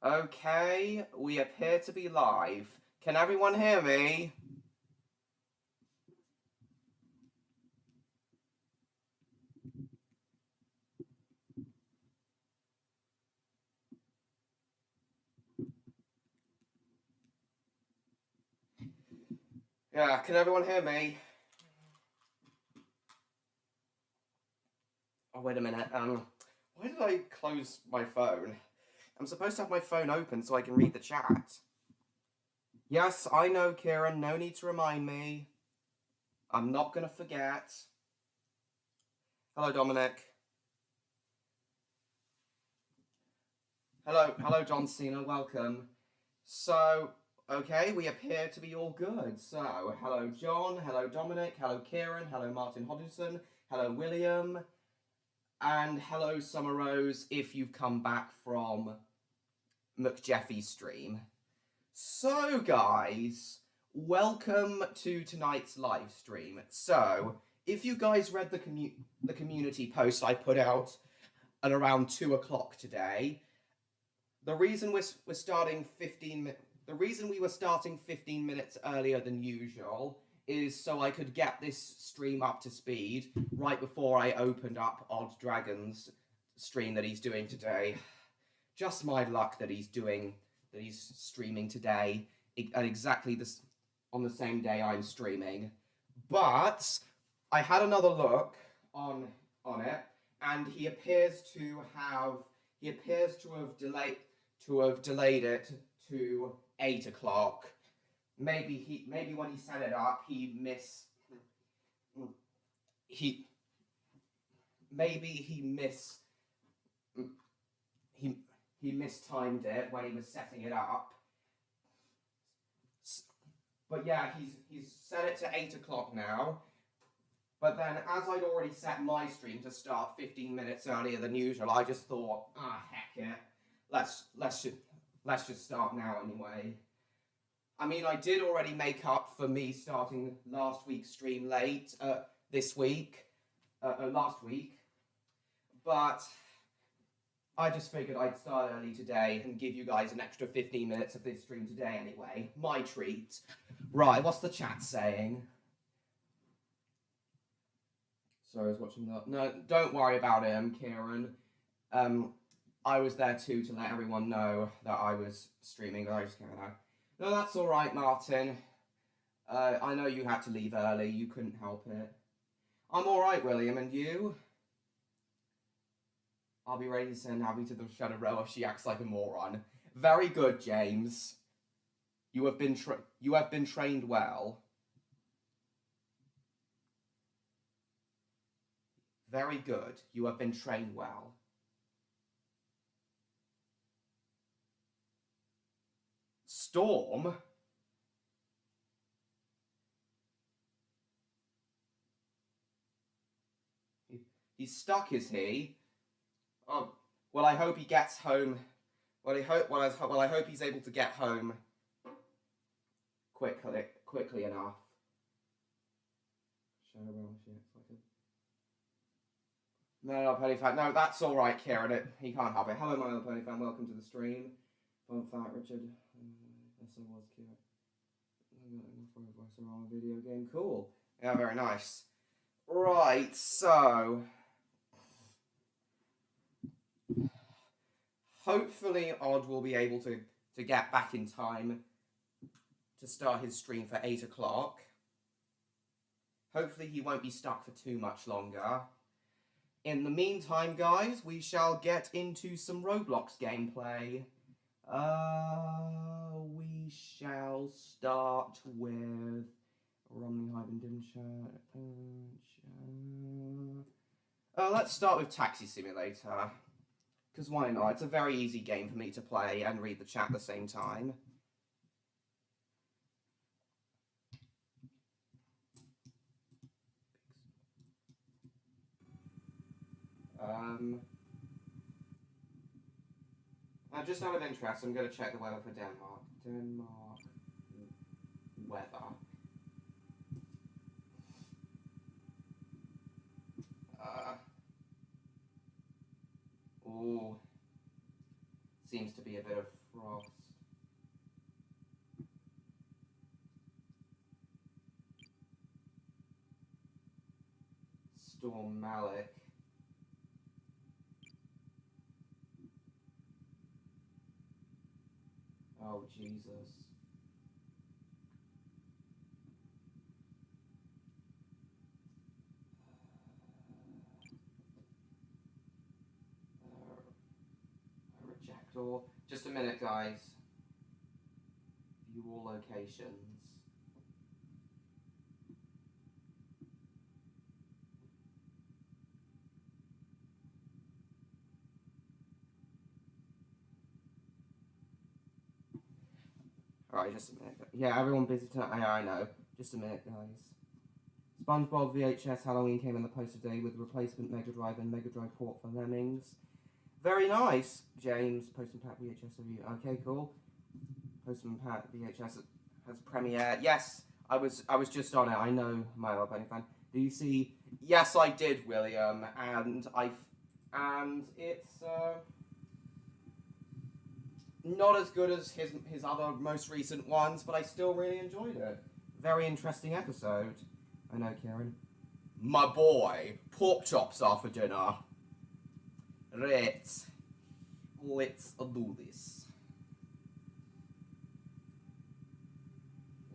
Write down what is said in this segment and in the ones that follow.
Okay, we appear to be live. Can everyone hear me? Yeah, can everyone hear me? Oh, wait a minute. Why did I close my phone? I'm supposed to have my phone open so I can read the chat. Yes, I know, Kieran. No need to remind me. I'm not gonna forget. Hello, Dominic. Hello, John Cena. Welcome. So, okay, we appear to be all good. So, hello, John. Hello, Dominic. Hello, Kieran. Hello, Martin Hodgson. Hello, William. And hello, Summer Rose, if you've come back from McJeffy's stream. So, guys, welcome to tonight's live stream. So, if you guys read the community post I put out at around 2 o'clock today, the reason we're starting 15 the reason we were starting 15 minutes earlier than usual is so I could get this stream up to speed right before I opened up Odd Dragon's stream that he's doing today. Just my luck that he's streaming today at exactly this on the same day I'm streaming. But I had another look on it, and he appears to have delayed it to 8 o'clock. Maybe when he set it up, he mistimed it when he was setting it up. But yeah, he's set it to 8 o'clock now. But then, as I'd already set my stream to start 15 minutes earlier than usual, I just thought, heck it, let's just start now anyway. I mean, I did already make up for me starting last week's stream late last week, but I just figured I'd start early today and give you guys an extra 15 minutes of this stream today anyway. My treat. Right, what's the chat saying? So I was watching that. No, don't worry about him, Kieran. I was there too to let everyone know that I was streaming. I just can't know. No, that's all right, Martin. I know you had to leave early. You couldn't help it. I'm all right, William, and you? I'll be ready to send Abby to the Shadow Row if she acts like a moron. Very good, James. You have been trained well. Very good. You have been trained well. Storm? He's stuck, is he? Oh, well, I hope he gets home. Well, I hope he's able to get home quickly enough. No, Pony Fan. No, that's all right, Kieran. He can't help it. Hello, my other Pony Fan. Welcome to the stream. Fun fact, Richard. Yes, I was cute. For a video game. Cool. Yeah, very nice. Right, so hopefully Odd will be able to get back in time to start his stream for 8 o'clock. Hopefully he won't be stuck for too much longer. In the meantime, guys, we shall get into some Roblox gameplay. We shall start with Romney Hive and Dimshire. Let's start with Taxi Simulator. Because why not? It's a very easy game for me to play and read the chat at the same time. Just out of interest, I'm going to check the weather for Denmark. Denmark weather. Ooh. Seems to be a bit of Storm Malik. Oh, Jesus. Reject all. Just a minute, guys. View all locations. Alright, just a minute. Yeah, everyone busy tonight. Yeah, I know. Just a minute, guys. SpongeBob VHS Halloween came in the poster day with replacement Mega Drive and Mega Drive port for Lemmings. Very nice, James. Postman Pat VHS review. Okay, cool. Postman Pat VHS has premiered. Yes, I was just on it. I know, my old Bunny fan. Do you see? Yes, I did, William, and it's not as good as his other most recent ones, but I still really enjoyed it. Very interesting episode. I know, Kieran. My boy, pork chops are for dinner. Right. Let's do this.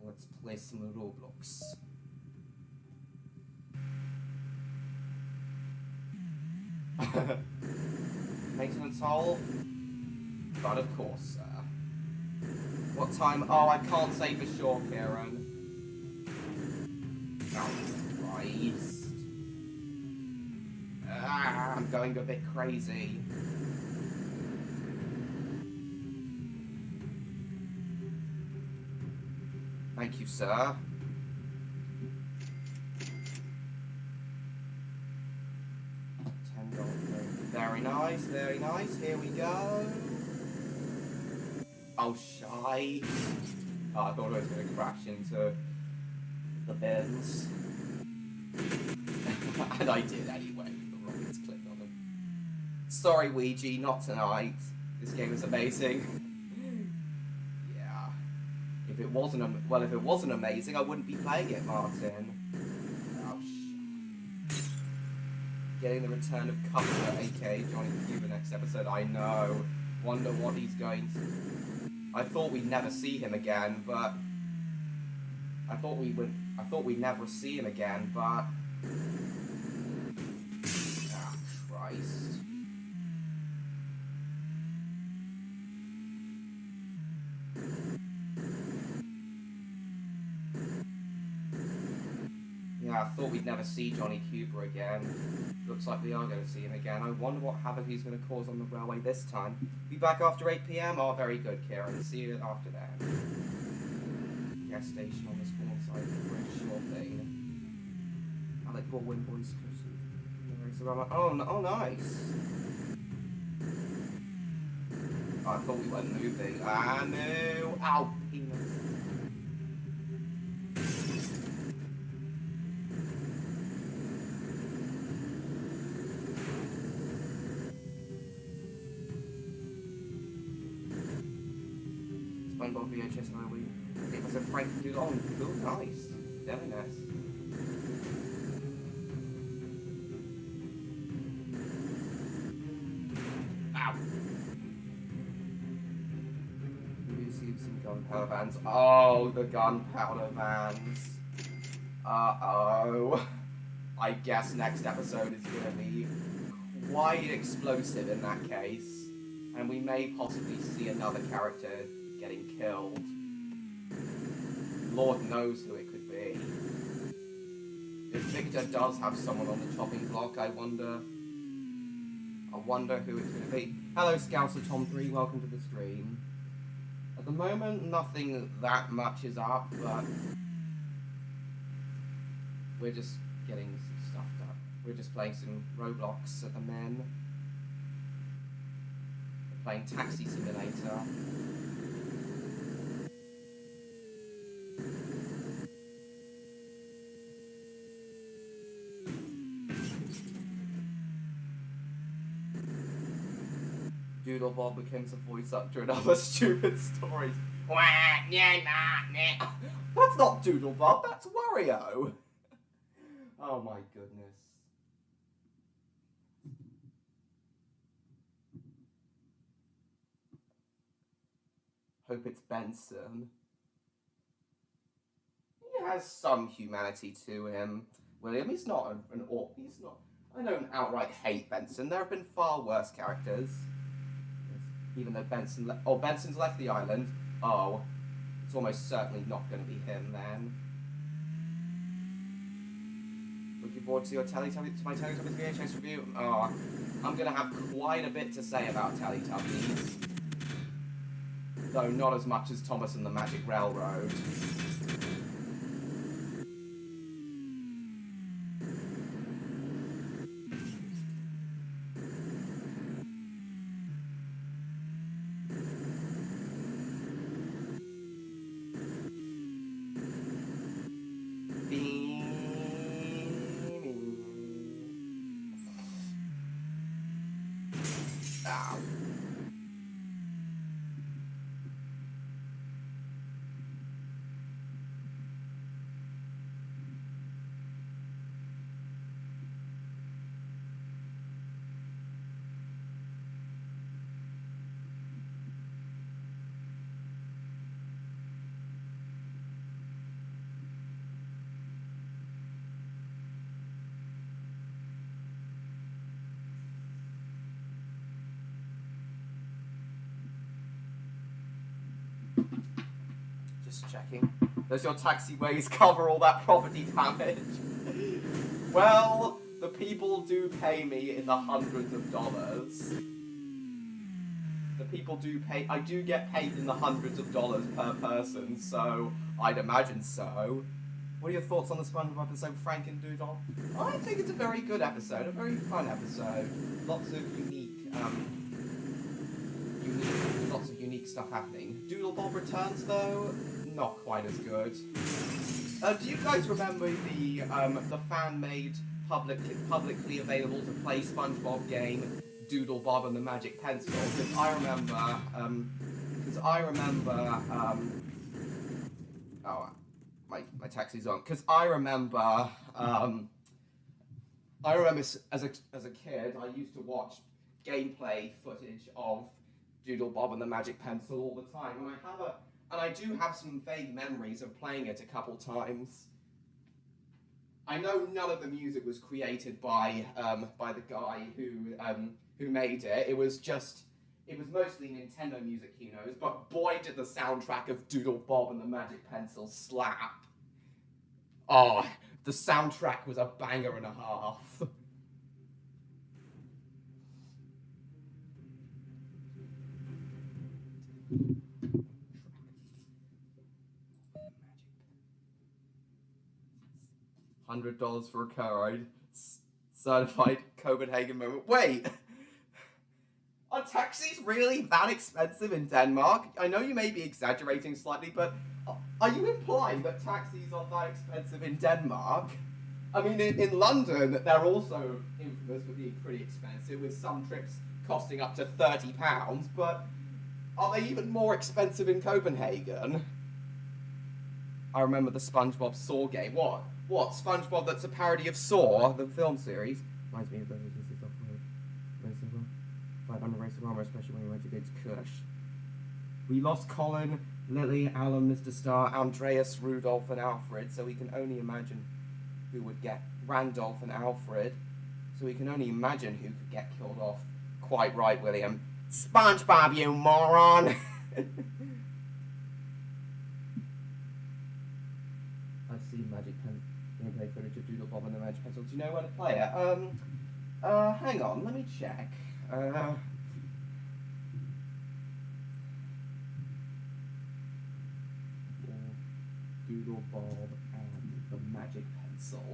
Let's play some Roblox. Maintenance hole? But of course, sir. What time? Oh, I can't say for sure, Kieran. Oh, Christ. I'm going a bit crazy. Thank you, sir. $10. Very nice, very nice. Here we go. Oh, shite. Oh, I thought I was going to crash into the bins. And I did anyway. The rockets clicked on them. Sorry, Ouija, not tonight. This game is amazing. Yeah. If it wasn't amazing, I wouldn't be playing it, Martin. Oh, shit. Getting the return of Cuthbert, aka Johnny Cuba next episode. I know. Wonder what he's going to... I thought we'd never see him again, but... I thought we'd never see him again, but... Ah, Christ. Yeah, I thought we'd never see Johnny Cuba again. Looks like we are going to see him again. I wonder what havoc he's going to cause on the railway this time. Be back after 8 PM? Oh, very good, Kieran. See you after that. Gas station on the small side of the bridge, sure thing. Alec Baldwin voice cursing. Oh, nice. Oh, I thought we weren't moving. Ah, no. Ow, penis. SpongeBob VHS Halloween. It was a Frank dude on. Oh, nice. Very nice. Ow. You see some gunpowder vans. Oh, the gunpowder vans. Uh-oh. I guess next episode is going to be quite explosive in that case. And we may possibly see another character getting killed. Lord knows who it could be. If Victor does have someone on the chopping block, I wonder who it's going to be. Hello, Scouser Tom 3, welcome to the stream. At the moment, nothing that much is up, but we're just getting some stuff done. We're just playing some Roblox at the men. We're playing Taxi Simulator. Doodle Bob becomes a voice actor in other stupid stories. That's not Doodle Bob, that's Wario. Oh my goodness. Hope it's Benson. He has some humanity to him, William. He's not he's not. I don't outright hate Benson. There have been far worse characters. Even though Benson's left the island. Oh, it's almost certainly not going to be him then. Looking forward to your my Teletubbies VHS review. Oh, I'm going to have quite a bit to say about Teletubbies. Though not as much as Thomas and the Magic Railroad. Ow. Just checking. Does your taxiways cover all that property damage? Well, the people do pay me in the hundreds of dollars. The people do pay. I do get paid in the hundreds of dollars per person, so I'd imagine so. What are your thoughts on the SpongeBob episode, Frank and Doodle? I think it's a very good episode, a very fun episode. Lots of unique stuff happening. Doodle Bob Returns, though, not quite as good. Do you guys remember the fan-made, publicly available to play SpongeBob game, Doodle Bob and the Magic Pencil? Because I remember, oh, my taxi's on. Because I remember as a kid, I used to watch gameplay footage of Doodle Bob and the Magic Pencil all the time, and I do have some vague memories of playing it a couple times. I know none of the music was created by the guy who made it. It was mostly Nintendo music he knows, but boy did the soundtrack of Doodle Bob and the Magic Pencil slap. Oh, the soundtrack was a banger and a half. $100 for a car ride. Certified Copenhagen moment. Wait! Are taxis really that expensive in Denmark? I know you may be exaggerating slightly, but are you implying that taxis are that expensive in Denmark? I mean, in London, they're also infamous for being pretty expensive, with some trips costing up to £30, but are they even more expensive in Copenhagen? I remember the SpongeBob Saw game. What? SpongeBob that's a parody of Saw, the film series? Reminds me of those stuff for 500 race of armor, especially when we went to go to Kush. We lost Colin, Lily, Alan, Mr. Starr, Andreas, Rudolph, and Alfred, so we can only imagine who would get Randolph and Alfred, so we can only imagine who could get killed off. Quite right, William. SpongeBob, you moron! I've seen Magic Pen gameplay footage of Doodle Bob and the Magic Pencil. Do you know where to play it? Hang on, let me check. Doodle Bob and the Magic Pencil.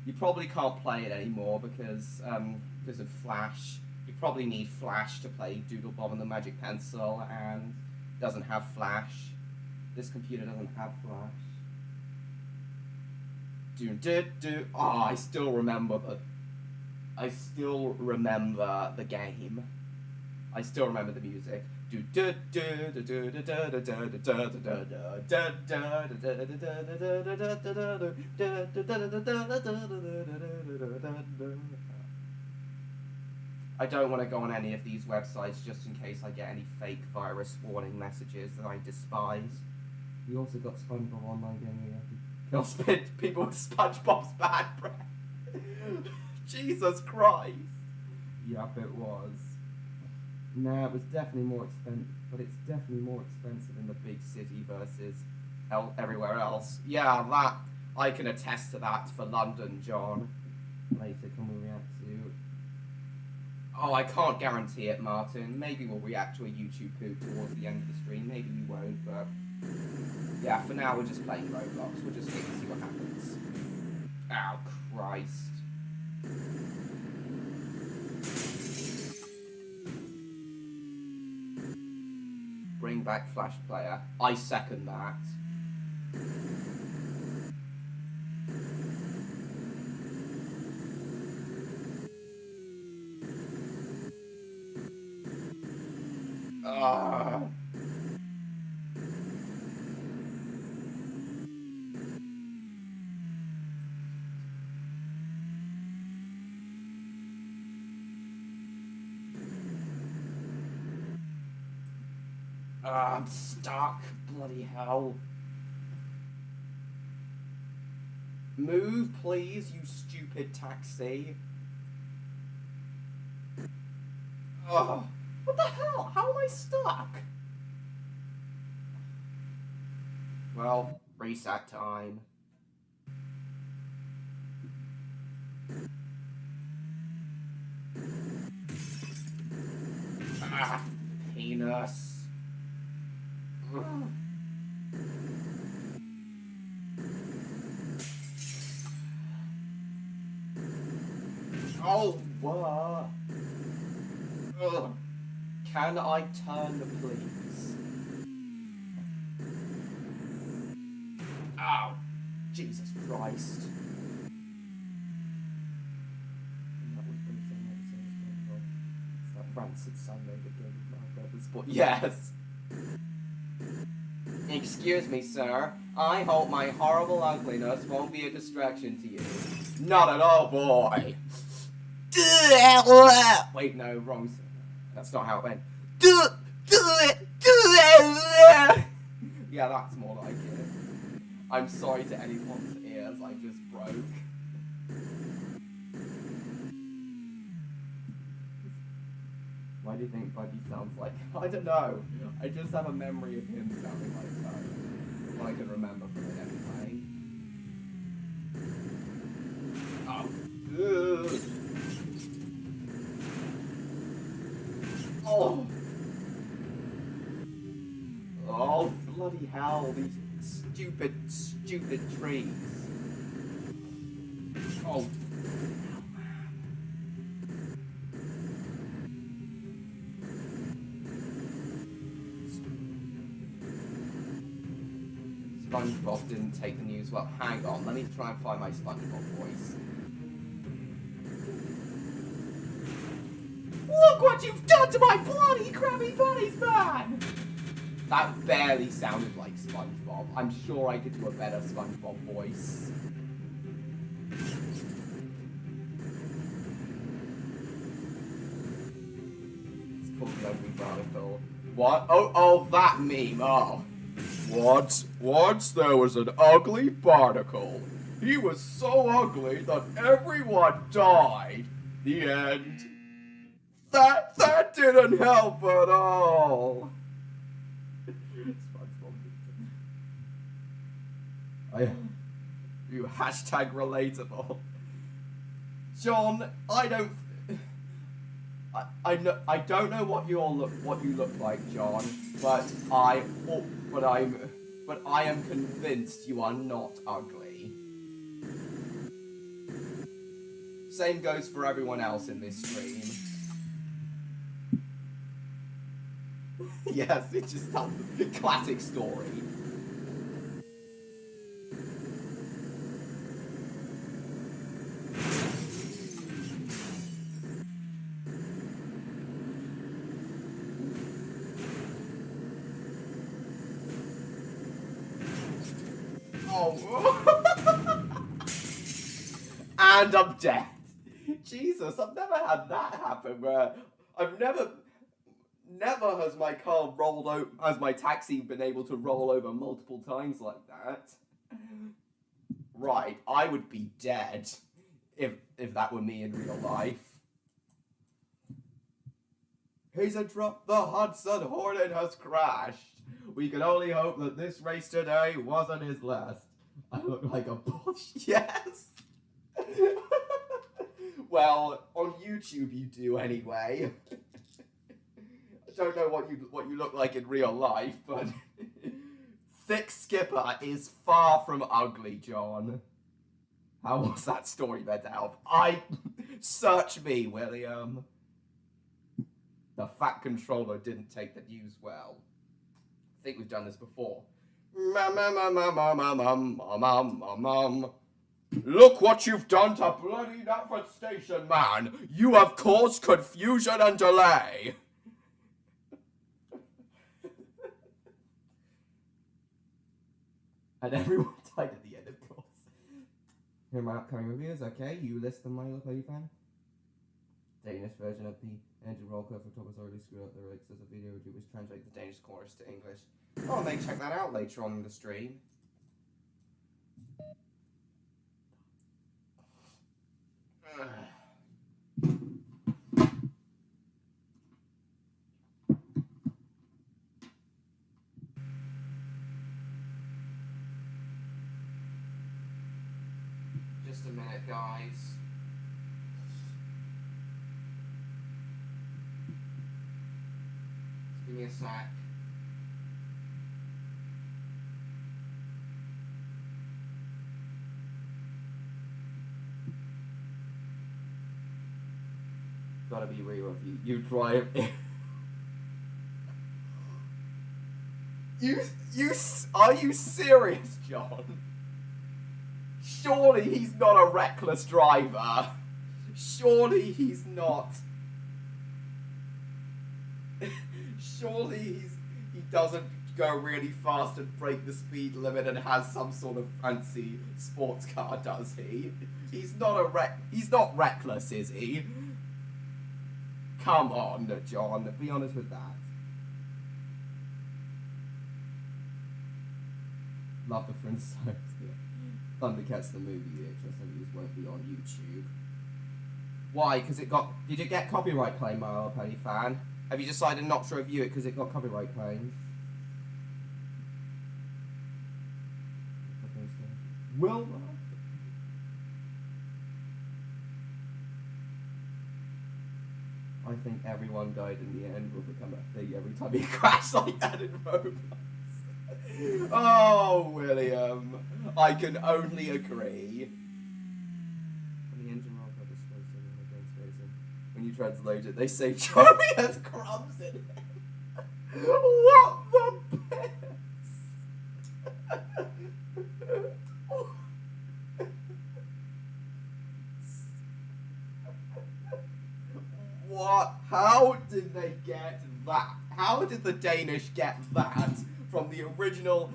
You probably can't play it anymore because of Flash. You probably need Flash to play Doodle Bob and the Magic Pencil, and doesn't have Flash. This computer doesn't have Flash. Oh, I still remember the game. I still remember the music. I don't want to go on any of these websites just in case I get any fake virus warning messages that I despise. We also got SpongeBob Online Gaming. Kill people with SpongeBob's bad breath. Jesus Christ. Yep, it was. No, it was definitely more expensive, but it's definitely more expensive in the big city versus everywhere else. Yeah, that I can attest to that for London, John. Later, can we react to? Oh, I can't guarantee it, Martin. Maybe we'll react to a YouTube poop towards the end of the stream. Maybe we won't, but yeah, for now we're just playing Roblox. We'll just wait and see what happens. Oh, Christ. Bring back Flash Player. I second that. I'm stuck. Bloody hell. Move, please, you stupid taxi. Oh, what the hell? How am I stuck? Well, reset time. Ah, penis. Oh, what? Ugh. Can I turn the please? Ow. Jesus Christ. And that was based on episodes of it's that rancid Sunday that gave my brother's boy. Yes! Excuse me, sir. I hope my horrible ugliness won't be a distraction to you. Not at all, boy! Wait, no, wrong. That's not how it went. Yeah, that's more like it. I'm sorry to anyone's ears I just broke. Why do you think Buddy sounds like? I don't know. I just have a memory of him sounding like that. That's what I can remember from it anyway. Oh. Oh! Oh, bloody hell, these stupid trees. Oh. SpongeBob didn't take the news well. Hang on, let me try and find my SpongeBob voice. Look what you've done to my bloody Krabby Bunnies, man! That barely sounded like SpongeBob. I'm sure I could do a better SpongeBob voice. It's called the Ugly Barnacle. What? Oh, that meme. Oh. Once there was an ugly barnacle. He was so ugly that everyone died. The end. That didn't help at all. You hashtag relatable. John, I don't know what you look like, John, but I am convinced you are not ugly. Same goes for everyone else in this stream. Yes, it's just a classic story. Oh. And I'm dead. Jesus, I've never had that happen where I've never has my car rolled over, has my taxi been able to roll over multiple times like that. Right, I would be dead if that were me in real life. He's dropped the Hudson Hornet has crashed. We can only hope that this race today wasn't his last. I look like a bush. Yes. Well, on YouTube you do anyway. I don't know what you look like in real life, but Thick Skipper is far from ugly, John. How was that story meant to help? Search me, William. The Fat Controller didn't take the news well. I think we've done this before. Look what you've done to bloody Knapford Station, man! You have caused confusion and delay! And everyone died at the end, of course. Here are my upcoming reviews, okay? You list them, my little lady fan. Danish version of the engine roll code for Thomas already screwed up the lyrics as a video which translate the Danish chorus to English. Oh, I may check that out later on in the stream. Just a minute, guys. Just give me a sec. Gotta be real with you. You drive. Are you serious, John? Surely he's not a reckless driver. Surely he's not. Surely he doesn't go really fast and break the speed limit and has some sort of fancy sports car, does he? He's not reckless, is he? Come on, John, be honest with that. Love the Friends. Thundercats the movie VHS reviews won't be on YouTube. Why? Because it got... Did it get copyright claim, My Little Pony fan? Have you decided not to review it because it got copyright claimed? Well... I think everyone died in the end will become a thing every time he crashes like that in Roblox. Oh, William. I can only agree. When the engine roll code is when you translate it, they say Joey has crumbs in it. What the piss? What? How did they get that? How did the Danish get that from the original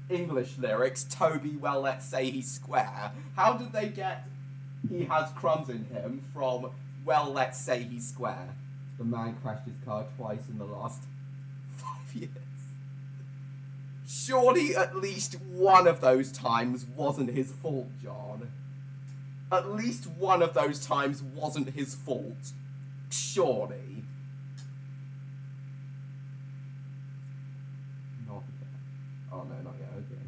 English lyrics, Toby, well, let's say he's square? How did they get he has crumbs in him from, well, let's say he's square? The man crashed his car twice in the last 5 years. Surely at least one of those times wasn't his fault, John. At least one of those times wasn't his fault. Surely. Not yet. Oh no, not yet, okay.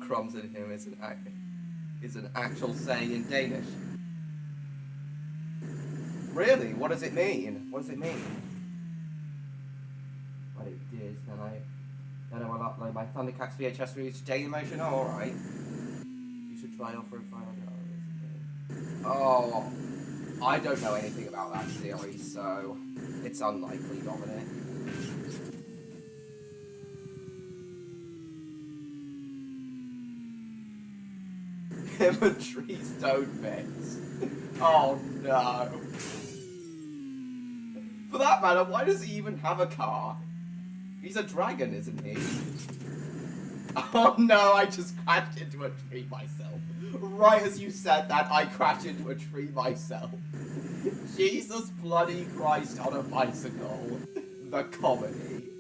Crumbs in him is an actual saying in Danish. Really? What does it mean? What does it mean? Well, it did. Then I will upload my Thundercats VHS review to Dailymotion. Oh, alright. You should try offering $500. Oh, I don't know anything about that series, so it's unlikely, Dominic. Symmetries don't mix. Oh no. For that matter, why does he even have a car? He's a dragon, isn't he? Oh no, I just crashed into a tree myself. Right as you said that, I crashed into a tree myself. Jesus bloody Christ on a bicycle. The comedy.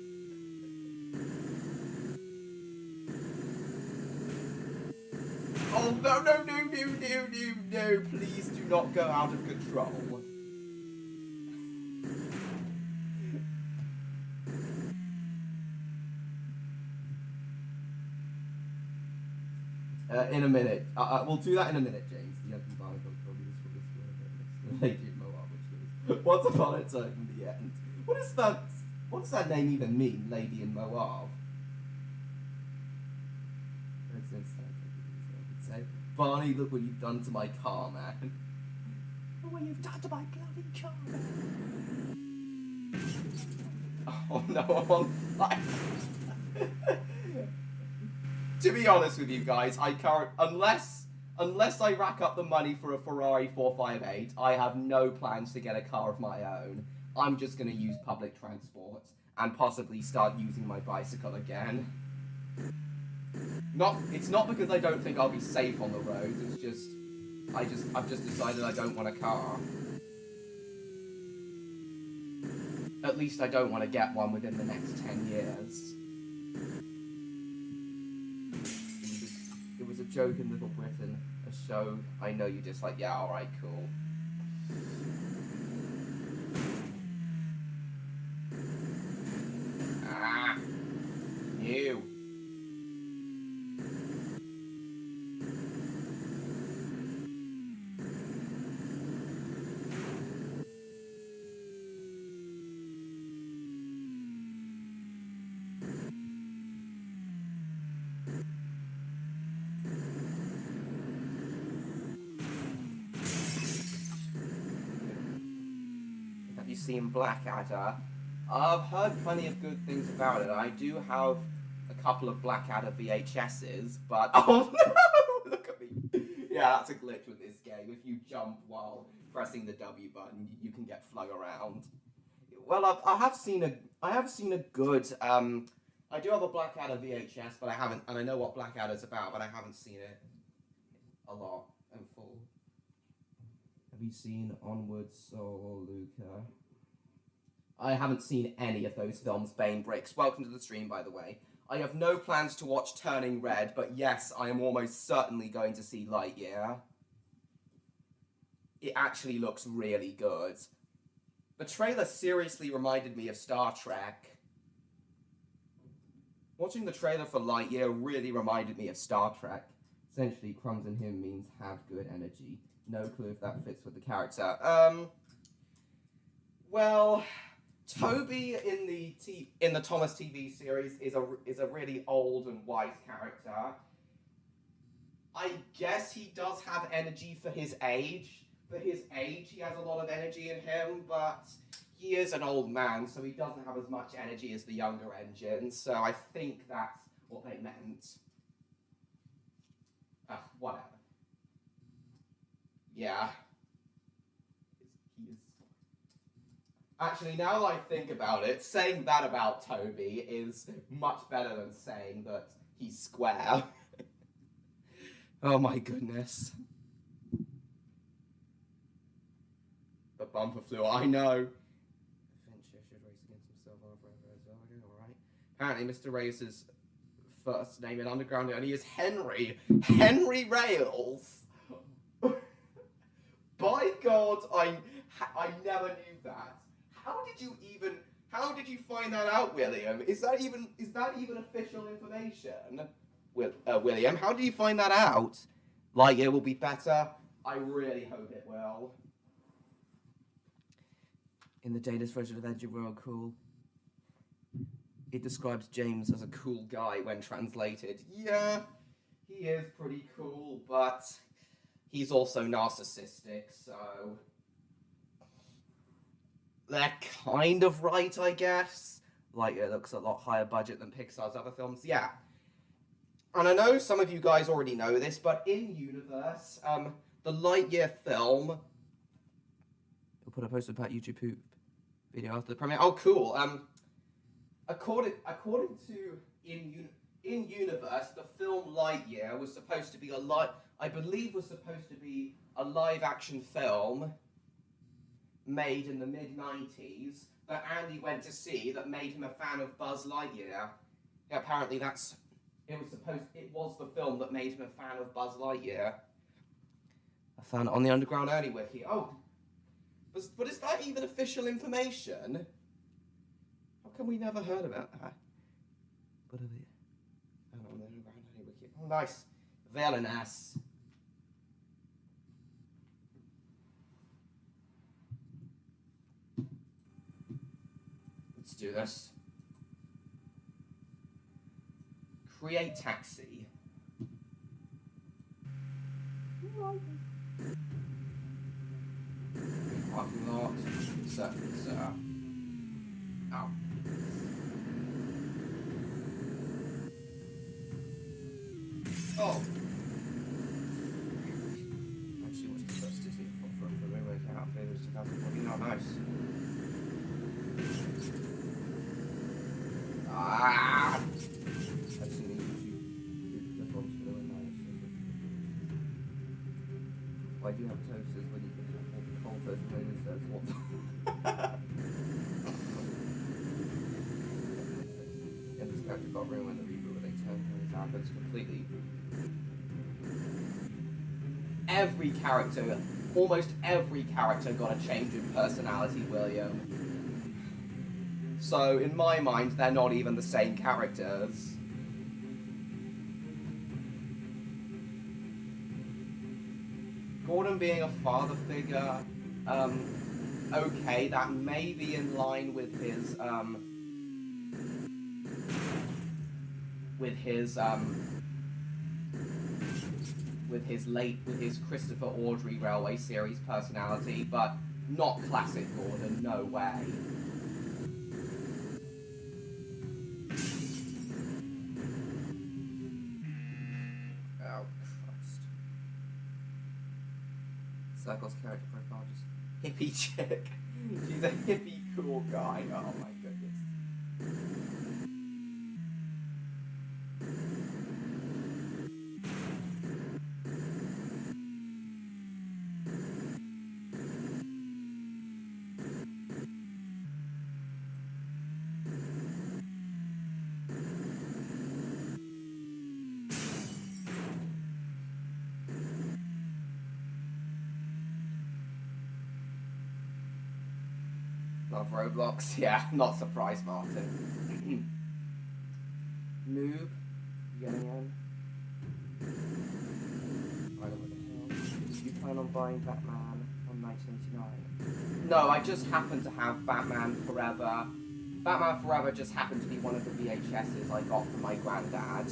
Oh no, no, no, no, no, no, no. Please do not go out of control. In a minute. We'll do that in a minute, James. The ugly Barney dog probably this Lady in Moab, which was Once Upon a Time in the End. What is that? What does that name even mean, Lady in Moab? Say, Barney, look what you've done to my car, man. Look what you've done to my bloody car, man. Oh no, I'm on fire. To be honest with you guys, I can't, unless I rack up the money for a Ferrari 458, I have no plans to get a car of my own. I'm just going to use public transport and possibly start using my bicycle again. It's not because I don't think I'll be safe on the roads, it's just, I've just decided I don't want a car. At least I don't want to get one within the next 10 years. It was a joke in Little Britain, a show I know you dislike. Yeah, alright, cool. Ah! You! Seen Blackadder. I've heard plenty of good things about it. I do have a couple of Blackadder VHSs, but oh no! Look at me. Yeah, that's a glitch with this game. If you jump while pressing the W button, you can get flung around. Well, I have seen a good. I do have a Blackadder VHS, but I haven't, and I know what Blackadder's about, but I haven't seen it a lot in full. Have you seen Onwards or Luca? I haven't seen any of those films, Bane Bricks. Welcome to the stream, by the way. I have no plans to watch Turning Red, but yes, I am almost certainly going to see Lightyear. It actually looks really good. The trailer seriously reminded me of Star Trek. Watching the trailer for Lightyear really reminded me of Star Trek. Essentially, crumbs in him means have good energy. No clue if that fits with the character. Well, Toby in the Thomas TV series is a really old and wise character. I guess he does have energy for his age. For his age, he has a lot of energy in him, but he is an old man, so he doesn't have as much energy as the younger engines. So I think that's what they meant. Whatever. Yeah. He is. Actually, now that I think about it, saying that about Toby is much better than saying that he's square. Oh my goodness. The bumper flew. I know. Fincher should race against himself after alright. Apparently, Mr. Race's first name in Underground and he is Henry. Henry Rails. By God, I never knew that. How did you find that out, William? Is that even official information? William, how did you find that out? Lightyear will be better. I really hope it will. In the Danish version of Edge World Cool, it describes James as a cool guy when translated. Yeah, he is pretty cool, but he's also narcissistic, so they're kind of right, I guess. Lightyear looks a lot higher budget than Pixar's other films. Yeah. And I know some of you guys already know this, but in universe, the Lightyear film. We'll put a post about YouTube video after the premiere. Oh, cool. According to in universe, the film Lightyear was supposed to be I believe was supposed to be a live action film made in the mid-90s that Andy went to see that made him a fan of Buzz Lightyear. Yeah, apparently it was the film that made him a fan of Buzz Lightyear. I found it on the Underground Early Wiki. Oh, but is that even official information? How come we never heard about that? What are they? Oh, on the Underground Early Wiki. Oh, nice. Very nice. Let's do this. Create taxi. Parking lot. Insert. Oh. Oh. Actually, what's the first Disney for the railway hangout favors 2014? Oh, nice. Ah! I've seen the YouTube response for the nice. Why do you have toasters when you can have cold toast made instead of what? Yeah, this character got ruined when the reboot where they turned things out, but it's completely. Almost every character got a change in personality, William. So, in my mind, they're not even the same characters. Gordon being a father figure, okay, that may be in line with his Christopher Audrey Railway Series personality, but not classic Gordon, no way. Oh, Christ. Circle's character profile, just hippie chick. She's a hippie cool guy, oh my goodness. Love Roblox, yeah, not surprised, Martin. Noob, getting in. I don't know what the hell. You plan on buying Batman on 1989? No, I just happen to have Batman Forever. Batman Forever just happened to be one of the VHSs I got from my granddad.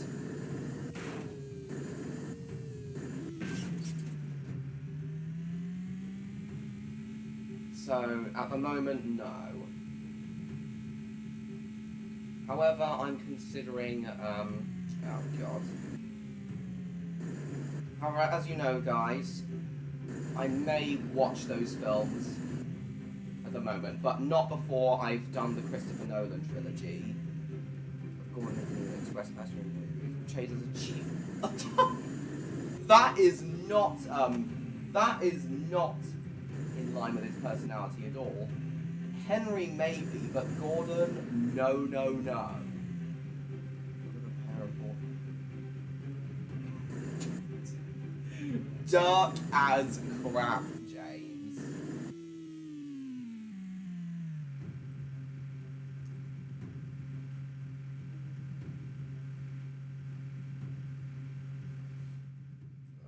So, at the moment, no. However, I'm considering, oh god. However, as you know, guys, I may watch those films at the moment, but not before I've done the Christopher Nolan trilogy. Gordon Express Passenger Chase as a chief. That is not in line with his personality at all. Henry maybe, but Gordon, no. Dark as crap, James.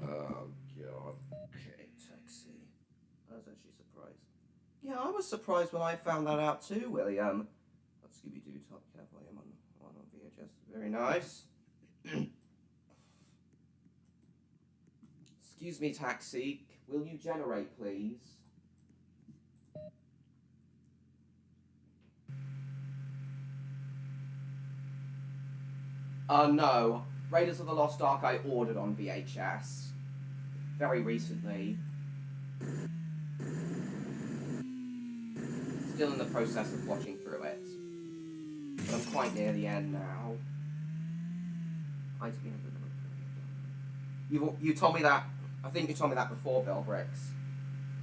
Oh god. Okay, taxi. I was actually surprised. Yeah, I was surprised when I found that out too, William. That's Scooby-Doo Top Cat volume on VHS. Very nice. Excuse me, taxi. Will you generate, please? No. Raiders of the Lost Ark I ordered on VHS very recently. Still in the process of watching through it. But I'm quite near the end now. You told me that. I think you told me that before, Bill Bricks.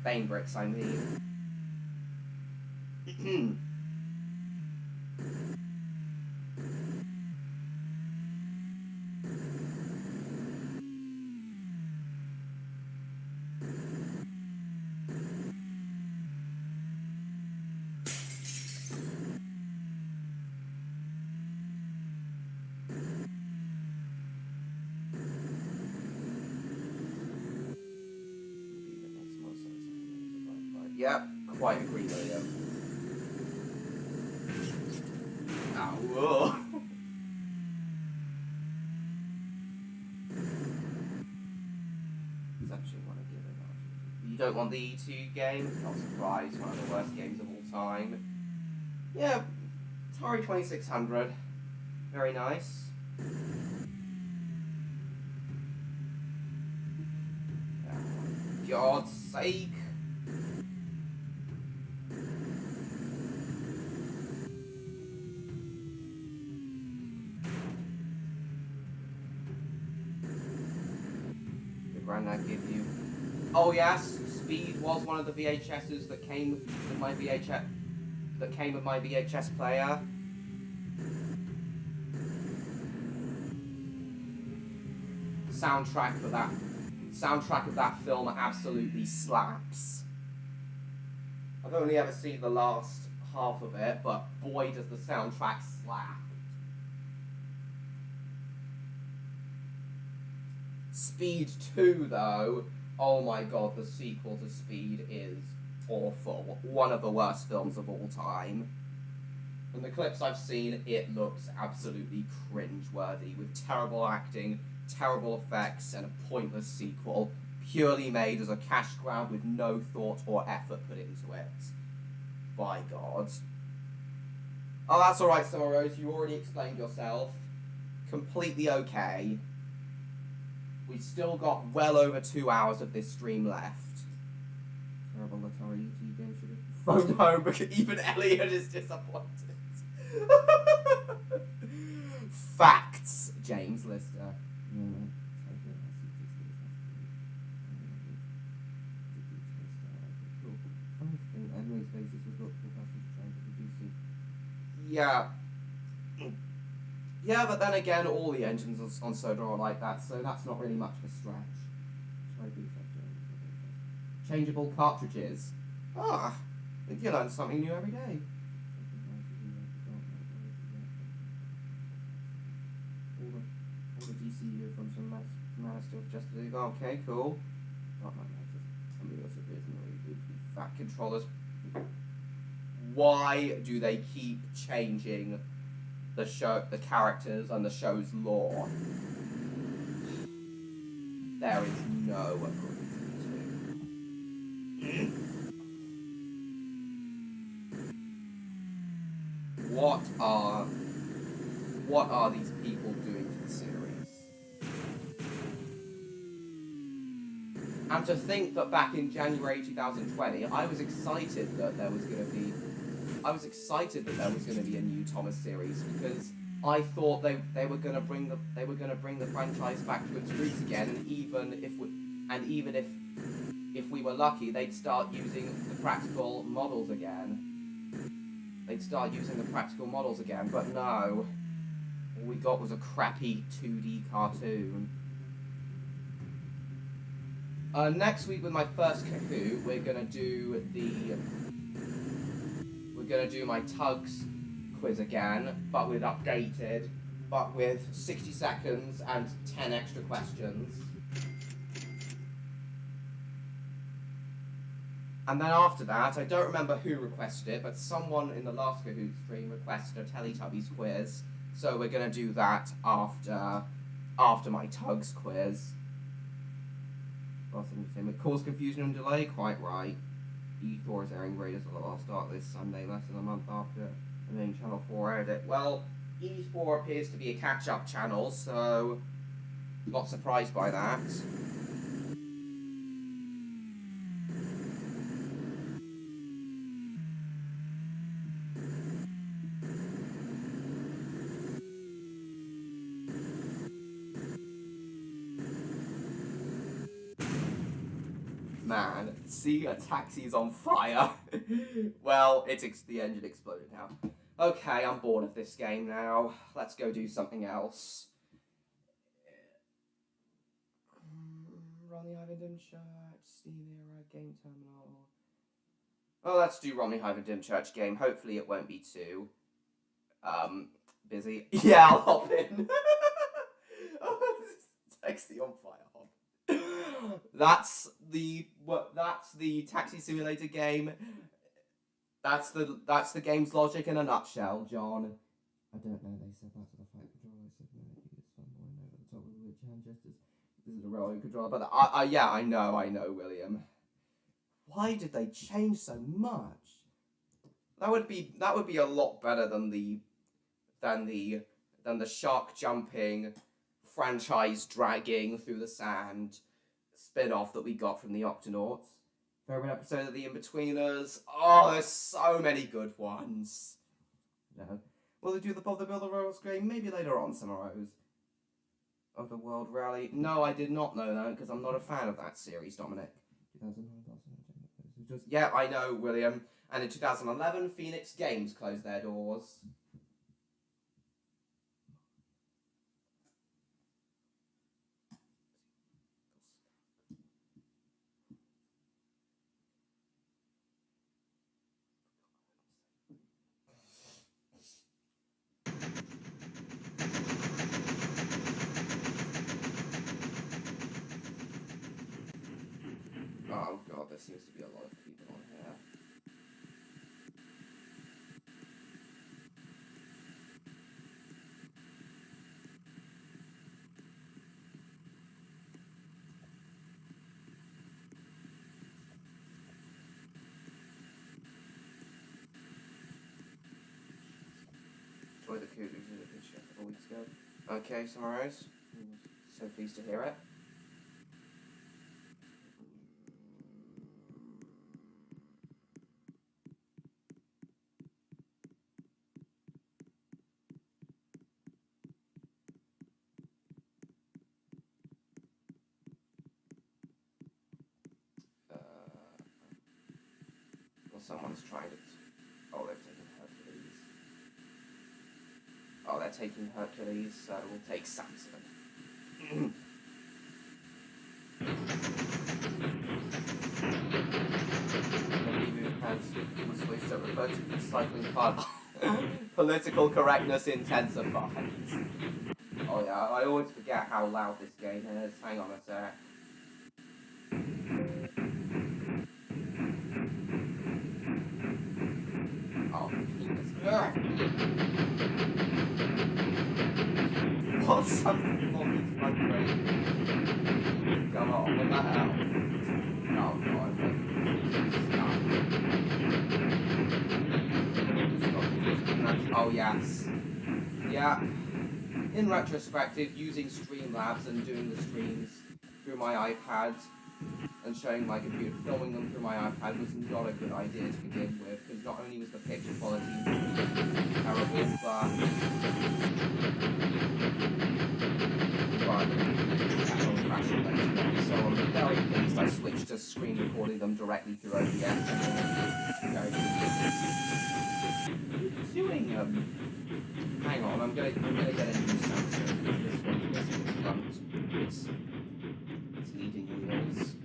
Bane Bricks, I mean. Yep, quite agree, William. Ow. You don't want the E2 game? Not surprised, one of the worst games of all time. Yeah, Atari 2600. Very nice. For God's sake. Granddad give you. Oh yes, Speed was one of the VHSs that came with my VHS. That came with my VHS player. Soundtrack of that film absolutely slaps. I've only ever seen the last half of it, but boy does the soundtrack slap. Speed 2, though, oh my god, the sequel to Speed is awful. One of the worst films of all time. From the clips I've seen, it looks absolutely cringe-worthy, with terrible acting, terrible effects, and a pointless sequel, purely made as a cash grab with no thought or effort put into it. By God. Oh, that's alright, Summer Rose, you already explained yourself. Completely okay. We've still got well over 2 hours of this stream left. Terrible Atari ET game should have phoned home because even Elliot is disappointed. Facts, James Lister. Yeah. Yeah, but then again, all the engines on Soda are like that, so that's not really much of a stretch. Changeable cartridges. Ah, you learn something new every day. All the DCU from some Man stuff just to do. Okay, cool. Not my fat controllers. Why do they keep changing the characters and the show's lore? There is no agreement to. What are these people doing to the series? And to think that back in January 2020, I was excited that there was going to be a new Thomas series because I thought they were going to bring the franchise back to its roots again, and even if we were lucky, they'd start using the practical models again. But no, all we got was a crappy 2D cartoon. Next week with my first Kahoot, we're gonna do my Tugs quiz again, but with 60 seconds and 10 extra questions. And then after that, I don't remember who requested it, but someone in the last Kahoot stream requested a Teletubbies quiz, so we're gonna do that after my Tugs quiz. It caused confusion and delay, quite right. E4 is airing Raiders of the Lost Ark this Sunday, less than a month after the main Channel 4 aired it. Well, E4 appears to be a catch-up channel, so Not surprised by that. Man, see, a taxi's on fire. Well, the engine exploded now. Okay, I'm bored of this game now. Let's go do something else. Romney Dim Church, Steam Era, Game Terminal. Oh, let's do Romney Dim Church game. Hopefully it won't be too busy. Yeah, I'll hop in. Oh, this is taxi on fire. That's the taxi simulator game. That's the game's logic in a nutshell, John. I don't know. They said that's the flight controller. I said no. It's somewhere over the top of which hand gestures. This is a railway controller. But yeah, I know, William. Why did they change so much? That would be a lot better than the shark jumping, franchise dragging through the sand spin-off that we got from the Octonauts. Favorite episode of the In-Betweeners. Oh, there's so many good ones. No. Will they do the Bob the Builder Royals game? Maybe later on, Summerose. Of the World Rally. No, I did not know that because I'm not a fan of that series, Dominic. 2009, yeah, I know, William. And in 2011, Phoenix Games closed their doors. Oh god, there seems to be a lot of people on here. Enjoyed the coup we did a couple weeks ago. Okay, Summerose. So pleased to hear it. Someone's trying to... Oh, they're taking Hercules. Oh, they're taking Hercules, so we'll take Samson. The switch that referred to the cycling part. Political correctness intensifies. Oh yeah, I always forget how loud this game is. Hang on a sec. What's something wrong with my brain? Come on, let that out. Oh god, stop. Oh yes. Yeah. In retrospective, using Streamlabs and doing the streams through my iPad and showing my computer, filming them through my iPad was not a good idea to begin with, because not only was the picture quality terrible, but so I'm very pleased I switched to screen recording them directly through OBS. Doing hang on, I'm gonna get a new sound so this one's missing its front. It's leading wheels.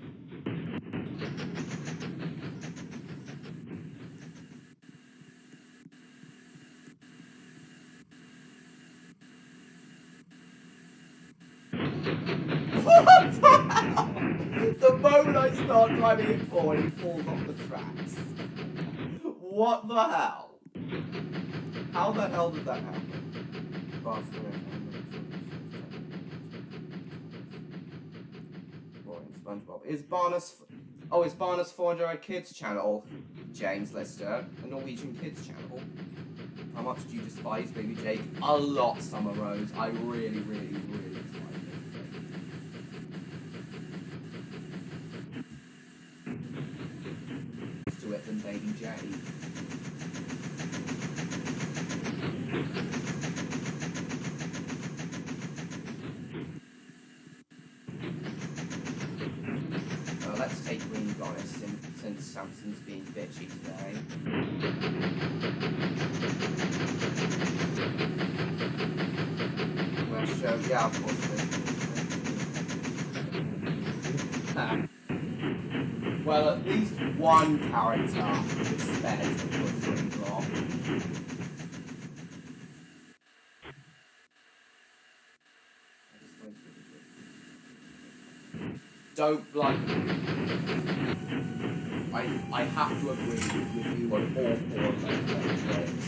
What the hell? The moment I start driving it forward, it falls off the tracks. What the hell? How the hell did that happen? SpongeBob. Is Barnes 400 Kids channel, James Lister, a Norwegian kids channel? How much do you despise Baby Jake? A lot, Summerose. I really, really, really despise Baby Jake. it than Baby Jade. Let's take Green Goddess since Samson's being bitchy today. Well, show, yeah, of course it is. Well, at least one character is spared the butchering block. Don't like. I have to agree with you on all four of those tricks.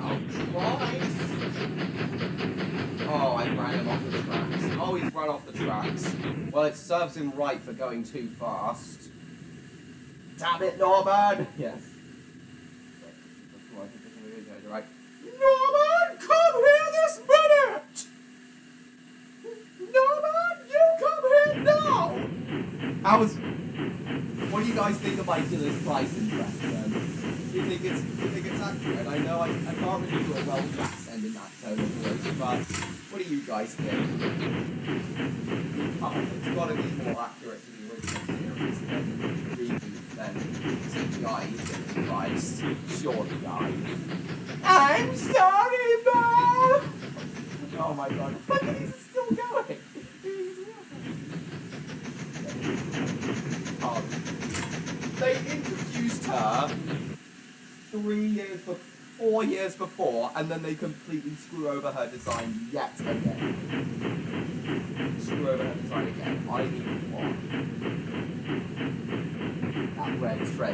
Oh Christ! Oh, I ran him off the tracks. Oh, he's run off the tracks. Well, it serves him right for going too fast. Damn it, Norman! Yes. Right. Norman, come here this minute! Norman, you come here now! What do you guys think of my Gillis Price impression? Do you think it's accurate? I know I can't really do a Welsh accent in that tone of voice, but what do you guys think? Oh, it's got to be more accurate to the original series than CGI Gillis Price. Surely, guys. I'm sorry, Mom! Oh my god. Look at he's still going. They introduced her 4 years before, and then they completely screw over her design yet again. Screw over her design again. I need one.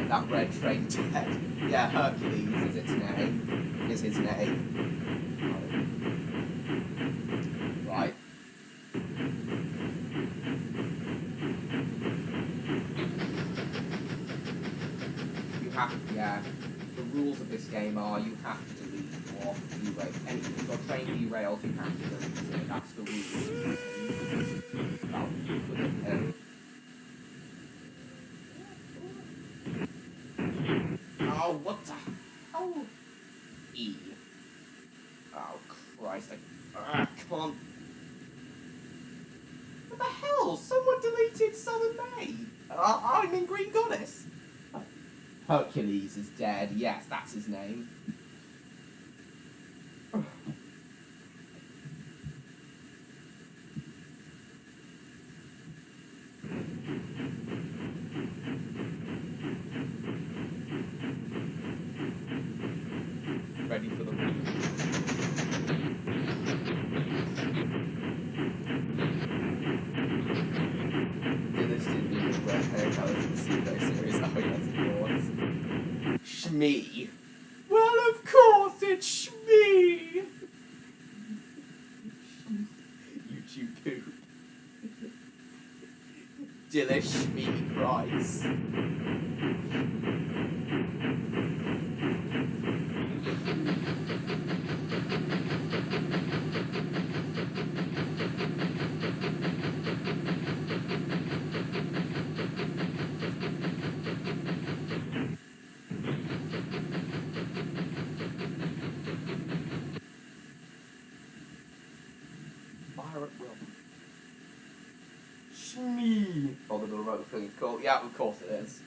That red train dead. Yeah, Hercules is its name. Is his name. Right. Yeah, the rules of this game are you have to delete or derail. Anything if your train derails, you have to delete it. That's the rule. Oh, what the hell? E. Oh, Christ. I can't. What the hell? Someone deleted Southern May. I'm in Green Goddess. Hercules is dead. Yes, that's his name. Ready for the win. This didn't even wear hair colours in the pseudo series. Oh, yes, it was. Shmee. Well, of course it's Shmee. YouTube poop. Dillish Shmee cries. Shmee. Oh, the little road thing is cool. Yeah, of course it is.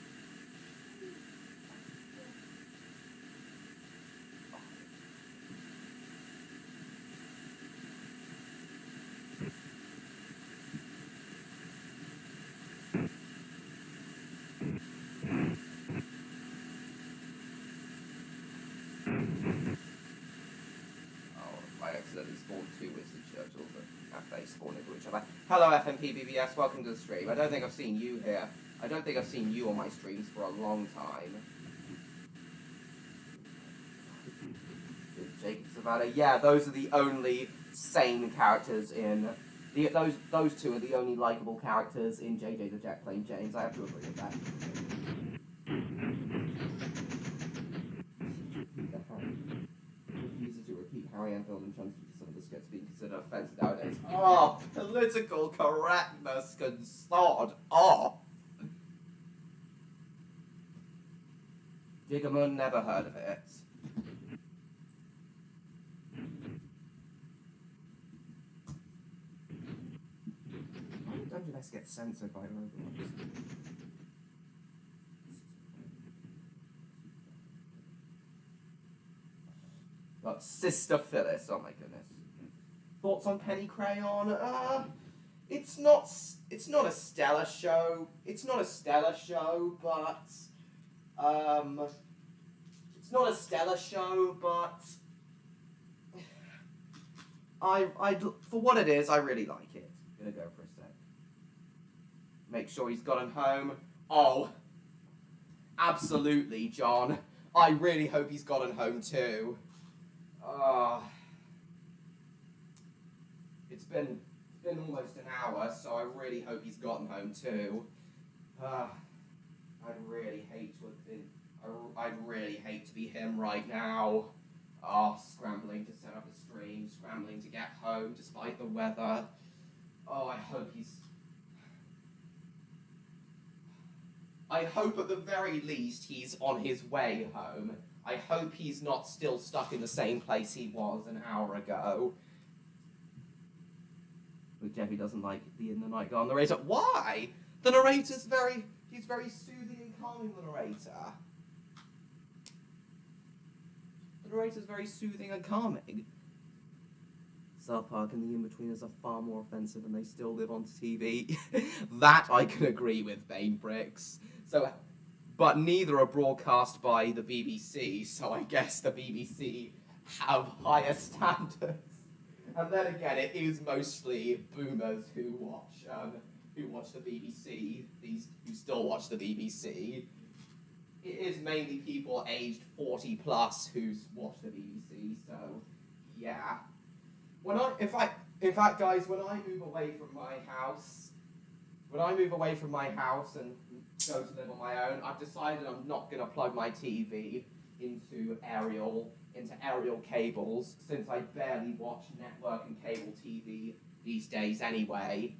Hello FMPBBS, welcome to the stream. I don't think I've seen you here. I don't think I've seen you on my streams for a long time. Jacob Savannah. Yeah, those are the only sane characters in... Those two are the only likeable characters in JJ the Jet Plane James. I have to agree with that. Refuses to repeat Harry Enfield and Chunky to some of the skits being considered offensive nowadays. Oh, political correctness can sod off. Gigamun, never heard of it. Why did Dungeon S get censored by Roblox? But Sister Phyllis, oh my goodness. Thoughts on Penny Crayon? It's not a stellar show. It's not a stellar show, but it's not a stellar show, but I for what it is, I really like it. I'm gonna go for a sec. Make sure he's gotten home. Oh, absolutely, John. I really hope he's gotten home too. It's been almost an hour, so I really hope he's gotten home too. I'd really hate to be him right now. Scrambling to set up a stream, scrambling to get home despite the weather. I hope at the very least he's on his way home. I hope he's not still stuck in the same place he was an hour ago. But Jeffy doesn't like being the night guard narrator. Why? The narrator's he's very soothing and calming, the narrator. The narrator's very soothing and calming. South Park and the In-Betweeners are far more offensive and they still live on TV. That I can agree with, Bane Bricks. But neither are broadcast by the BBC, so I guess the BBC have higher standards. And then again, it is mostly boomers who watch the BBC. Who still watch the BBC. It is mainly people aged 40 plus who watch the BBC. So, yeah. In fact, guys, when I move away from my house and go to live on my own, I've decided I'm not going to plug my TV into aerial cables, since I barely watch network and cable TV these days anyway.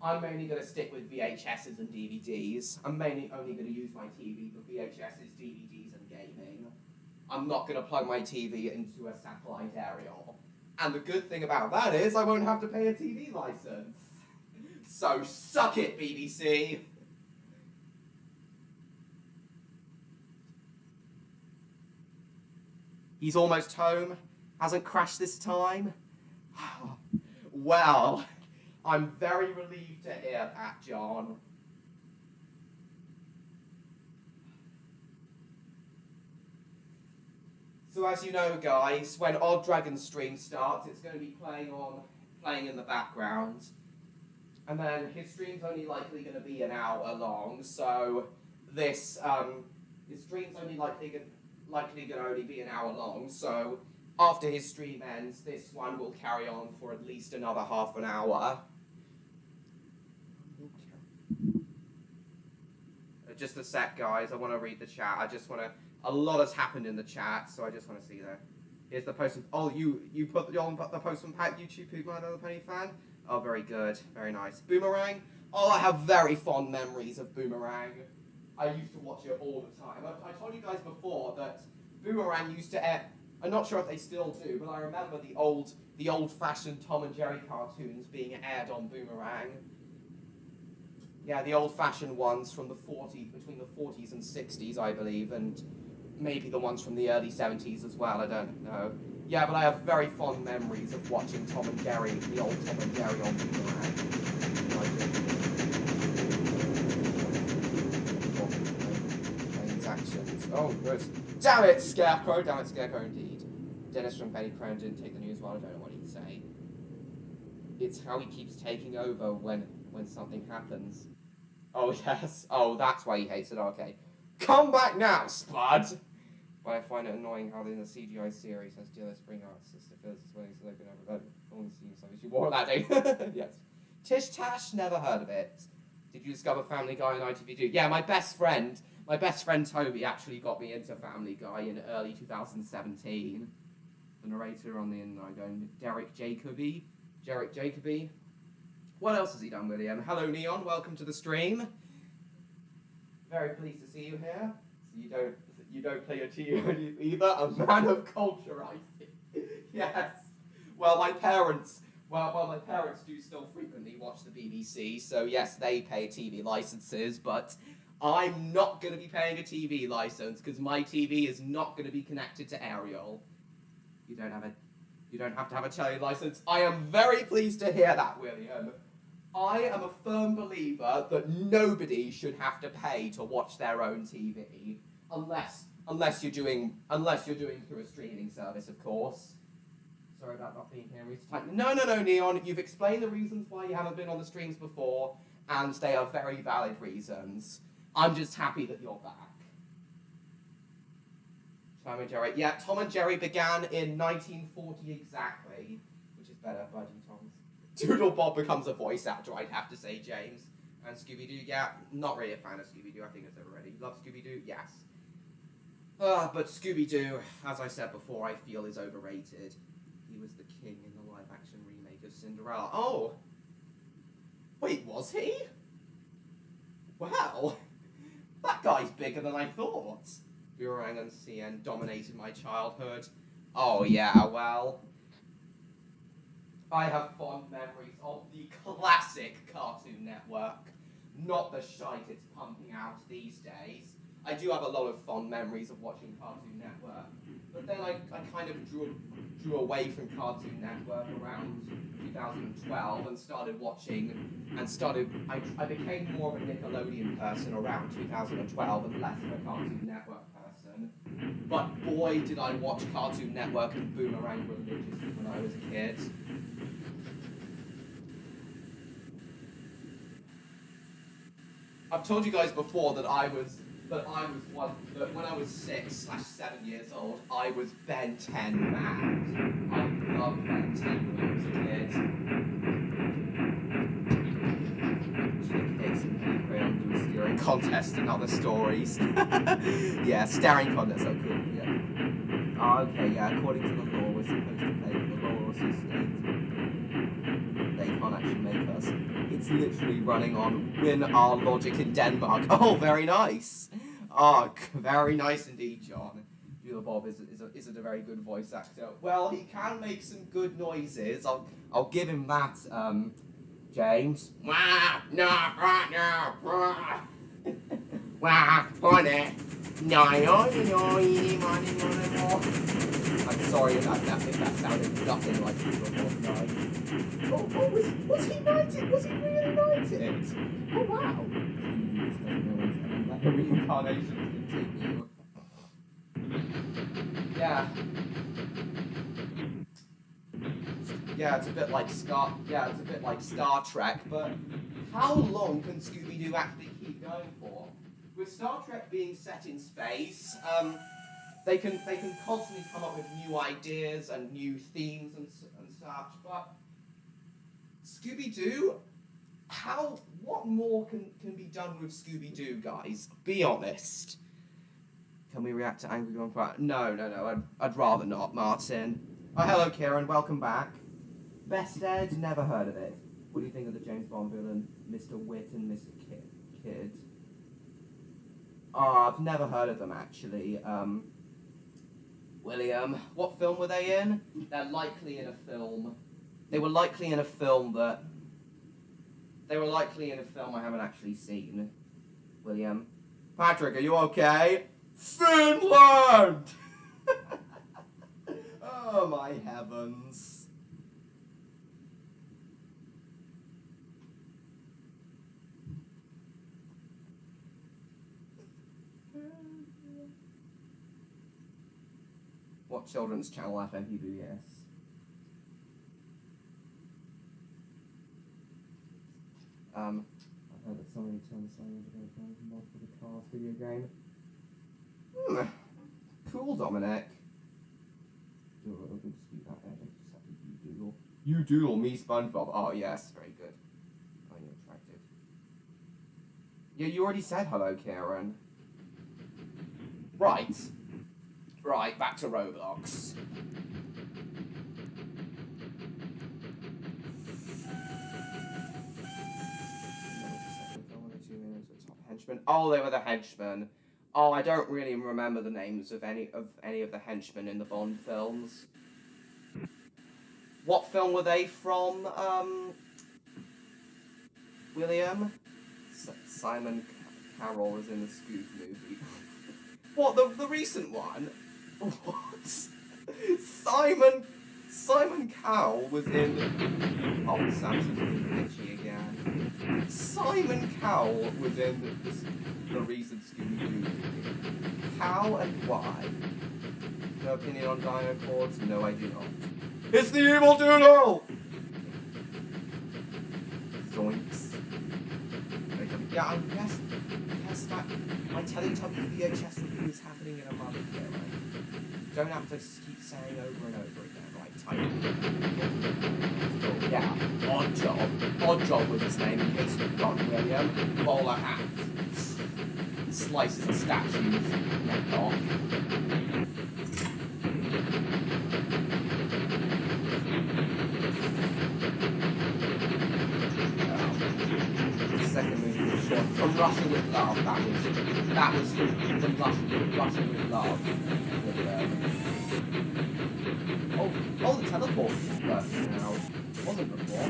I'm mainly going to stick with VHSs and DVDs. I'm mainly only going to use my TV for VHSs, DVDs, and gaming. I'm not going to plug my TV into a satellite aerial. And the good thing about that is I won't have to pay a TV license. So suck it, BBC! He's almost home. Hasn't crashed this time. Well, I'm very relieved to hear that, John. So as you know, guys, when Odd Dragon's stream starts, it's going to be playing in the background. And then his stream's only likely going to be an hour long, so his stream's only likely going to only be an hour long, so after his stream ends, this one will carry on for at least another half an hour. Just a sec, guys, I want to read the chat. A lot has happened in the chat, so I just want to see that. Here's the post from, you put the post from Pat YouTube, who's my another Penny fan? Oh, very good, very nice. Boomerang? Oh, I have very fond memories of Boomerang. I used to watch it all the time. I told you guys before that Boomerang used to air. I'm not sure if they still do, but I remember the old-fashioned Tom and Jerry cartoons being aired on Boomerang. Yeah, the old-fashioned ones from between the 40s and 60s, I believe, and maybe the ones from the early 70s as well. I don't know. Yeah, but I have very fond memories of watching Tom and Jerry, the old Tom and Jerry on Boomerang. Actions. Oh, good. Damn it, Scarecrow! Damn it, Scarecrow, indeed. Dennis from Penny Crown didn't take the news well. I don't know what he'd say. It's how he keeps taking over when something happens. Oh, yes. Oh, that's why he hates it. Okay. Come back now, Spud! But I find it annoying how in the CGI series has Jill bring out Sister Phyllis' wedding so they can have a only seems like she wore that day. Yes. Tish Tash, never heard of it. Did you discover Family Guy on ITV2? Yeah, my best friend Toby actually got me into Family Guy in early 2017. The narrator on the internet going, Derek Jacobi. What else has he done, William? Hello, Neon. Welcome to the stream. Very pleased to see you here. You don't play your TV either. A man of culture, I see. Yes. Well, my parents do still frequently watch the BBC, so yes, they pay TV licenses, but I'm not going to be paying a TV license because my TV is not going to be connected to Ariel. You don't have to have a telly license. I am very pleased to hear that, William. I am a firm believer that nobody should have to pay to watch their own TV, unless you're doing through a streaming service, of course. Sorry about not being here recent time. No, Neon. You've explained the reasons why you haven't been on the streams before, and they are very valid reasons. I'm just happy that you're back. Tom and Jerry. Yeah, Tom and Jerry began in 1940 exactly, which is better, Budgie Tom's. Doodle Bob becomes a voice actor, I'd have to say, James. And Scooby-Doo, yeah, not really a fan of Scooby-Doo, I think it's overrated. Love Scooby-Doo? Yes. But Scooby-Doo, as I said before, I feel is overrated. He was the king in the live-action remake of Cinderella. Oh! Wait, was he? Well, that guy's bigger than I thought. Boomerang and CN dominated my childhood. Oh yeah, well, I have fond memories of the classic Cartoon Network, not the shite it's pumping out these days. I do have a lot of fond memories of watching Cartoon Network, but then I kind of drew away from Cartoon Network around 2012 and started watching, I became more of a Nickelodeon person around 2012 and less of a Cartoon Network person. But boy, did I watch Cartoon Network and Boomerang religiously when I was a kid. I've told you guys before that when I was 6/7 years old, I was Ben 10 mad. I loved Ben 10 when I was a kid. Cakes and Penny Crayon do a steering contest and other stories. Yeah, staring contests are cool, yeah. Okay, yeah, according to the law, we're supposed to pay, but the law also states they can't actually make us. It's literally running on win our logic in Denmark. Oh, very nice. Oh, very nice indeed, John. Doodle Bob isn't a very good voice actor. Well, he can make some good noises. I'll give him that, James. Wah, no, right now. Wah, funny. I'm sorry if that sounded nothing like Doodle Bob. No. Was he knighted? Was he really knighted? Oh wow. Let the reincarnation continue. Yeah. Yeah, it's a bit like Star Trek, but how long can Scooby-Doo actually keep going for? With Star Trek being set in space, they can constantly come up with new ideas and new themes and such, but Scooby-Doo, what more can be done with Scooby-Doo, guys? Be honest. Can we react to Angry Grandpa? No, I'd rather not, Martin. Oh, hello, Kieran, welcome back. Best Ed, never heard of it. What do you think of the James Bond villain, Mr. Wit and Mr. Kidd? Oh, I've never heard of them, actually. William, what film were they in? They were likely in a film I haven't actually seen. William. Patrick, are you okay? Finland! Oh my heavens. What children's channel FMPB, yes. I've heard that somebody turned the sign into a mod for the Cars video game. Cool, Dominic. Good to speak that Ed. Just have to you doodle. You doodle, me SpongeBob. Oh yes, very good. Oh, you're attractive. Yeah, you already said hello, Karen. Right. Right, back to Roblox. Henchmen. Oh, they were the henchmen. Oh, I don't really remember the names of any of the henchmen in the Bond films. What film were they from, William? Simon Carroll was in the Scoob movie. What, the recent one? What? Simon Cowell was in... Oh, Samson's glitchy again. Simon Cowell was in the recent Scooby-Doo movie. How and why? No opinion on dino chords? No, I do not. It's the evil doodle! Zoinks. Yeah, I guess that my Teletubbies VHS review is happening in a month here, right? Don't have to keep saying over and over again, right? Type. Yeah, Odd Job was his name, in case you've forgotten, William. Bowler hat. Slices a statue's neck off. Second movie was short. From Russia with Love, that was from Russia with Love. Oh, the teleport is working now. It wasn't before.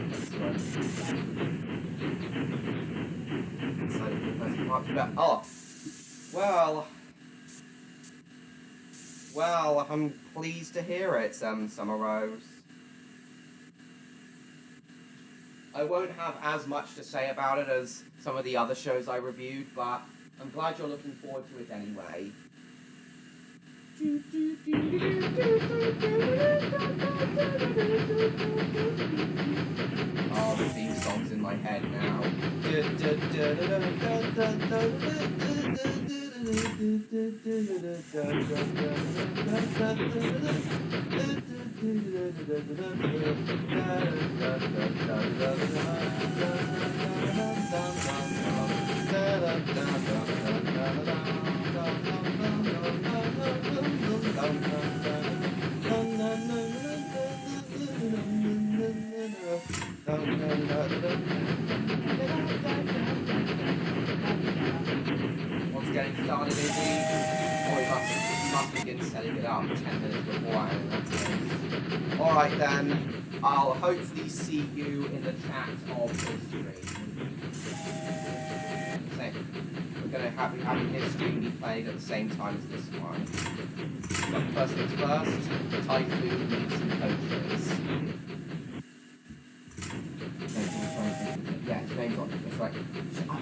Well, I'm pleased to hear it, Summer Rose. I won't have as much to say about it as some of the other shows I reviewed, but I'm glad you're looking forward to it anyway. Oh, the theme song's in my head now. Once getting started, is he? Or he must begin setting it up 10 minutes beforehand. Alright then, I'll hopefully see you in the chat of history. We're going to have history be played at the same time as this one. But first things first, Typhoon needs some coaches. Yeah, his name's on it. That's right.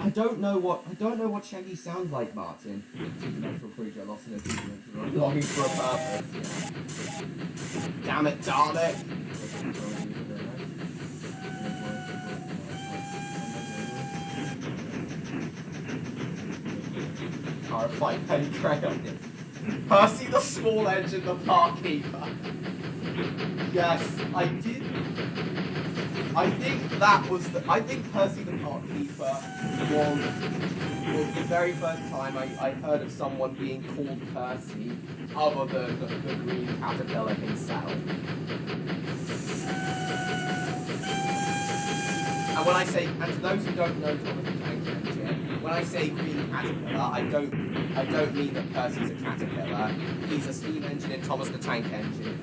I don't know what Shaggy sounds like, Martin. Supernatural creature lost in a supernatural longing for a purpose. Yeah. Damn it, Dalek! Horrified Penny Crayon. Percy the Small Engine, the Park Keeper. Yes, I did. I think Percy the Park Keeper was the very first time I heard of someone being called Percy other than the green caterpillar himself. And when I say, and to those who don't know Thomas the Tank Engine, when I say green caterpillar, I don't mean that Percy's a caterpillar. He's a steam engine in Thomas the Tank Engine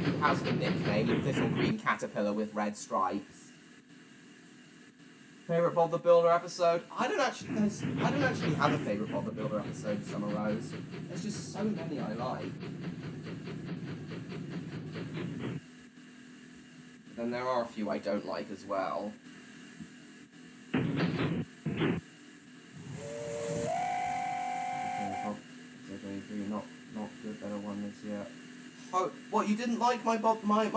who has the nickname of Little Green Caterpillar with red stripes. Favorite Bob the Builder episode? I don't actually have a favorite Bob the Builder episode, Summer Rose. There's just so many I like. Then there are a few I don't like as well. Not good, better one this year. Oh, what, you didn't like my Balamori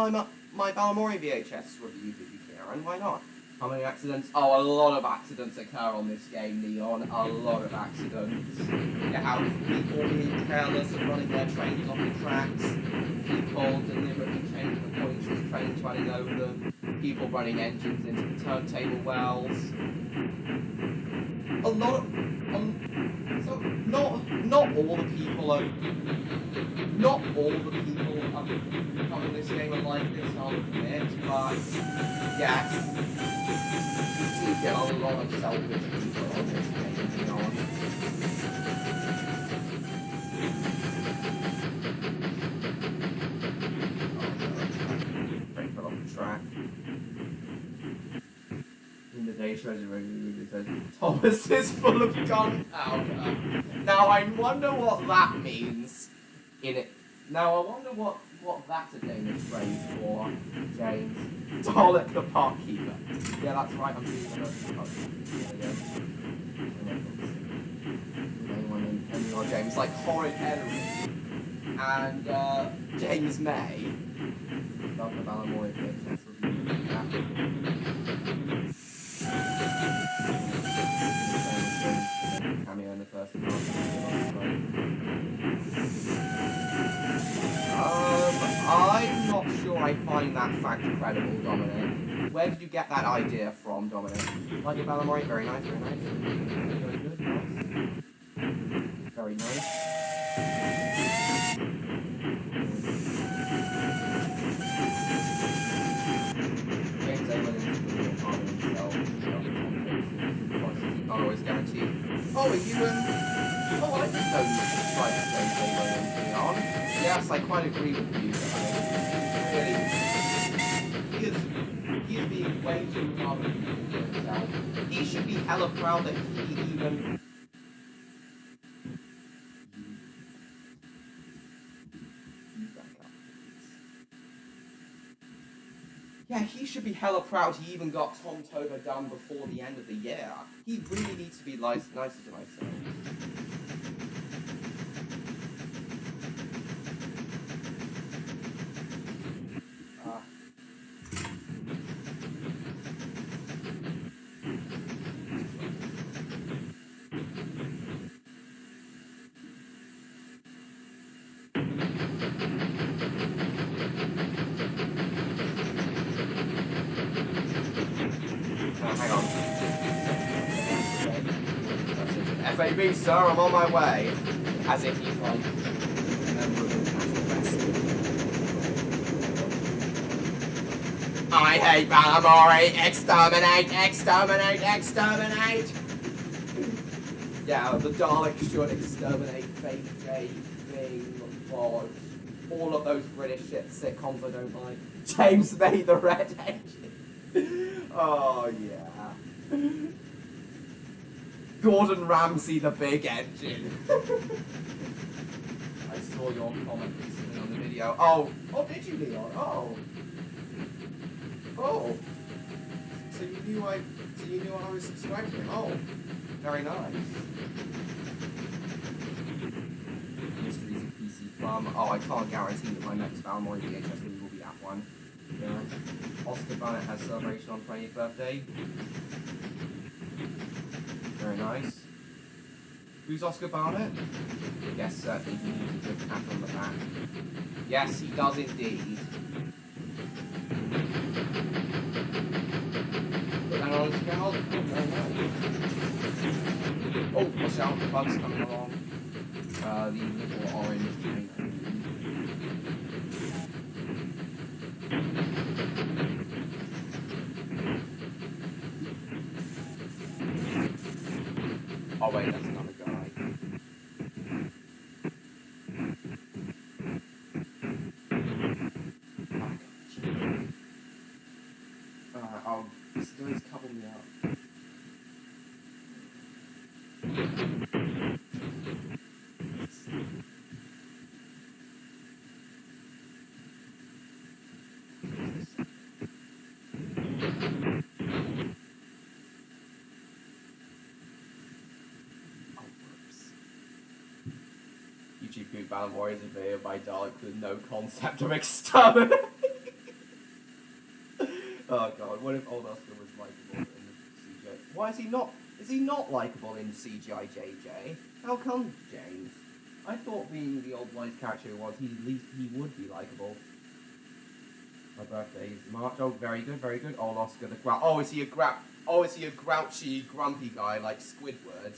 VHS review, did you, Kieran? Why not? How many accidents? Oh, a lot of accidents occur on this game, Leon. A lot of accidents. You have people being careless and running their trains off the tracks. People deliberately changing the points as trains running over them. People running engines into the turntable wells. A lot of... so, not all the people coming this game are like this, I'll admit, but yes, you do get a lot of selfish people on this game, to be honest. Thomas is full of gunpowder. Now I wonder what that means in it. Now I wonder what that's a Danish phrase for, James. Dalek the park keeper. Yeah, that's right, I'm doing the park keeper. Anyone James, like Horrid Henry and James May. Love the Balamoy bit, let's review that. Cameo in the first part. I'm not sure I find that fact credible, Dominic. Where did you get that idea from, Dominic? Like your Balamoy, very nice, very nice. Very good, nice. Very nice. James A. Williams is doing harm himself. Oh, it's guaranteed. Oh, are you, oh, I didn't know you subscribed to James A. Williams, Leon. Yes, I quite agree with you. Really, he is being way too hard for himself. He should be hella proud that he even... Yeah, he should be hella proud he even got Tom Tober done before the end of the year. He really needs to be nicer to myself. Hang on. FAB, sir, I'm on my way. As if he's like a member of the National Rescue. I hate Balamori! Exterminate! Exterminate! Exterminate! Yeah, the Daleks should exterminate Fake J, Bing, Bod, all of those British sitcoms I don't like. James May the Red Engine. Oh, yeah. Gordon Ramsay, the big engine. I saw your comment recently on the video. Oh, did you, Leon? Oh. So you knew I was subscribed to him. Oh, very nice. Mysteries of PC Plum. Oh, I can't guarantee that my next Balmori VHS movie will be that one. Yeah. Oscar Barnett has celebration on 20th birthday. Very nice. Who's Oscar Barnett? Yes, certainly he needs a good pat on the back. Yes, he does indeed. Put that on his scale. Oh, watch out, the bug's coming along. The little orange thing. Oh wait, that's another guy. Oh, these guys couple me up. YouTube Boot Battle Warriors invaded by Daleks with no concept of exterminate. Oh god, what if old Oscar was likeable in CGI? Why is he not? Is he not likeable in CGI JJ? How come, James? I thought being the old wise character he was, he would be likeable. My birthday is March. Oh, very good, very good. Old Oscar the Grouch. Oh, is he a grouchy, grumpy guy like Squidward?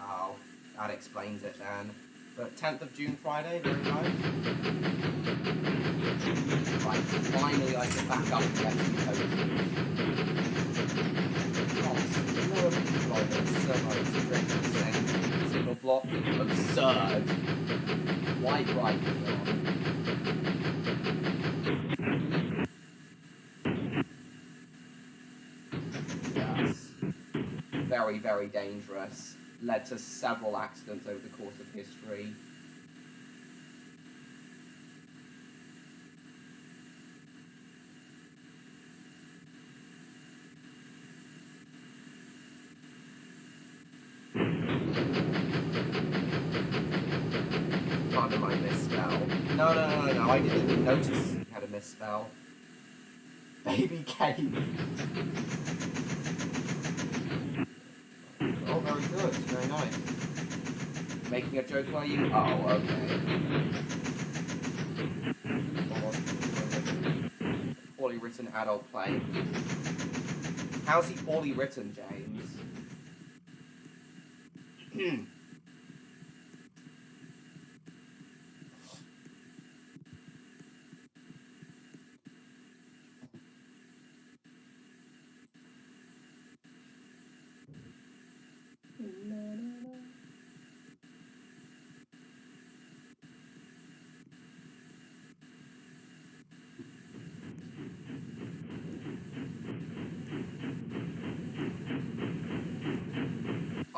Oh, that explains it then. But 10th of June Friday, very nice. Right, finally I can back up and get some coaches. Single block, absurd. White right. very, very dangerous. Led to several accidents over the course of history. Pardon my misspell. No, I didn't even notice you had a misspell. Baby cake. Oh, very good. Very nice. Making a joke, are you? Oh, okay. Poorly written adult play. How's he poorly written, James?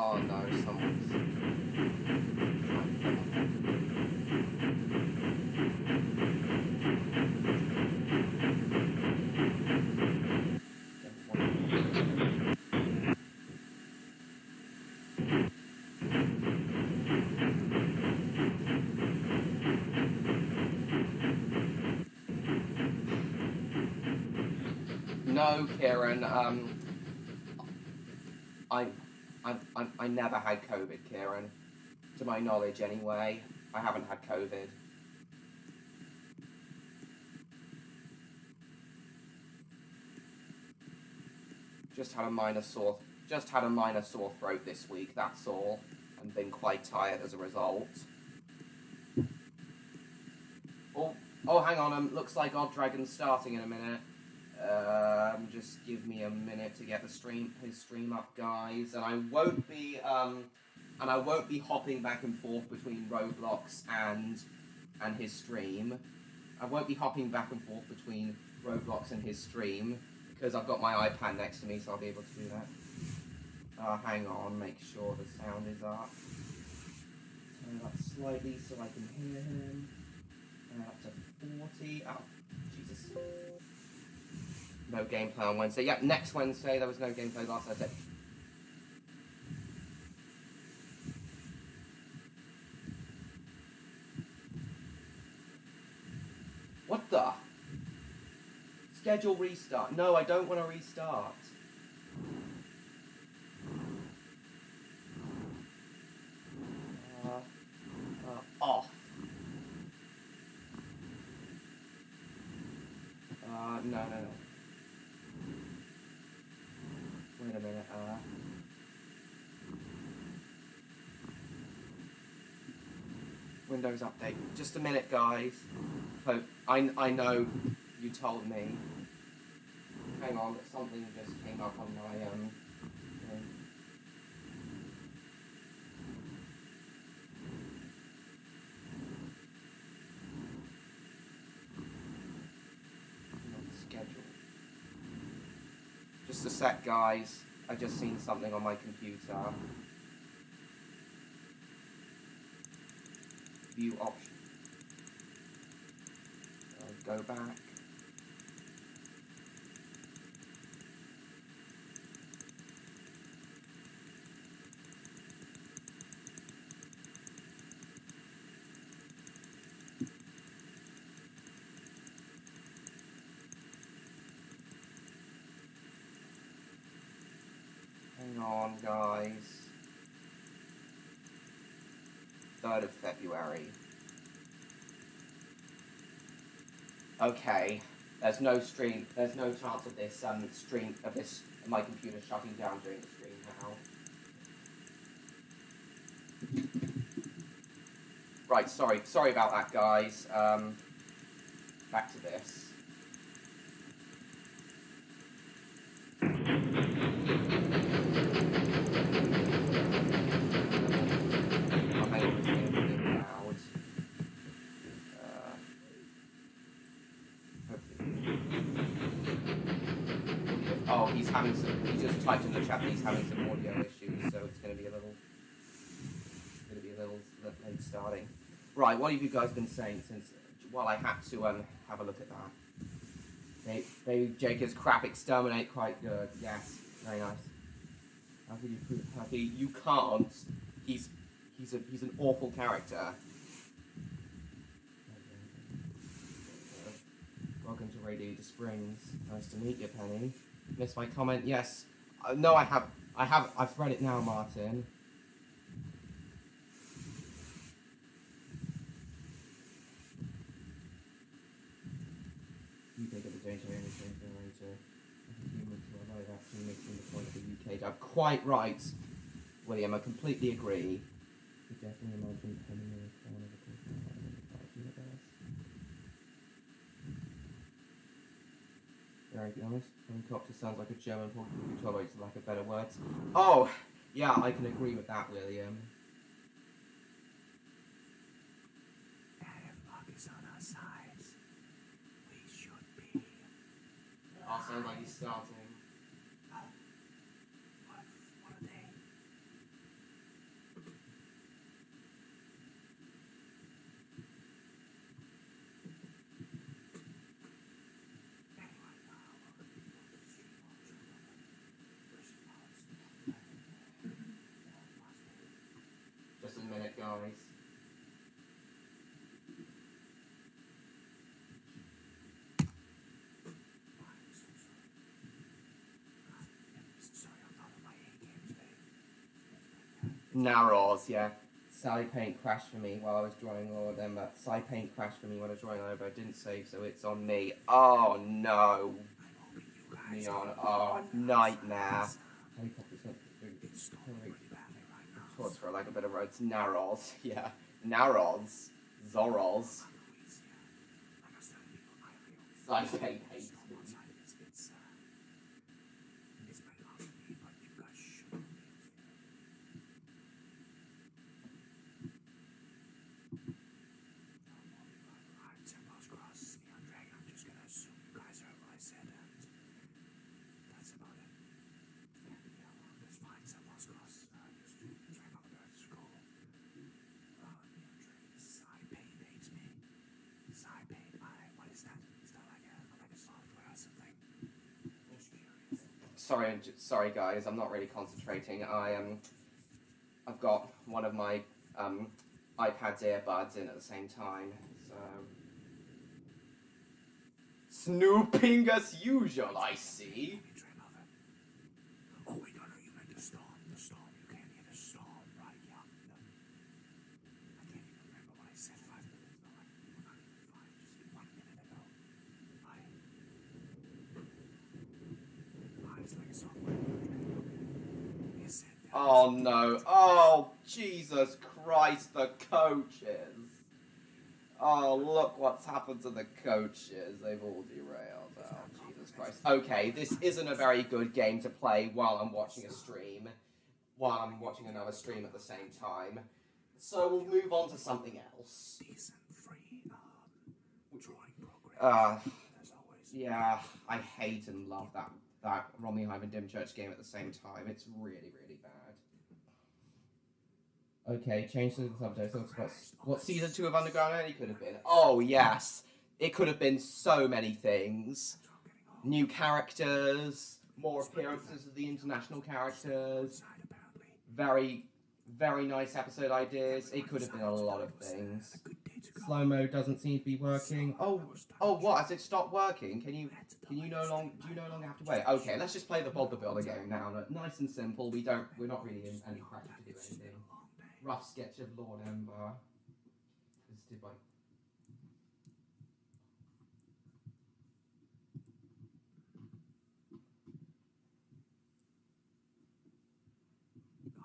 Oh no, someone's... No, Kieran, I never had COVID, Kieran. To my knowledge, anyway. I haven't had COVID. Just had a minor sore throat this week, that's all. And been quite tired as a result. Oh, hang on, looks like Odd Dragon's starting in a minute. Just give me a minute to get his stream up, guys. And I won't be hopping back and forth between Roblox and his stream. I won't be hopping back and forth between Roblox and his stream because I've got my iPad next to me, so I'll be able to do that. Hang on, make sure the sound is up. Turn it up slightly so I can hear him. Up to 40. Oh, Jesus. No gameplay on Wednesday. Yep, next Wednesday. There was no gameplay last Thursday. What the? Schedule restart. No, I don't want to restart. Off. No. Wait a minute, Windows update. Just a minute, guys. Oh, I know you told me. Hang on, something just came up on my, thing. Just a sec, guys. I just seen something on my computer. View option. Go back. Hang on, guys. 3rd of February. Okay. There's no chance of this my computer shutting down during the stream now. Right, sorry about that, guys. Back to this. Oh, he just typed in the chat that he's having some audio issues. starting. Right, what have you guys been saying since? Well, I had to have a look at that. Jacob's crap exterminate quite good. Yes, very nice. How could you prove happy? You can't. He's an awful character. Welcome to Radiator Springs. Nice to meet you, Penny. Missed my comment? Yes. No, I have. I've read it now, Martin. You think of the danger anything later. Humans who are like actually making the point of the UK job. Quite right, William. I completely agree. You definitely imagine Penny in a corner of the universe. Very honest. Helicopter sounds like a German portable controller, for lack of better words. Oh, yeah, I can agree with that, William. Luck is on our sides. We should be. Oh, sounds like he's starting. What are they? Just a minute, guys. Narrows, yeah. Sally Paint crashed for me while I was drawing Lord Ember. Sally Paint crashed for me when I was drawing over. I didn't save, so it's on me. Oh no. Neon. Oh, nightmare. Towards for like a bit of roads. Narrows, yeah. Narrows. Zorros. Sally Paint hates me. Sorry guys, I'm not really concentrating. I've got one of my iPad's earbuds in at the same time, so snooping as usual, I see. Oh wait, no, you meant the storm. The storm. You can't hear the storm right yonder. I can't even remember what I said 5 minutes ago. Not even 5, just 1 minute ago. It's like a software. Oh no. Oh, Jesus Christ, the coaches. Oh, look what's happened to the coaches. They've all derailed. Oh, Jesus Christ. Okay, this isn't a very good game to play while I'm watching a stream. While I'm watching another stream at the same time. So we'll move on to something else. Decent free drawing program. Yeah, I hate and love that Romney Hive and Dimchurch game at the same time. It's really, really bad. Okay, change to the subject. Talks about what season 2 of Underground Alley could have been. Oh yes, it could have been so many things. New characters, more appearances of the international characters. Very, very nice episode ideas. It could have been a lot of things. Slow-mo doesn't seem to be working. Oh, what? Has it stopped working? Do you no longer have to wait? Okay, let's just play the Bob the Builder game now. Nice and simple. We're not really in any pressure to do anything. Rough sketch of Lord Ember. Visited by.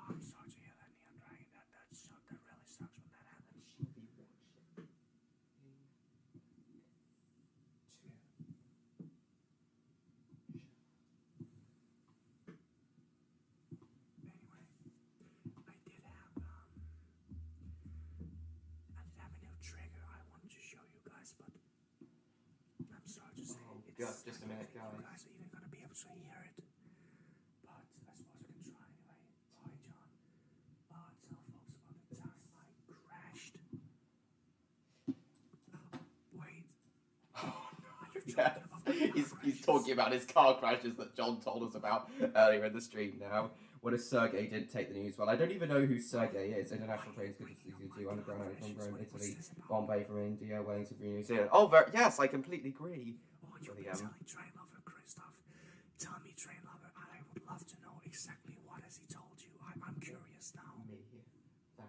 I'm sorry to hear that, Neon Dragon. That really sucks when that happens. Anyway, I did have a new trigger I wanted to show you guys, but I'm sorry to say Just a minute, guys. You guys are even gonna be able to hear it. But I suppose we can try anyway. Hi, John. Tell folks about the time I crashed Yes. He's talking about his car crashes that John told us about earlier in the stream now. What if Sergey didn't take the news well? I don't even know who Sergey is. International trains good to do underground from Rome, Italy, Bombay from India, Wellington from New Zealand. Oh, yes, I completely agree. Oh, you've been telling Train Lover, Christoph. Tell me, Train Lover, I would love to know exactly what has he told you. I'm curious now. Me, that. But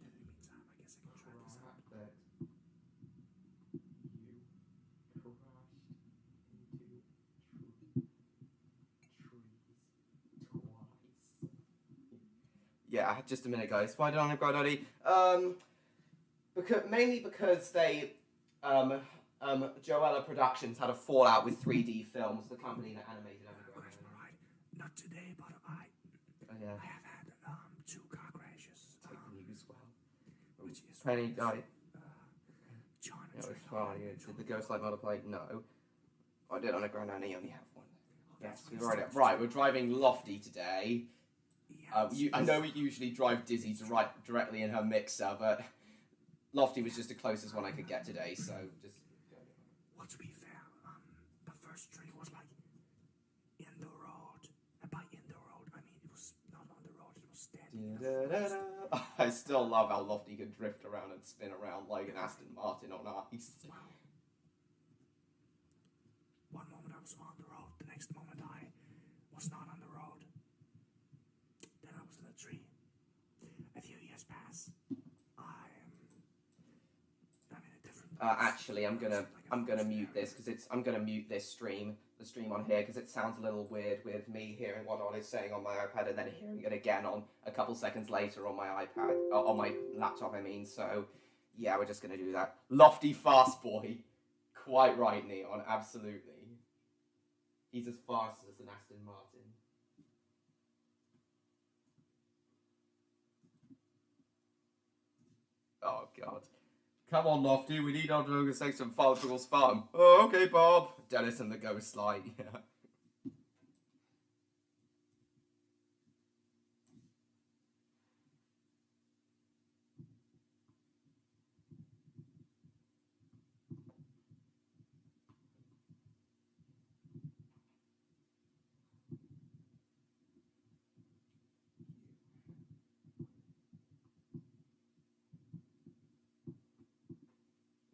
in the meantime, I guess I can try this out. That you crashed into trees twice. Yeah, just a minute, guys. Why did I go Daddy? Mainly because they, Joella Productions had a fallout with 3D Films, the company that animated Underground. Right. Not today, but I have had 2 car crashes. Take the news well. Which is Penny died. John It was fine. Did the Ghost Light multiplay? No. I did Underground and I only have one. Yes, we've already. Right, we're driving Lofty today. I know we usually drive Dizzy directly in her mixer, but Lofty was just the closest one I could get today, so just. Well, to be fair, the first tree was like in the road, and by in the road, I mean it was not on the road; it was dead. I still love how Lofty can drift around and spin around like an Aston Martin on ice. Wow. One moment I was on the road, the next moment I was not on the road. Then I was in a tree. A few years pass. I'm in a different. Actually, I'm gonna mute this because I'm gonna mute the stream on here because it sounds a little weird with me hearing what Ollie's saying on my iPad and then hearing it again on a couple seconds later on my iPad, on my laptop. I mean, so yeah, we're just gonna do that. Lofty fast boy, quite right, Neon. Absolutely, he's as fast as an Aston Martin. Oh God. Come on, Lofty, we need our to take some follicles farm. Oh, okay, Bob. Dennis and the Ghost Light, yeah.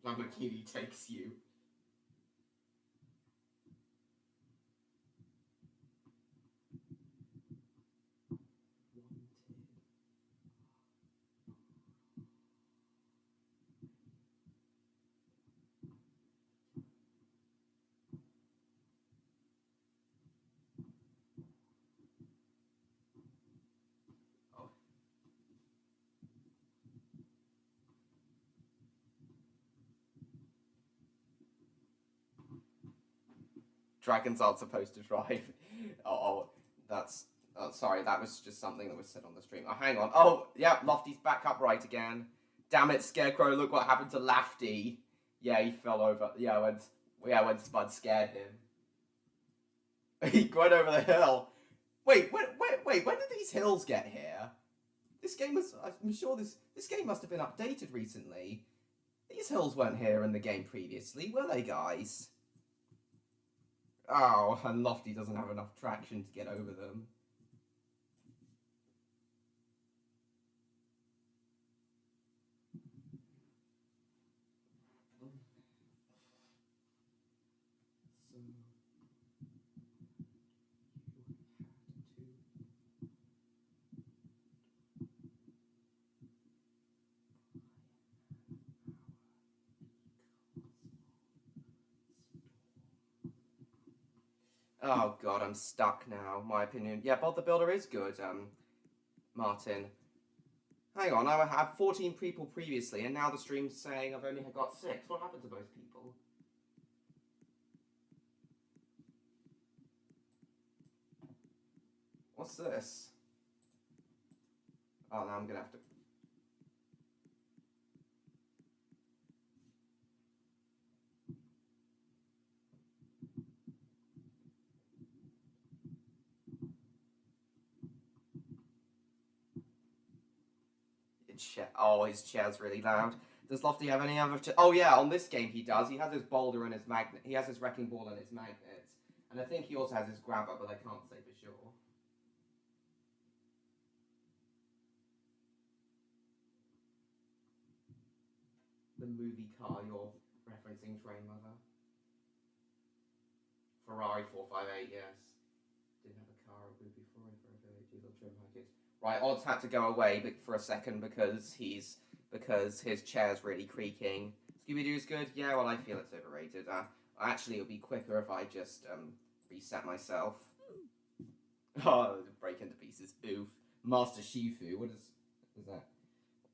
Lamborghini takes you. Dragons aren't supposed to drive. Sorry, that was just something that was said on the stream. Oh, hang on. Oh, yeah, Lofty's back upright again. Damn it, Scarecrow, look what happened to Lafty. Yeah, he fell over. Yeah, when Spud scared him. He went over the hill. Wait, when did these hills get here? I'm sure this game must have been updated recently. These hills weren't here in the game previously, were they, guys? Oh, and Lofty doesn't have enough traction to get over them. Oh God, I'm stuck now. My opinion. Yeah, Bob the Builder is good. Martin. Hang on, I had 14 people previously, and now the stream's saying I've only got 6. What happened to both people? What's this? Oh, now I'm gonna have to. Oh, his chair's really loud. Does Lofty have any other? Oh yeah, on this game he does. He has his boulder and his magnet. He has his wrecking ball and his magnets, and I think he also has his grabber, but I can't say for sure. The movie car you're referencing, Train Mother. Ferrari 458, yes. Didn't have a car, it would be Ferrari 458, diesel trim package. Right, Odds had to go away for a second because his chair's really creaking. Scooby-Doo's good? Yeah, well, I feel it's overrated. Actually, it would be quicker if I just reset myself. Oh, break into pieces. Oof. Master Shifu. What is that?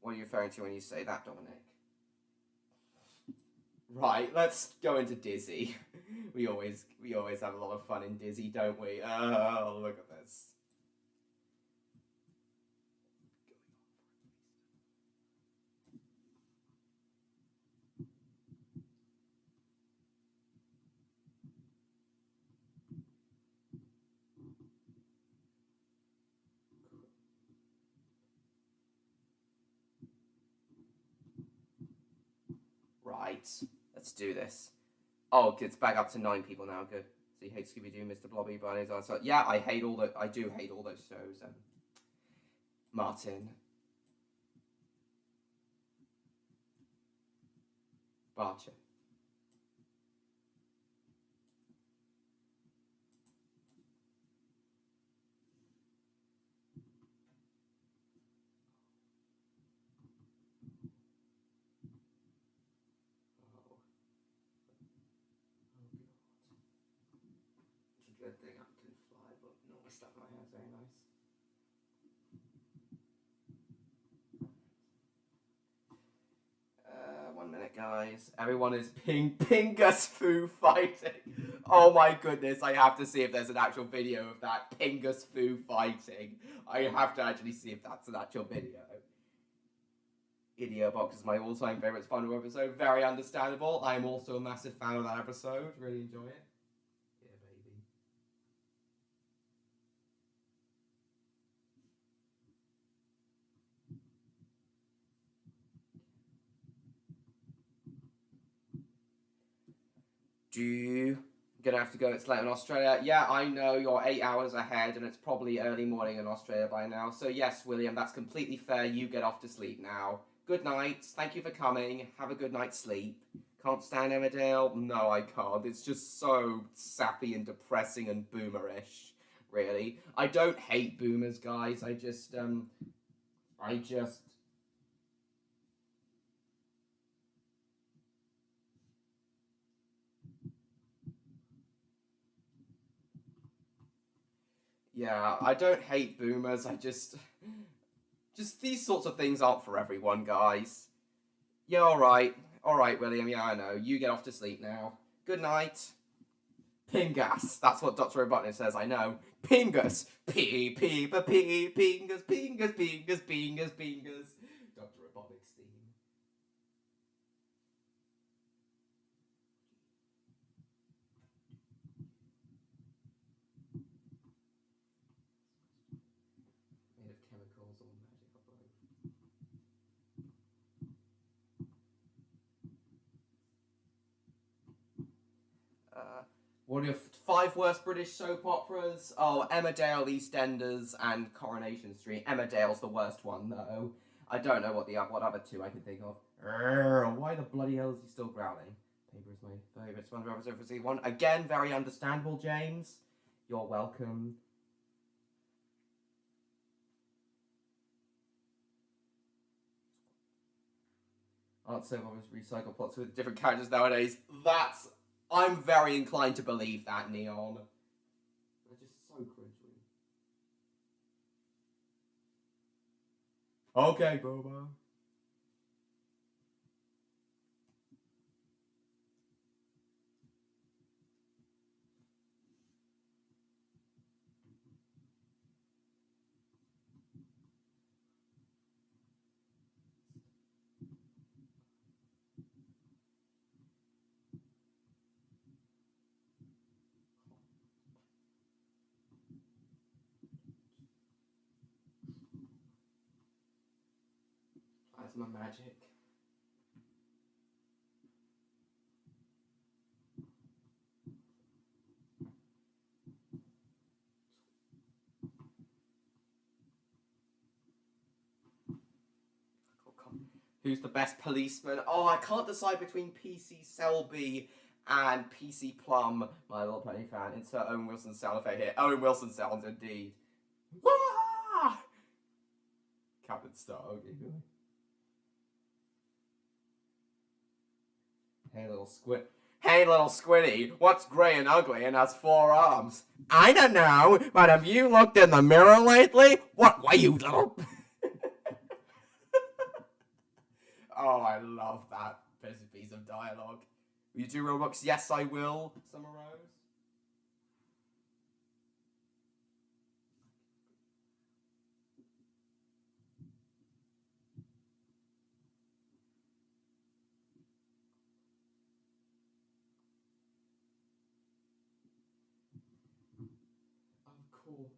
What are you referring to when you say that, Dominic? Right, let's go into Dizzy. We always have a lot of fun in Dizzy, don't we? Oh, look at this. Right, let's do this. Oh, it's back up to 9 people now. Good. So you hate Scooby-Doo, Mr. Blobby, Bunnies. So yeah, I do hate all those shows. Martin, Barcher. Oh, oh god. It's a good thing I can fly, but not my stuff in my hair is very nice. 1 minute, guys. Everyone is Pingus Fu fighting. Oh my goodness, I have to see if there's an actual video of that Pingus Fu fighting. I have to actually see if that's an actual video. Idiobox is my all-time favorite SpongeBob episode. Very understandable. I'm also a massive fan of that episode. Really enjoy it. Yeah, baby. Gonna have to go. It's late in Australia. Yeah, I know you're 8 hours ahead, and it's probably early morning in Australia by now. So yes, William, that's completely fair. You get off to sleep now. Good night. Thank you for coming. Have a good night's sleep. Can't stand Emmerdale? No, I can't. It's just so sappy and depressing and boomerish. Really, I don't hate boomers, guys. I just yeah, I don't hate boomers. Just these sorts of things aren't for everyone, guys. Yeah, all right, William. Yeah, I know. You get off to sleep now. Good night. Pingas. That's what Dr. Robotnik says. I know. Pingas. Pee pee pa pee pingas pingas pingas pingas pingas. Dr. Robotnik's theme. Made of chemicals or magic or both. What are your 5 worst British soap operas? Oh, Emmerdale, EastEnders, and Coronation Street. Emmerdale's the worst one, though. I don't know what other 2 I can think of. Why the bloody hell is he still growling? Paper is my favourite SpongeBob episode for season 1. Again, very understandable, James. You're welcome. Aren't soap operas recycle plots with different characters nowadays? I'm very inclined to believe that, Neon. They're just so cringy. Okay, Boba. Plasma magic. Who's the best policeman? Oh, I can't decide between PC Selby and PC Plum. My Little Pony fan. Insert Owen Wilson sound effect here. Owen Wilson sounds indeed. Ah! Captain Star. Okay. Hey, little squid. Hey, little squiddy, what's grey and ugly and has 4 arms? I don't know, but have you looked in the mirror lately? What? Why, you little... Oh, I love that piece of dialogue. Will you do Roblox? Yes, I will, Summer Rose. Of course.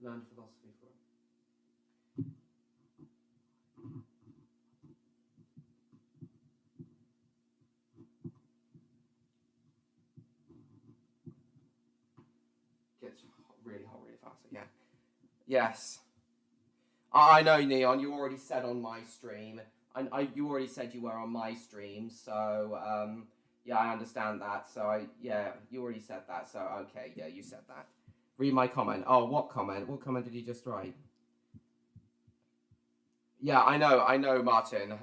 Learn philosophy for it. Gets really hot really fast. Yeah. Yes. I know, Neon. You already said on my stream. You already said you were on my stream. So yeah, I understand that. So you already said that. So okay, yeah, you said that. Read my comment. Oh, what comment? What comment did you just write? Yeah, I know, Martin.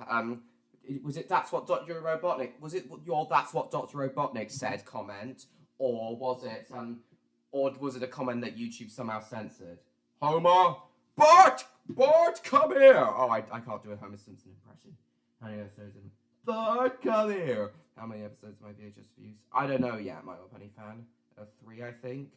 Was it that's what Dr. Robotnik? Was it your that's what Dr. Robotnik said comment, or was it a comment that YouTube somehow censored? Homer, Bart, come here! Oh, I can't do a Homer Simpson impression. How many episodes? Bart, come here! How many episodes of my VHS views? I don't know yet, my little penny fan. 3, I think.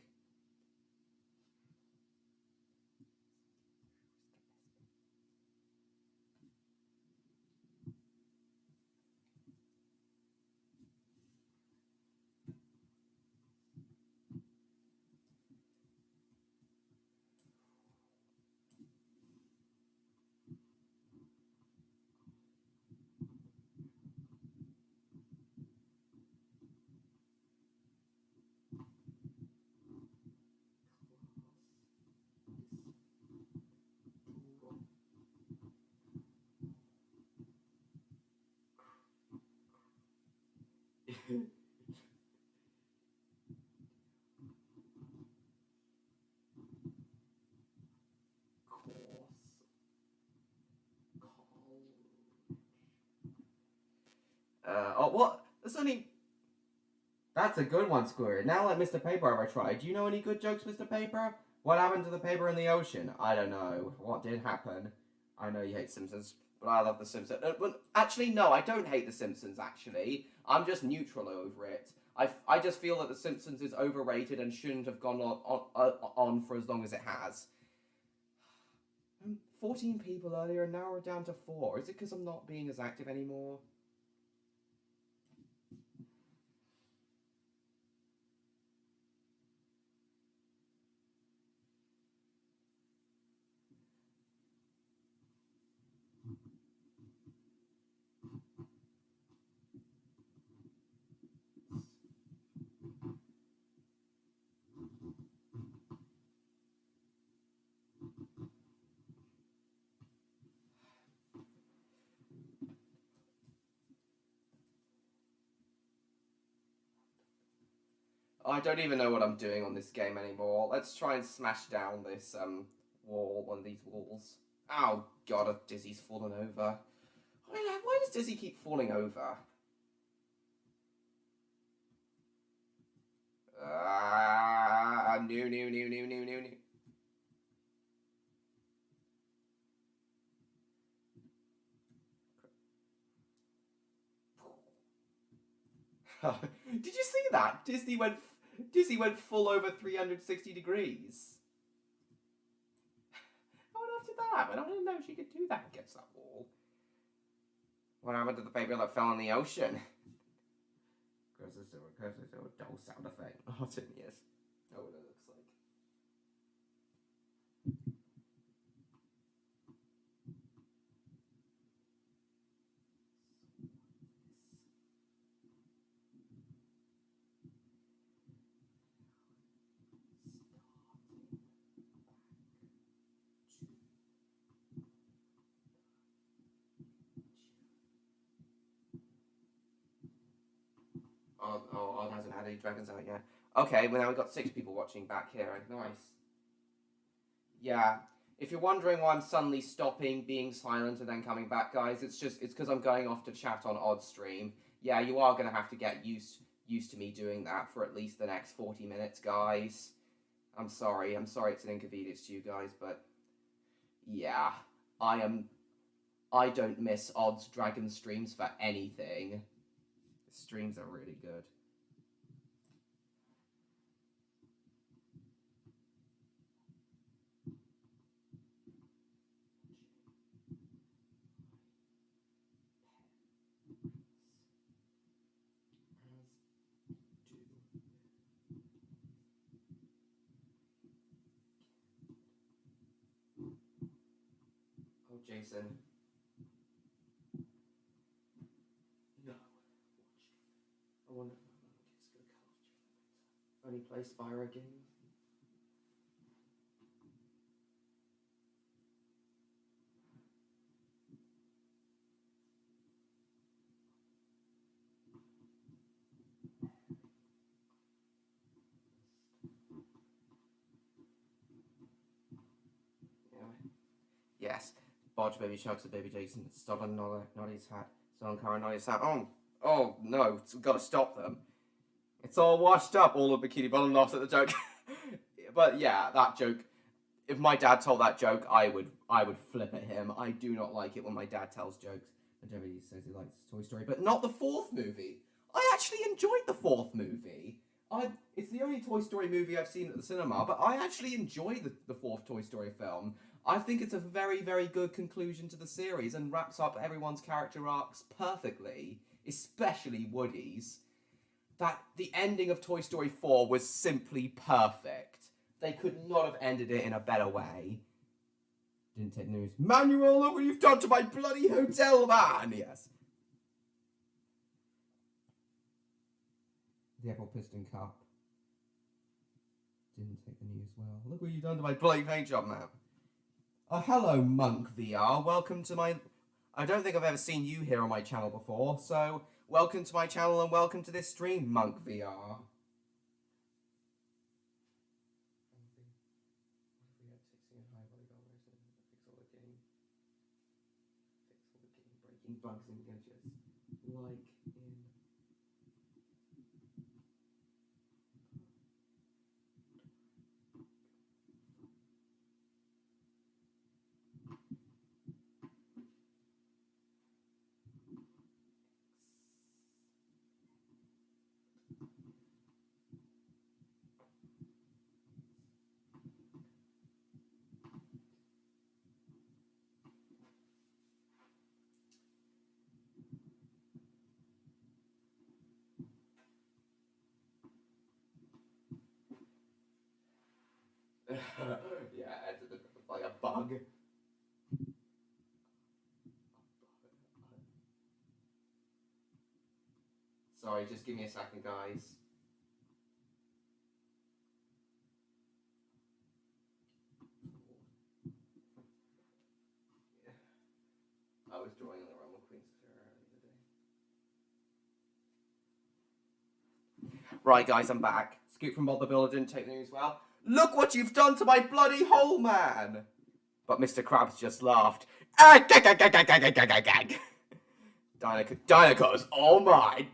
Oh, what? That's only... That's a good one, Squirrel. Now let Mr. Paper have a try. Do you know any good jokes, Mr. Paper? What happened to the paper in the ocean? I don't know. What did happen? I know you hate Simpsons, but I love The Simpsons. But actually, no, I don't hate The Simpsons, actually. I'm just neutral over it. I just feel that The Simpsons is overrated and shouldn't have gone on for as long as it has. 14 people earlier, and now we're down to 4. Is it because I'm not being as active anymore? I don't even know what I'm doing on this game anymore. Let's try and smash down this one of these walls. Oh god, Dizzy's fallen over. Why does Dizzy keep falling over? No. Did you see that? Dizzy went full over 360 degrees. I went after that, but I didn't know she could do that against that wall. What happened to the paper that fell in the ocean? Because it's a dull sound effect. Oh, yes. Oh, what it looks like. Odd hasn't had any dragons out yet. Okay, well now we've got 6 people watching back here. Nice. Yeah. If you're wondering why I'm suddenly stopping being silent and then coming back, guys, it's because I'm going off to chat on Odd stream. Yeah, you are gonna have to get used to me doing that for at least the next 40 minutes, guys. I'm sorry it's an inconvenience to you guys, but yeah, I don't miss Odd's Dragon streams for anything. The streams are really good. Oh, Jason. No. I wonder if my kids go college. Only play Spyro games. Yes. Bodge, Baby Sharks, and Baby Jason. Stop and nod his hat. Son Kara, nod his hat. Oh no, gotta stop them. It's all washed up, all of Bikini Bottom laughs at the joke. But yeah, that joke. If my dad told that joke, I would flip at him. I do not like it when my dad tells jokes. And Jeremy says he likes Toy Story, but not the 4th movie. I actually enjoyed the 4th movie. It's the only Toy Story movie I've seen at the cinema, but I actually enjoyed the 4th Toy Story film. I think it's a very, very good conclusion to the series and wraps up everyone's character arcs perfectly, especially Woody's. That the ending of Toy Story 4 was simply perfect. They could not have ended it in a better way. Didn't take news. Manuel, look what you've done to my bloody hotel, man! Yes. The Apple Piston Cup. Didn't take the news well. Look what you've done to my bloody paint job, man. Oh, hello, Monk VR. Welcome to my... I don't think I've ever seen you here on my channel before, so welcome to my channel and welcome to this stream, Monk VR. Breaking bugs and gadgets, like in... Yeah, it's like a bug. Sorry, just give me a second, guys. I was drawing on the Rumble Queens the other day. Right, guys, I'm back. Scoot from Bob the Builder didn't take the news well. Look what you've done to my bloody hole, man! But Mr. Krabs just laughed. Dinoco's all mine.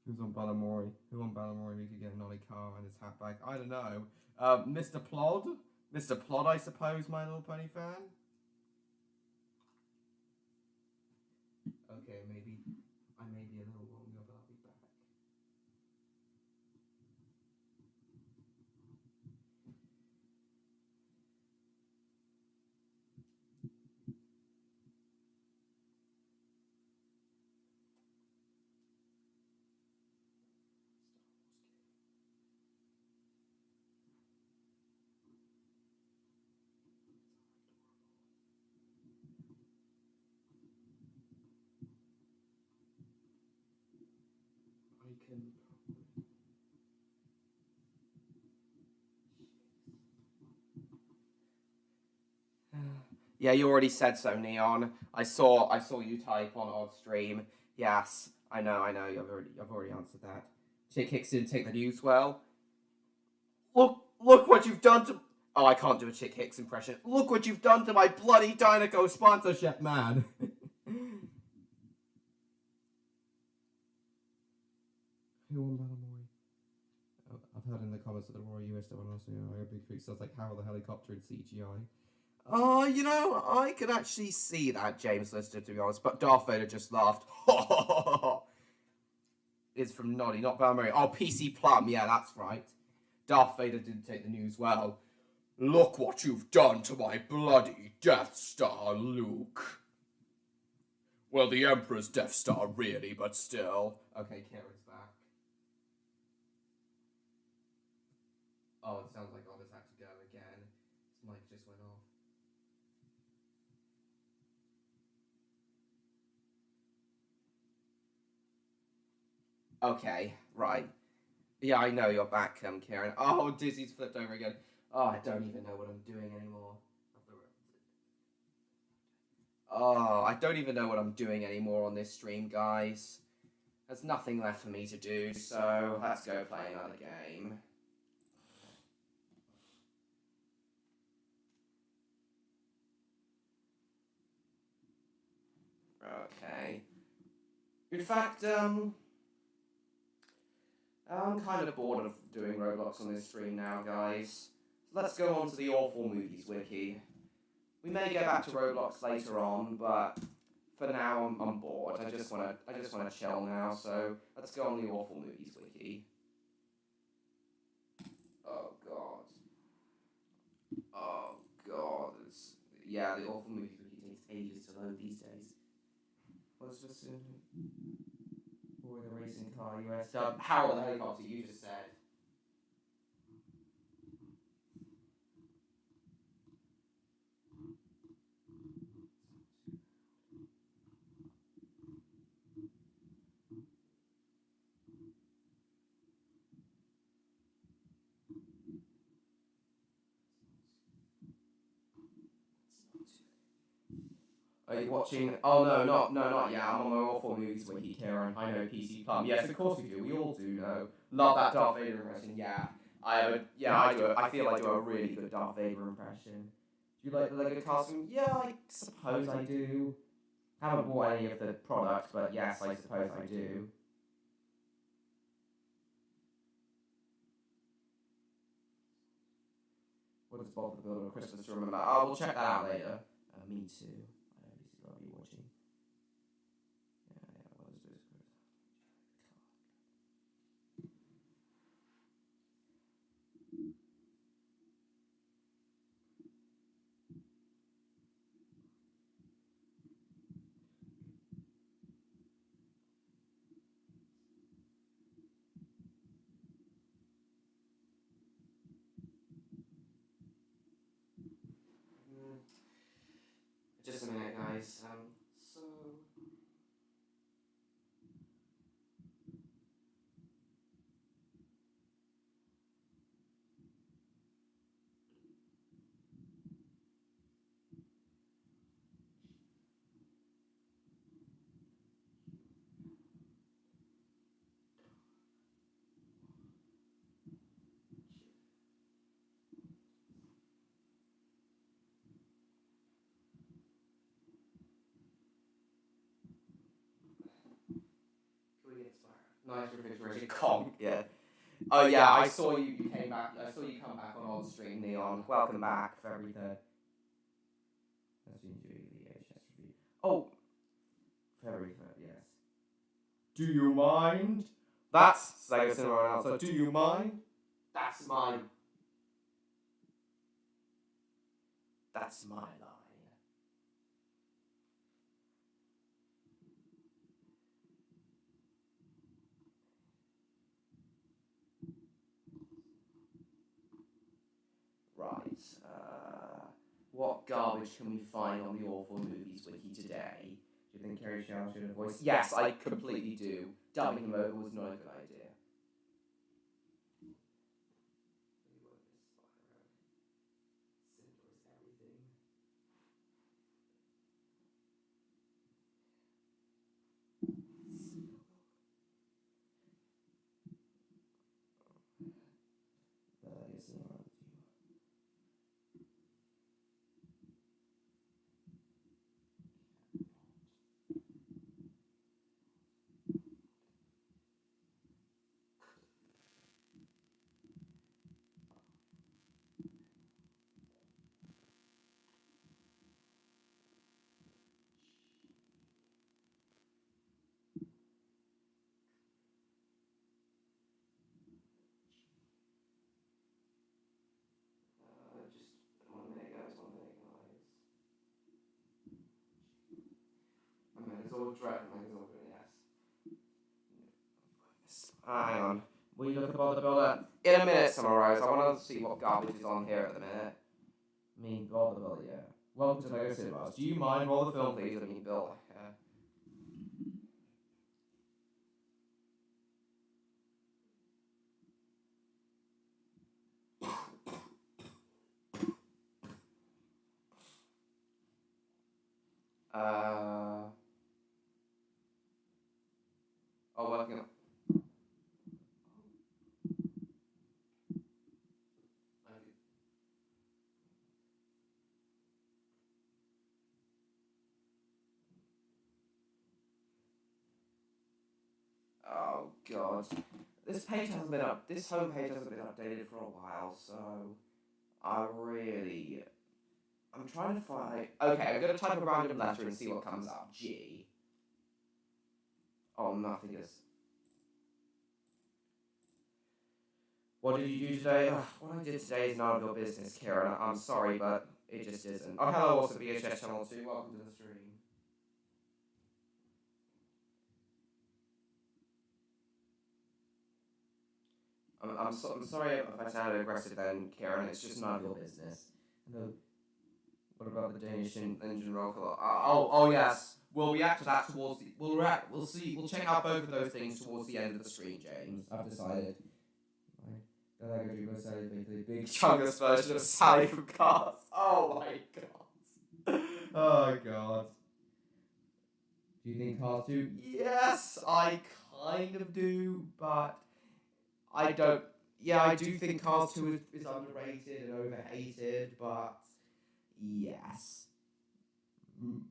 Who's on Balamori? Who on Balamori we could get a Nolly car and his hat back? I don't know. Mr. Plod? Mr. Plod, I suppose, My Little Pony fan? Okay, maybe I may be a little longer, but I'll be back. Yeah, you already said so, Neon. I saw you type on odd stream. Yes, I know. I've already answered that. Chick Hicks didn't take the news well. Look what you've done to. Oh, I can't do a Chick Hicks impression. Look what you've done to my bloody Dynaco sponsorship, man. Who won Balamori? Oh, I've heard in the comments that the Royal US don't want to a big fix. Sounds like how the helicopter in CGI. Oh, I could actually see that, James Lister, to be honest, but Darth Vader just laughed. It's from Noddy, not Balamori. Oh, PC Plum, yeah, that's right. Darth Vader didn't take the news well. Look what you've done to my bloody Death Star, Luke. Well, the Emperor's Death Star, really, but still. Okay, Kieran's back. Oh, it sounds like Oliver's had to go again. His mic just went off. Okay, right. Yeah, I know you're back, Kieran. Oh, Dizzy's flipped over again. Oh, I don't even know what I'm doing anymore. Oh, I don't even know what I'm doing anymore on this stream, guys. There's nothing left for me to do, so let's go play another game. Okay. In fact, I'm kind of bored of doing Roblox on this stream now, guys. So let's go on to the Awful Movies wiki. We may get back to Roblox later on, but for now I'm bored. I just wanna chill now. So let's go on the Awful Movies wiki. Oh god. Oh god. Yeah, the Awful Movies wiki takes ages to load these days. What's just Boy the Racing Car US dub. Harold the Helicopter, you just said. Are you watching? Oh no, not yet. I'm on my Awful Movies wiki, Kieran. I know PC Plum. Yes, of course we do. We all do know. Love that Darth Vader impression. Yeah, I do. I feel I do a really good Darth Vader impression. Do you like the Lego costume? Yeah, I suppose I do. Haven't bought any of the products, but yes, I suppose I do. What does Bob the Builder of Christmas remember? Oh, we'll check that out later. Me too. I obviously love you watching. Yeah, what is this? Just a minute, guys. So. Nice refrigeration. Kong, yeah. Oh yeah, I saw you came back. I saw you come back on stream, Neon. Welcome back, February 3rd. That's usually the HS review. Oh, February 3rd, yes. Do you mind? That's Lego Cinema Announcer. Do you mind? That's my line. Right. What garbage can we find on the Awful Movies wiki today? Do you think Kerry Shao should have voiced? Yes, I completely do. Dubbing him over was not a good idea. Will Dread yes. Hang on. Will you look above the builder? In a minute, Summarize. I want to see what garbage is on here at the minute. I mean, Bill the Builder, yeah. Welcome to Lego Cinemas. Do you mind roll the film, please? I mean, Bill. Oh, working on. Oh god, this page hasn't been up. This homepage hasn't been updated for a while, so I'm trying to find. Okay, I'm gonna type a random letter and see what comes up. G. Oh, nothing is. What did you do today? Ugh, what I did today is none of your business, Kieran. I'm sorry, but it just isn't. Oh, hello, also VHS Channel 2. Welcome to the stream. I'm sorry if I sounded aggressive then, Kieran. It's just none of your business. No. What about the Danish engine roll call? Oh yes. We'll react to that towards the. We'll see. We'll check out both of those things towards the end of the stream, James. I've decided. The Lego Dream Sally the big chungus version of Sally from Cars. Oh my god. Oh god. Do you think Cars 2? Yes, I kind of do, but I don't. Yeah, I do think Cars 2 is underrated and overhated, but yes. You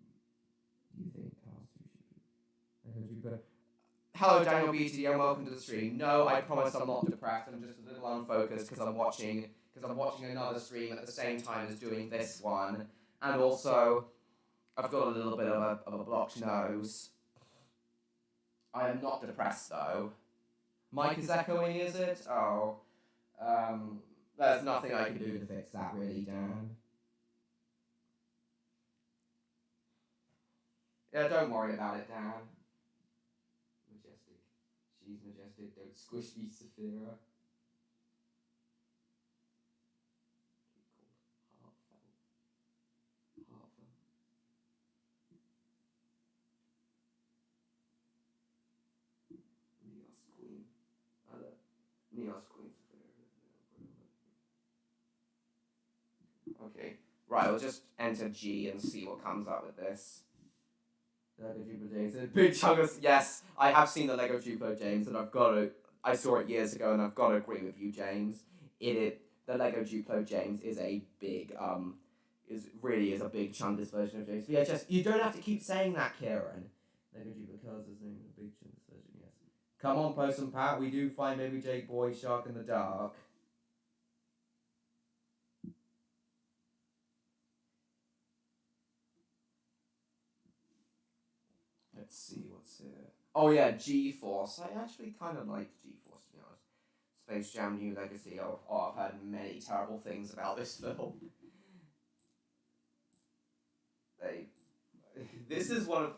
think Cars 2 should be better? Hello, Daniel BT, and welcome to the stream. No, I promise I'm not depressed. I'm just a little unfocused because I'm watching another stream at the same time as doing this one, and also I've got a little bit of a blocked nose. I am not depressed though. Mike is echoing, is it? Oh, there's nothing I can do to fix that, really, Dan. Yeah, don't worry about it, Dan. Majestic. She's majestic. Don't squish me, Saphira. Neos Queen. Okay, right, we'll just enter G and see what comes up with this. Lego Duplo James. Big chunk of. Yes, I have seen the Lego Duplo James, and I saw it years ago, and I've got to agree with you, James. The Lego Duplo James is a big, really is a big chungus version of James. VHS. You don't have to keep saying that, Kieran. Lego Duplo Cars is a big chungus version, yes. Come on, Post and Pat, we do find Baby Jake Boy Shark in the dark. Let's see what's here. Oh yeah, G-Force. I actually kind of liked G-Force, to be honest. Space Jam New Legacy. Oh, I've heard many terrible things about this film. This is one of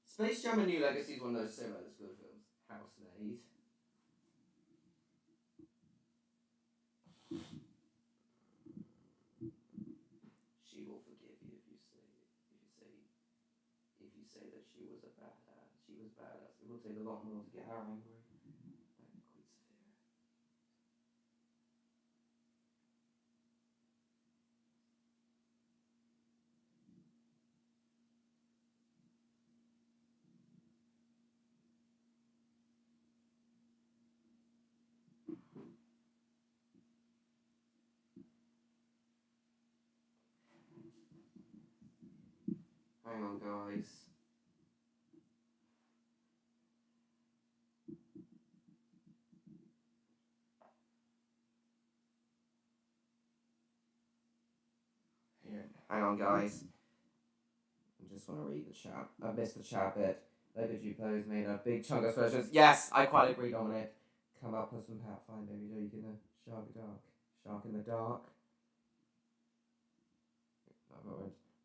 Space Jam and New Legacy is one of those similar good films. Housemaid. She will forgive you if you say that she was a badass. She was badass. It will take a lot more to get her angry. Hang on, guys. Hang on, guys. I just want to read the chat. I missed the chat bit. Lego Duplo's made a big chunk of versions. Yes, I quite agree, Dominic. Come up with some Pat Fine Baby Jake in the Shark in the Dark.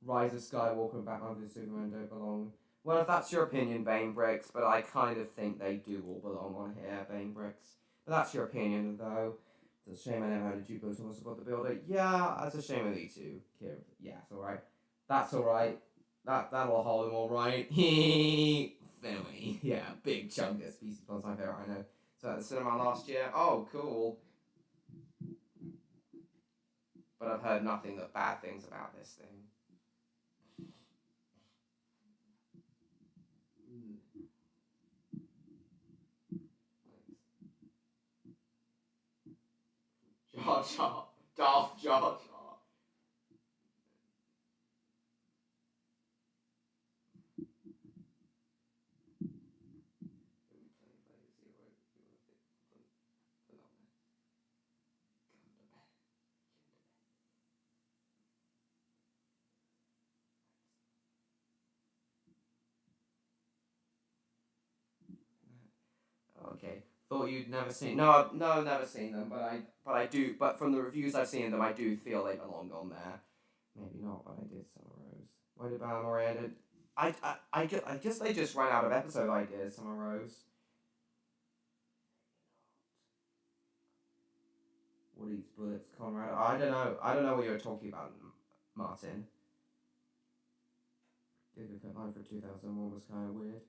Rise of Skywalker and Batman vs Superman don't belong. Well, if that's your opinion, Bane Bricks, but I kind of think they do all belong on here, Bane Bricks. But that's your opinion, though. It's a shame I never had a Jupiter to support the builder. Yeah, that's a shame of you two, Kieran. Yeah, it's alright. That's alright. That'll hold him alright. Finally. Yeah, big chungus. PC Plus, my favourite, I know. So at the cinema last year. Oh, cool. But I've heard nothing but bad things about this thing. Jar Jar. Darth Jar Jar. Okay. Thought you'd never seen. No, no, never seen them. But I do. But from the reviews I've seen of them, I do feel they belong on there. Maybe not, but I did Summer Rose. Why did Balmore end it? I guess they just ran out of episode ideas. Summer Rose. What eats bullets, Conrad? I don't know. I don't know what you were talking about, Martin. Giga Fit Line for 2001 was kind of weird.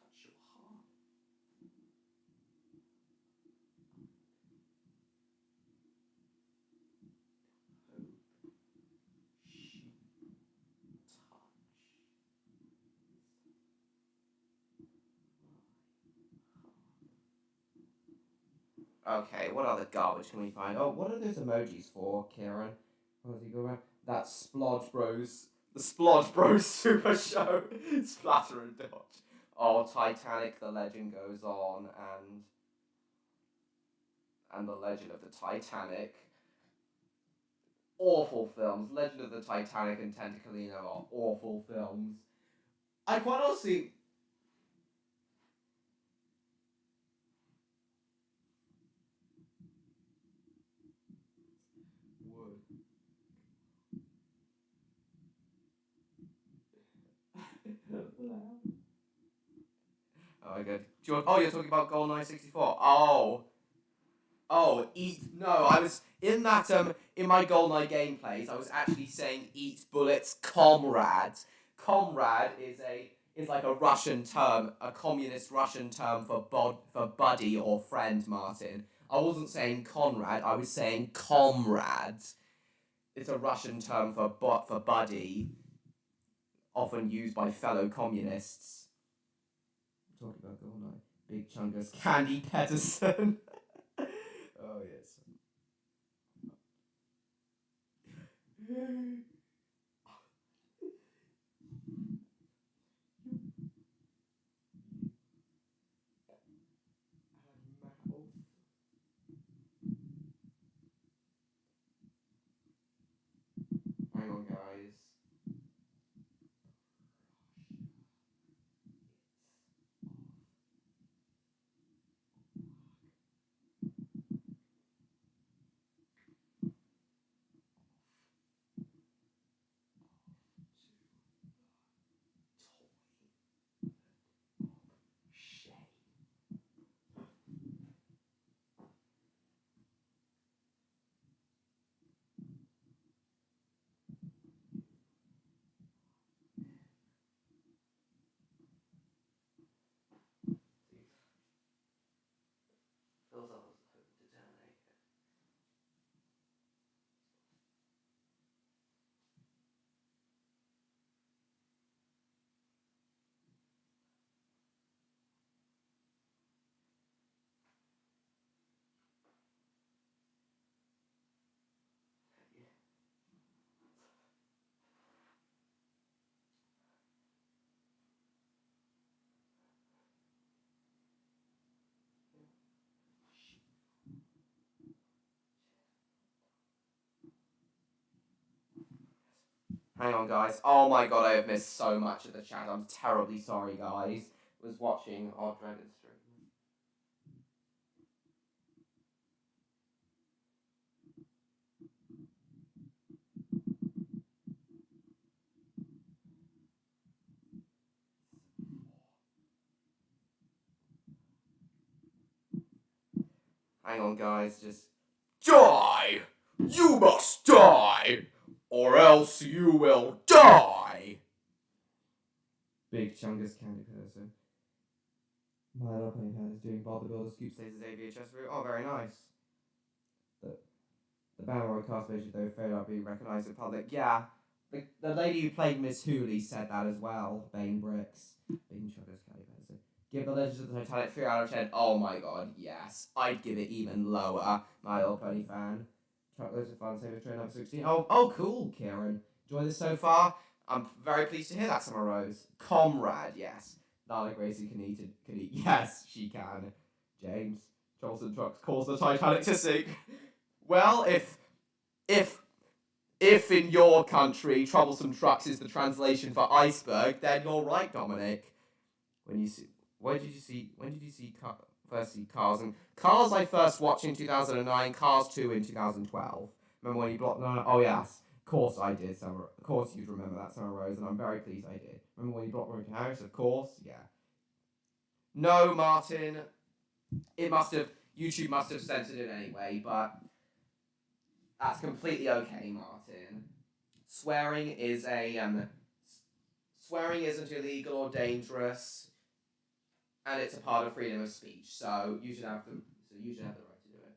Touch your heart. Okay, what other garbage can we find? Oh, what are those emojis for, Kieran? What does he go around? That's Splodge Bros. The Splodge Bros Super Show. Splatter and dodge. Oh, Titanic, the legend goes on, and the Legend of the Titanic. Awful films. Legend of the Titanic and Tentacolino are awful films. I quite honestly. Would. Oh, my god. Oh, you're talking about GoldenEye 64. Oh. Oh, eat. No, I was in that in my GoldenEye gameplays. I was actually saying "eat bullets, comrade." Comrade is like a Russian term, a communist Russian term for buddy or friend. Martin, I wasn't saying Conrad. I was saying comrade. It's a Russian term for buddy, often used by fellow communists. I'm talking about GoldenEye. Big Chungus, Candy Pedersen. Oh yes. Hang on, guys. Hang on, guys. Oh my god, I have missed so much of the chat. I'm terribly sorry, guys. Was watching our dreaded stream. Hang on, guys. Just die. You must die, or else you will die. Big Chungus Candy Person. My little pony pad is doing bodybuilder scoop stays as AVHS route. Oh, very nice. The Banner cast version, though, failed out being recognised in public. Yeah, the lady who played Miss Hooley said that as well. Bane Bricks. Bane Chungus Candy Person. Give the Legends of the Titanic 3 out of 10. Oh my god, yes. I'd give it even lower. My Little Pony fan. Truck loads of fun. Save train number 16. Oh, cool, Kieran. Enjoyed this so far? I'm very pleased to hear that, Summer Rose. Comrade, yes. Nala Gracie can eat. Yes, she can. James. Charleston Trucks calls the Titanic to sink. Well, if in your country troublesome trucks is the translation for iceberg, then you're right, Dominic. When did you see first see Cars? And Cars I first watched in 2009, Cars 2 in 2012. Remember when you blocked? No, oh yes, of course I did. Summer, of course you'd remember that, Summer Rose, and I'm very pleased I did. Remember when you blocked Rory Harris? Of course, yeah. No, Martin. YouTube must have censored it anyway, but that's completely okay, Martin. Swearing isn't illegal or dangerous, and it's a part of freedom of speech. So you should have the right to do it.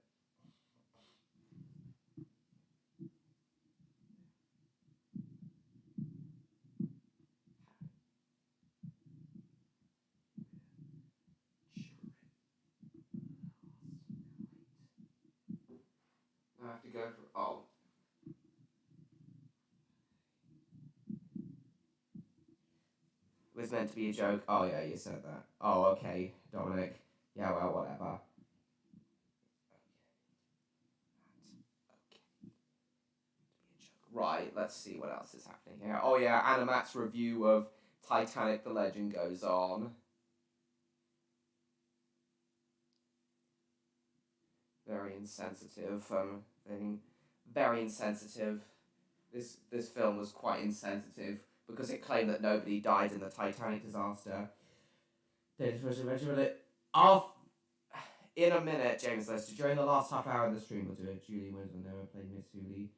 I have to go for It was meant to be a joke. Oh yeah, you said that. Oh okay, Dominic. Yeah, well, whatever. Right, let's see what else is happening here. Oh yeah, Animat's review of Titanic: The Legend goes on. Very insensitive thing. Very insensitive. This film was quite insensitive because it claimed that nobody died in the Titanic disaster. In a minute, James Lester. During the last half hour of the stream, we'll do it. Julie Winslow never played Miss Hooley.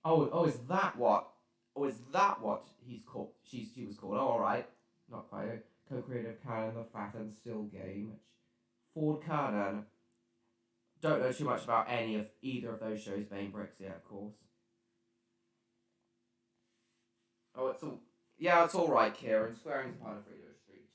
Oh, is that what? Oh, is that what he's called? She was called. Oh, all right. Not quite. Co-creator of Canon, The Fat and Still Game. Ford Kernan. Don't know too much about either of those shows. Bane Bricks, yeah, of course. Oh, it's all right, Kieran. Swearing's part of freedom of speech.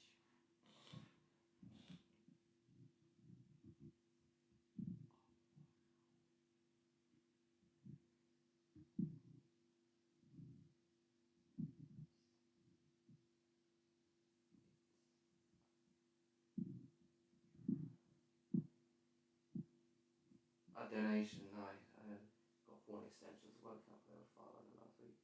A donation. I got one extensions. Woke up there were far under last week.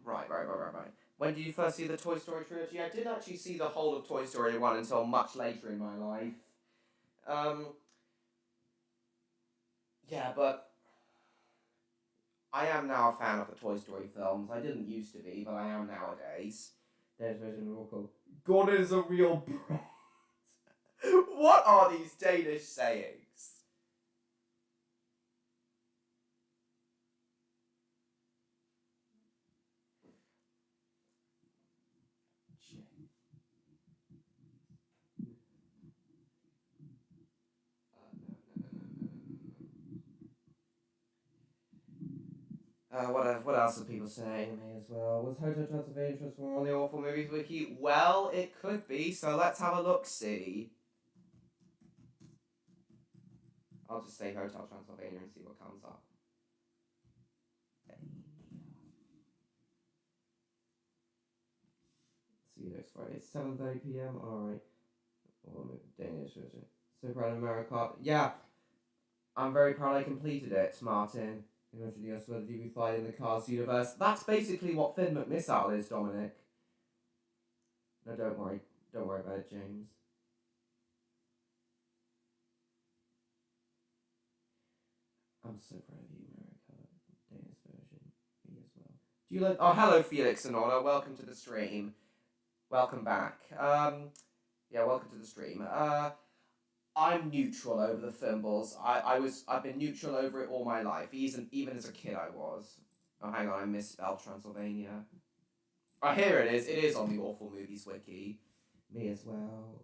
Right. When did you first see the Toy Story trilogy? I didn't actually see the whole of Toy Story 1 until much later in my life. Yeah, but I am now a fan of the Toy Story films. I didn't used to be, but I am nowadays. There's version of called God is a real bread. What are these Danish sayings? What else are people saying to me as well? Was Hotel Transylvania transformed on the Awful Movies Wiki? Well, it could be, so let's have a look-see. I'll just say Hotel Transylvania and see what comes up. See you next Friday. 7:30 p.m. Alright. Danish version. So proud of America. Yeah. I'm very proud I completed it, Martin. Introducing us to the DB5 in the Cars universe. That's basically what Finn McMissile is, Dominic. No, don't worry. Don't worry about it, James. I'm so proud of you, America. Danish version. Me as well. Do you like... Oh, hello, Felix and Honor. Welcome to the stream. Welcome back. Yeah, welcome to the stream. I'm neutral over the Fimbles. I've been neutral over it all my life. Even as a kid I was. Oh, hang on, I misspelled Transylvania. Oh, here it is. It is on the Awful Movies wiki. Me as well.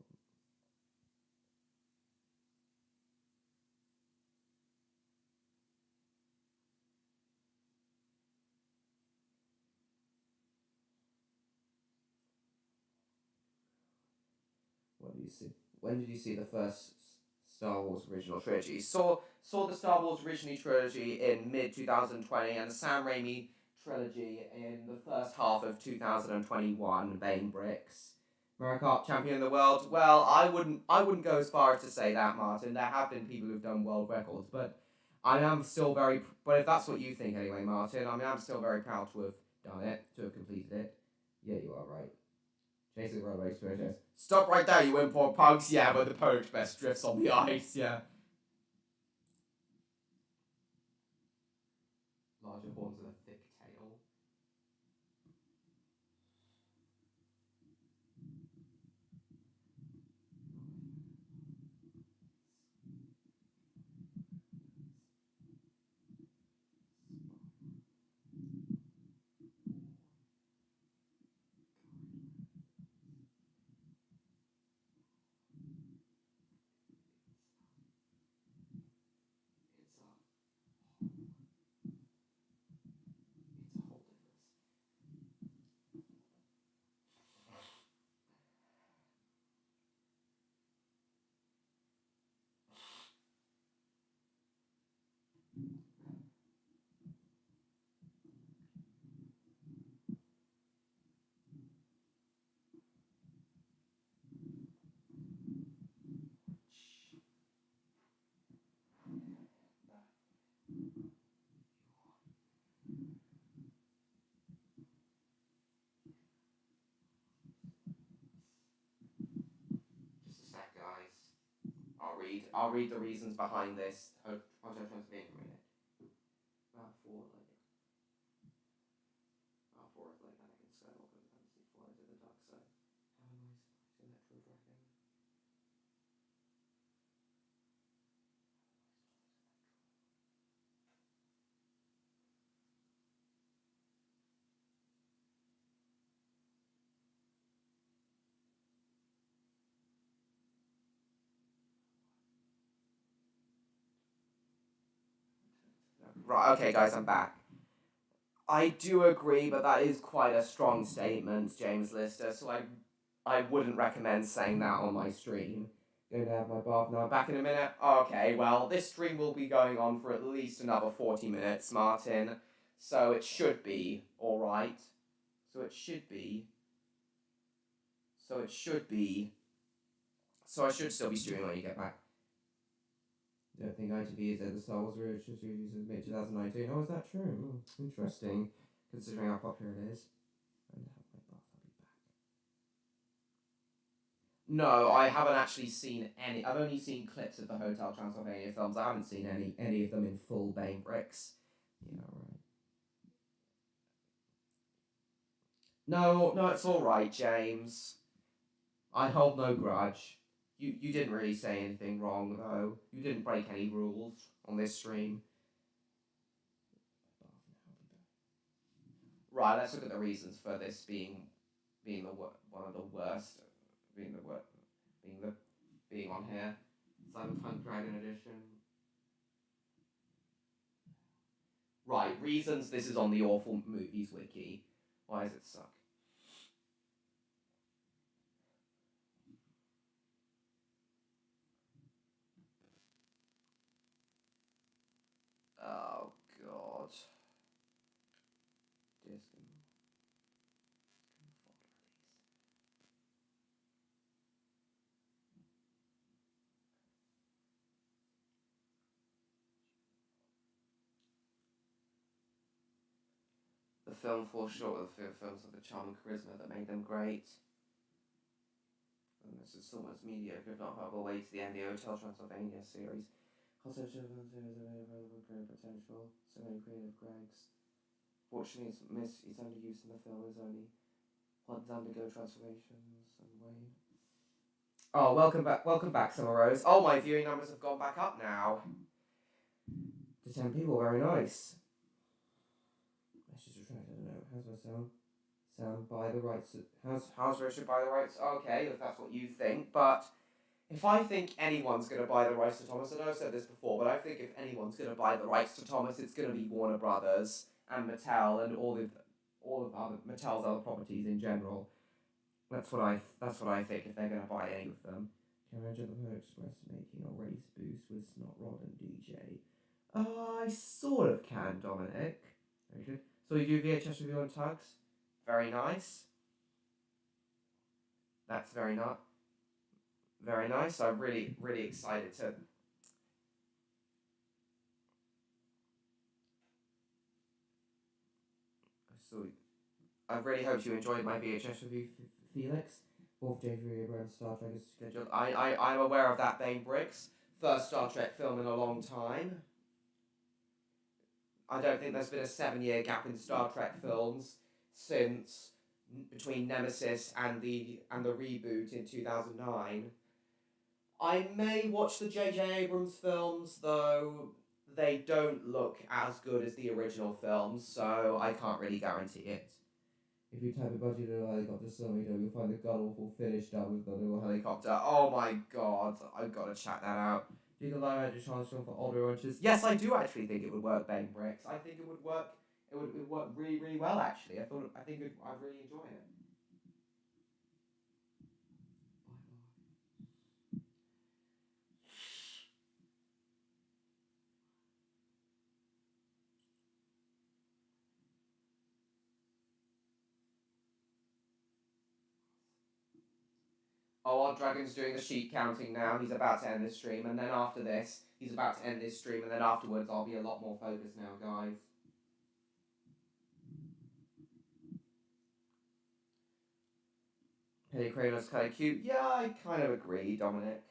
What do you see? When did you see the first Star Wars original trilogy? Saw the Star Wars original trilogy in mid-2020 and the Sam Raimi trilogy in the first half of 2021, Bane Bricks. Mario Kart champion of the world. Well, I wouldn't go as far as to say that, Martin. There have been people who've done world records, but I am still very... But if that's what you think anyway, Martin, I mean, I'm still very proud to have done it, to have completed it. Yeah, you are right. Chasing Road Race. Stop right there, you import punks. Yeah, but the Poet Best drifts on the ice, yeah. Larger horns and a thick tail. It's a whole difference. Just a sec, guys. I'll read the reasons behind this. Hotel Transylvania a minute. About four like Anakin Skywalker and fantasy flies in the dark side. Have a nice flight, Electro Dragon. Right, okay, guys, I'm back. I do agree, but that is quite a strong statement, James Lister, so I wouldn't recommend saying that on my stream. Going to have my bath now. Back in a minute? Okay, well, this stream will be going on for at least another 40 minutes, Martin. So it should be alright. So it should be. So I should still be streaming when you get back. Don't think ITV is at the Star Wars original series since mid 2019. Oh, is that true? Interesting, considering how popular it is. And have my bath, I'll be back. No, I haven't actually seen any. I've only seen clips of the Hotel Transylvania films. I haven't seen any of them in full Bane Bricks. Yeah, right. No, it's all right, James. I hold no grudge. You didn't really say anything wrong, though. You didn't break any rules on this stream. Right, let's look at the reasons for this being one of the worst, being on here. Cyberpunk Dragon Edition. Right, reasons this is on the Awful Movies wiki. Why does it suck? film fall short of the films of the charm and charisma that made them great. And this is almost mediocre, if not half away to the end of the Hotel Transylvania series. Also, children's series available great potential. So many creative Gregs. Fortunately, its underuse in the film is only ones undergo transformations and wane. Oh, welcome back, Summer Rose. Oh, my viewing numbers have gone back up now. To 10 people, very nice. Message retract, I don't know. How's my sound? Sound by the rights. How's Richard by the rights? Okay, if that's what you think, but if I think anyone's going to buy the rights to Thomas, I know I've said this before, but I think if anyone's going to buy the rights to Thomas, it's going to be Warner Brothers and Mattel and all of other Mattel's other properties in general. That's what I think if they're going to buy any of them. Can I imagine the Polar Express making a race boost with Snot Rod and DJ? I sort of can, Dominic. Very good. So you do VHS review on Tugs? Very nice. That's very nice. Very nice. I'm really, really excited to. So, I really hope you enjoyed my VHS review, Felix. Fourth J.J. Abrams Star Trek is scheduled. I'm aware of that, Bane Bricks. First Star Trek film in a long time. I don't think there's been a 7-year gap in Star Trek films since between Nemesis and the reboot in 2009. I may watch the J.J. Abrams films, though they don't look as good as the original films, so I can't really guarantee it. If you type a budget little helicopter summary, you'll find the god-awful Finnish dub with the little helicopter. Oh my god, I've got to check that out. Do you think the live action chance film for older audiences? Yes, I do actually think it would work, Bane Bricks. I think it would work. It would work really, really well, actually. I think I'd really enjoy it. Oh, our Dragon's doing the sheep counting now. He's about to end this stream, and then after this, he's about to end this stream, and then afterwards, I'll be a lot more focused now, guys. Penny Kramer's kind of cute. Yeah, I kind of agree, Dominic.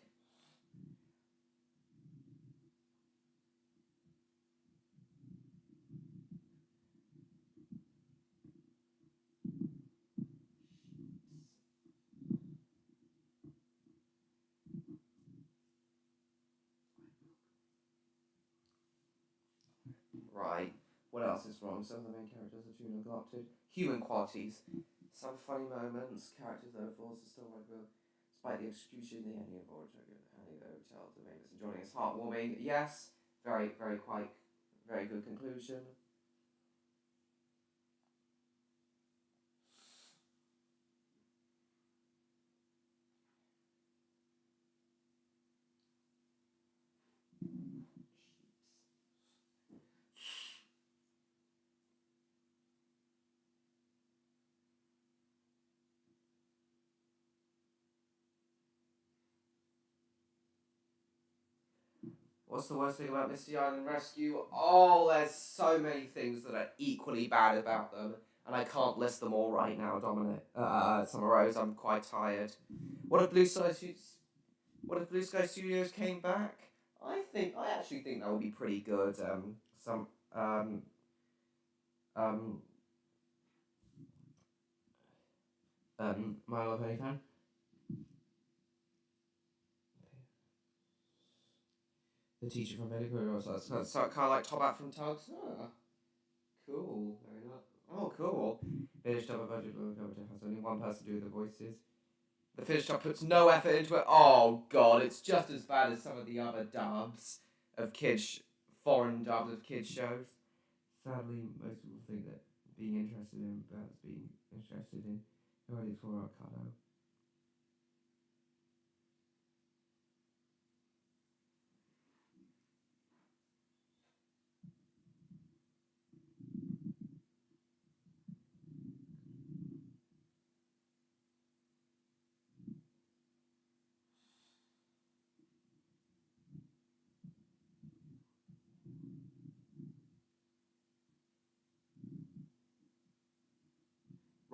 Right. What else is wrong? Some of the main characters are too neglected. Human qualities. Some funny moments. Characters overall are still like despite the execution, the ending of Hotel, the main is enjoying is heartwarming. Yes. Very, very very good conclusion. What's the worst thing about Misty Island Rescue? Oh, there's so many things that are equally bad about them, and I can't list them all right now, Dominic. Summer Rose, I'm quite tired. What if Blue Sky Studios came back? I actually think that would be pretty good. My Love Anytime. The teacher from Medical so kind of like Top Hat from Tugs. Ah, cool. Very nice. Oh, cool. Finished up a budget has only one person do the voices. The finished up puts no effort into it. Oh god, it's just as bad as some of the other dubs of foreign dubs of kids shows. Sadly, most people think that being interested in already for Arcado.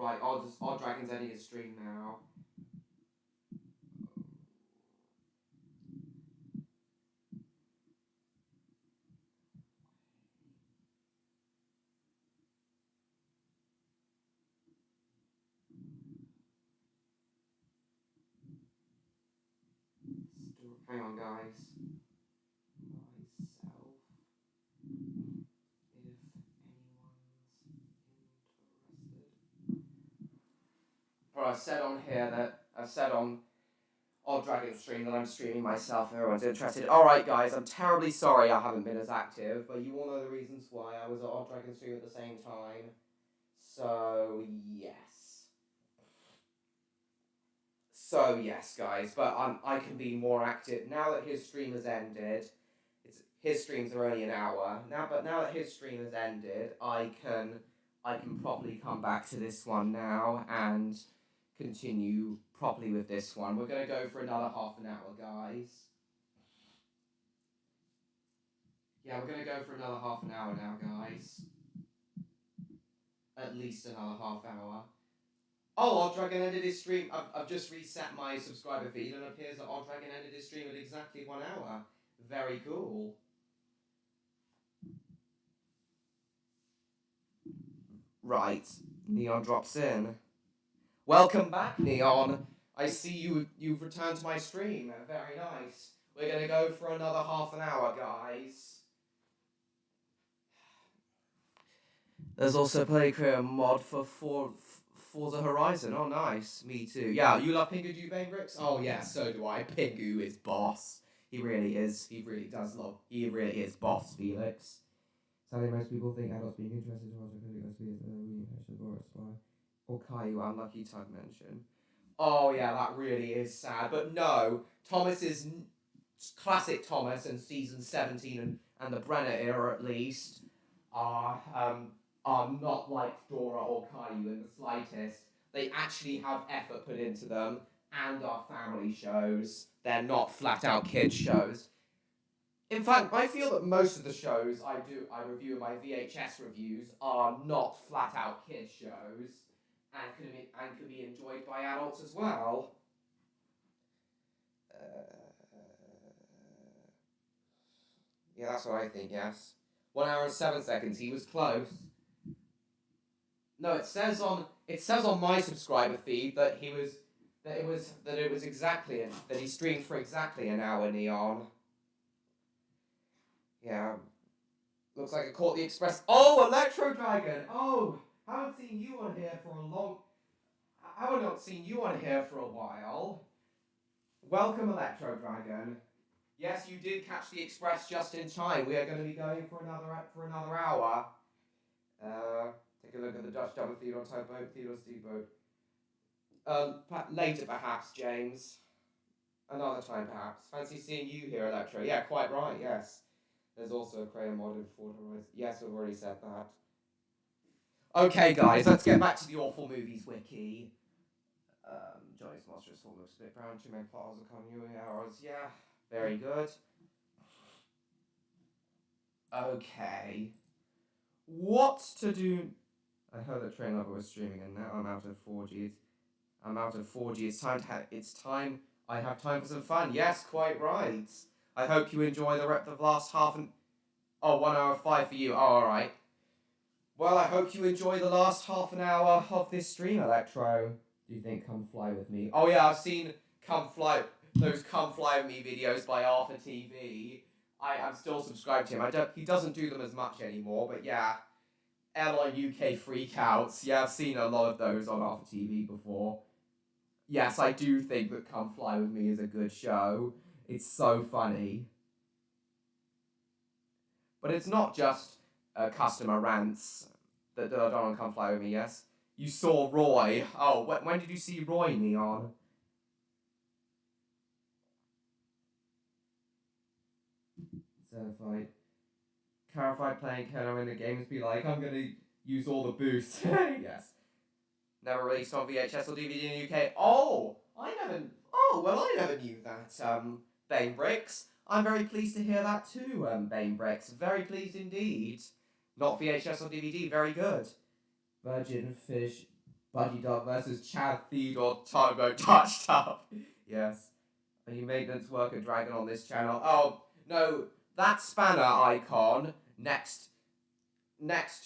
Right, Odd Dragon's ending his stream now. Hang on, guys. Myself. If anyone's interested. But I've said on here that I've said on Odd Dragon stream that I'm streaming myself. If everyone's interested. All right, guys. I'm terribly sorry I haven't been as active, but you all know the reasons why. I was at Odd Dragon stream at the same time. So yes, guys. But I can be more active now that his stream has ended. His streams are only an hour now, but now that his stream has ended, I can properly come back to this one now and continue properly with this one. We're going to go for another half an hour, guys. Yeah, we're going to go for another half an hour now, guys. At least another half hour. Oh, Odd Dragon ended his stream. I've just reset my subscriber feed and it appears that Odd Dragon ended his stream at exactly 1 hour. Very cool. Right, Neon drops in. Welcome back, Neon. I see you've returned to my stream. Very nice. We're going to go for another half an hour, guys. There's also Play Career mod for Forza Horizon. Oh, nice. Me too. Yeah, you love Pingu, do you, Bane Bricks? Oh, yeah, so do I. Pingu is boss. He really is. He really does love. He really is boss, Felix. Sadly, most people think adults being interested in watching videos or Caillou, unlucky tag mention. Oh yeah, that really is sad. But no, Thomas is classic Thomas and season 17 and the Brenner era at least are not like Dora or Caillou in the slightest. They actually have effort put into them and are family shows. They're not flat out kids shows. In fact, I feel that most of the shows I review in my VHS reviews are not flat out kids shows and can be enjoyed by adults as well. Yeah, that's what I think. Yes, 1 hour and 7 seconds. He was close. No, it says on my subscriber feed that he streamed for exactly an hour, Neon. Yeah. Looks like I caught the express. Oh, Electro Dragon! Oh, haven't seen you on here for a while. Welcome, Electro Dragon. Yes, you did catch the express just in time. We are going to be going for another hour. Take a look at the Dutch double Theodore type boat, Theodore speedboat. Later perhaps, James. Another time perhaps. Fancy seeing you here, Electro. Yeah, quite right, yes. There's also a Crayon mod in Ford Horizon. Yes, we've already said that. Okay, guys, let's get back to the Awful Movies wiki. Johnny's Monstrous Form looks a bit brown. Two main plots are coming hours. Yeah, very good. Okay. What to do? I heard that Train Lover was streaming, and now I'm out of 4G. It's time. I have time for some fun. Yes, quite right. I hope you enjoy the last half and... Oh, 1 hour 5 for you. Oh, alright. Well, I hope you enjoy the last half an hour of this stream, Electro. Do you think Come Fly With Me? Oh, yeah, I've seen those Come Fly With Me videos by Arthur TV. I'm still subscribed to him. He doesn't do them as much anymore, but yeah. Airline UK Freakouts. Yeah, I've seen a lot of those on Arthur TV before. Yes, I do think that Come Fly With Me is a good show. It's so funny. But it's not just customer rants that are done on Come Fly With Me, yes? You saw Roy. Oh, when did you see Roy, Neon? Certified. Clarified playing Keno in the games be like, I'm gonna use all the boosts. Yes. Never released on VHS or DVD in the UK. Oh, I never knew that, Bane Bricks. I'm very pleased to hear that too, Bane Bricks. Very pleased indeed. Not VHS or DVD, very good. Virgin Fish Budgie Dog versus Chad Theodore Tugboat Touched Up. Yes. Are you maintenance worker dragon on this channel? Oh, no. That spanner icon next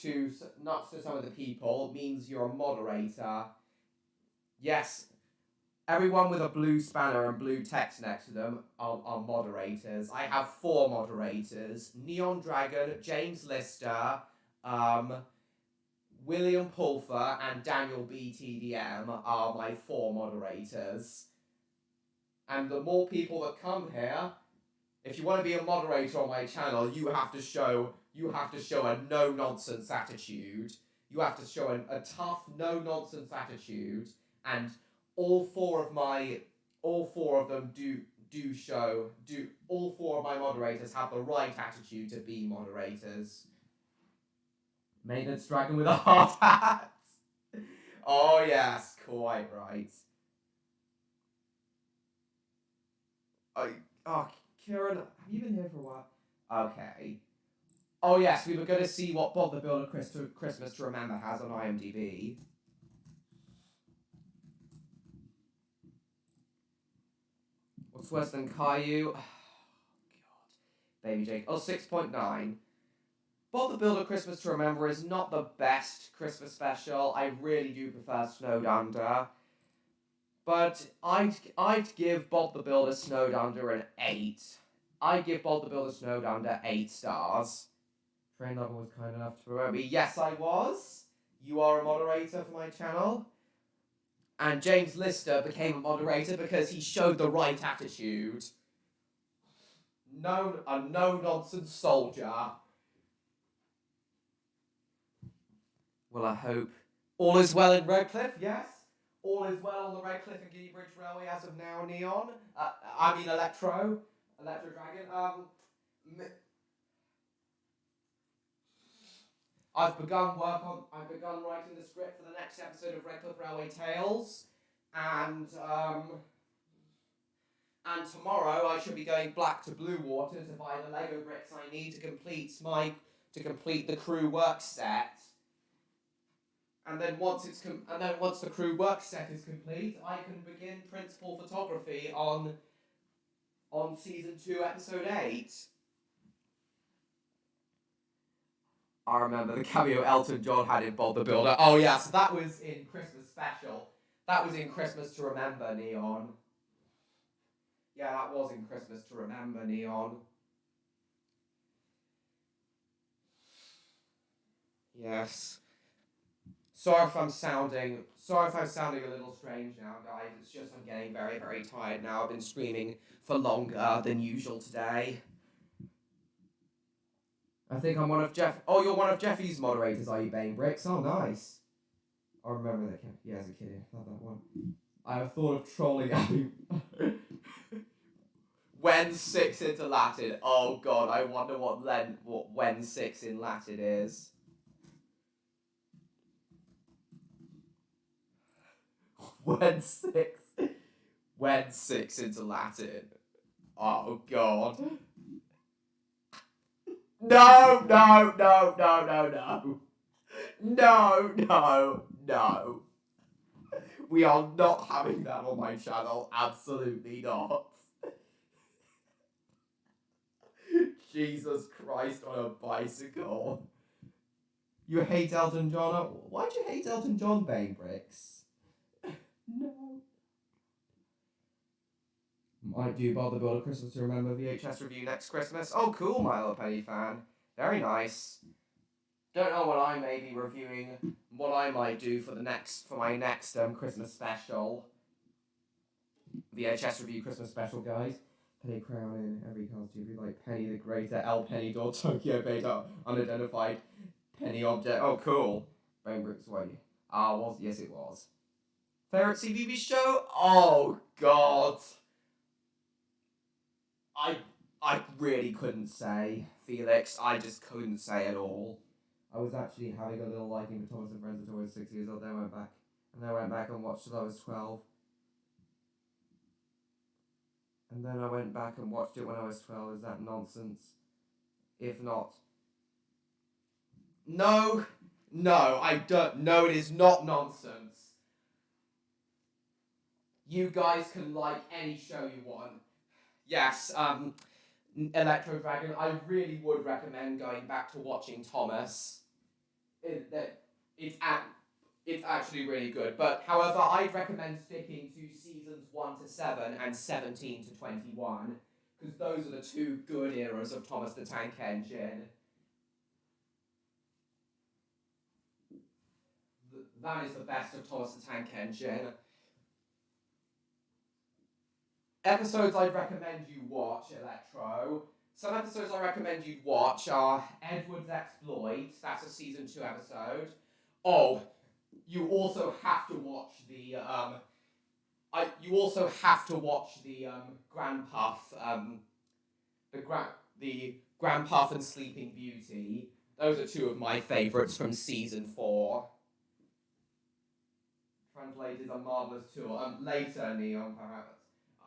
to not to some of the people means you're a moderator. Yes. Everyone with a blue spanner and blue text next to them are moderators. I have 4 moderators. Neon Dragon, James Lister, William Pulfer, and Daniel BTDM are my 4 moderators. And the more people that come here, if you want to be a moderator on my channel, you have to show a no-nonsense attitude. You have to show a tough, no-nonsense attitude, and all 4 of them all 4 of my moderators have the right attitude to be moderators. Maintenance dragon with a hard hat. Oh yes, quite right. Kieran, have you been here for a while? Okay. Oh yes, we were going to see what Bob the Builder Christmas to Remember has on IMDb. What's worse than Caillou? Oh, God. Baby Jake. Oh, 6.9. Bob the Builder Christmas to Remember is not the best Christmas special. I really do prefer Snowed Under. But I'd give Bob the Builder Snowed Under an 8. I'd give Bob the Builder Snowed Under 8 stars. Train Lover was kind enough to promote me. Yes, I was. You are a moderator for my channel. And James Lister became a moderator because he showed the right attitude. A no-nonsense soldier. Well, I hope all is well in Redcliffe, yes? All is well on the Redcliffe and Guilbridge Railway as of now, Neon. Electro Dragon. I've begun writing the script for the next episode of Redcliffe Railway Tales, and tomorrow I should be going black to Blue Water to buy the Lego bricks I need to complete the crew work set. And then once the crew work set is complete, I can begin principal photography on season 2, episode 8. I remember the cameo Elton John had in Bob the Builder. Oh yeah, so that was in Christmas special. That was in Christmas to Remember, Neon. Yeah, that was in Christmas to Remember, Neon. Yes. Sorry if I'm sounding a little strange now, guys. It's just I'm getting very, very tired now. I've been streaming for longer than usual today. I think I'm one of Oh, you're one of Jeffy's moderators, are you, Bane Bricks? Oh, nice. I remember that. Yeah, as a kid, I love that one. I have thought of trolling Abby. When 6 into Latin. Oh God, I wonder what when 6 in Latin is. When 6 into Latin. Oh God. No. We are not having that on my channel. Absolutely not. Jesus Christ on a bicycle. You hate Elton John? Why'd you hate Elton John, Bane Bricks? No. Might do Bob the Builder Christmas to Remember VHS review next Christmas. Oh, cool, My Little Penny fan. Very nice. Don't know what I may be reviewing, what I might do for my next Christmas special. VHS review Christmas special, guys. Penny Crown in every costume, like Penny the Greater, L Penny Door, Tokyo Beta, unidentified Penny object. Oh, cool. Bainbrook's way. Yes, it was. Favorite CBB show? Oh, God. I really couldn't say, Felix. I just couldn't say at all. I was actually having a little liking for Thomas and Friends until I was 6 years old. Then I went back and watched till I was 12. And then I went back and watched it when I was 12. Is that nonsense? If not... No, I don't... No, it is not nonsense. You guys can like any show you want. Yes, Electro Dragon, I really would recommend going back to watching Thomas. It's it's actually really good. But however, I'd recommend sticking to seasons 1 to 7 and 17 to 21 because those are the two good eras of Thomas the Tank Engine. That is the best of Thomas the Tank Engine. Episodes I'd recommend you watch, Electro. Some episodes I recommend you watch are Edward's Exploits. That's a season 2 episode. Oh, you also have to watch the Grand Puff, the Grand Puff and Sleeping Beauty. Those are two of my favourites from season 4. Translators are marvellous too. Later, Neon, perhaps.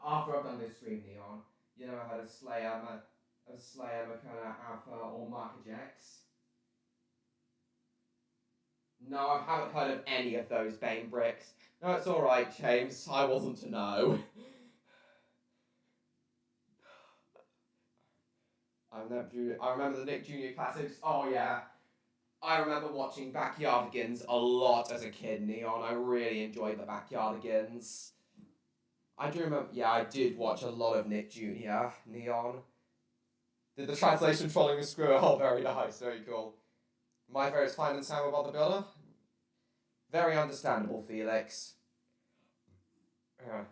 After I've done this stream, Neon, you know how to slay Makana Alpha or Markajax? No, I haven't heard of any of those Bane bricks. No, it's alright, James. I wasn't to know. I remember the Nick Jr. classics. Oh, yeah. I remember watching Backyardigans a lot as a kid, Neon. I really enjoyed the Backyardigans. I do remember, yeah, I did watch a lot of Nick Jr., Neon. Did the translation trolling the screw? Oh, very nice, very cool. My favourite is Find and Sam about the Builder. Very understandable, Felix.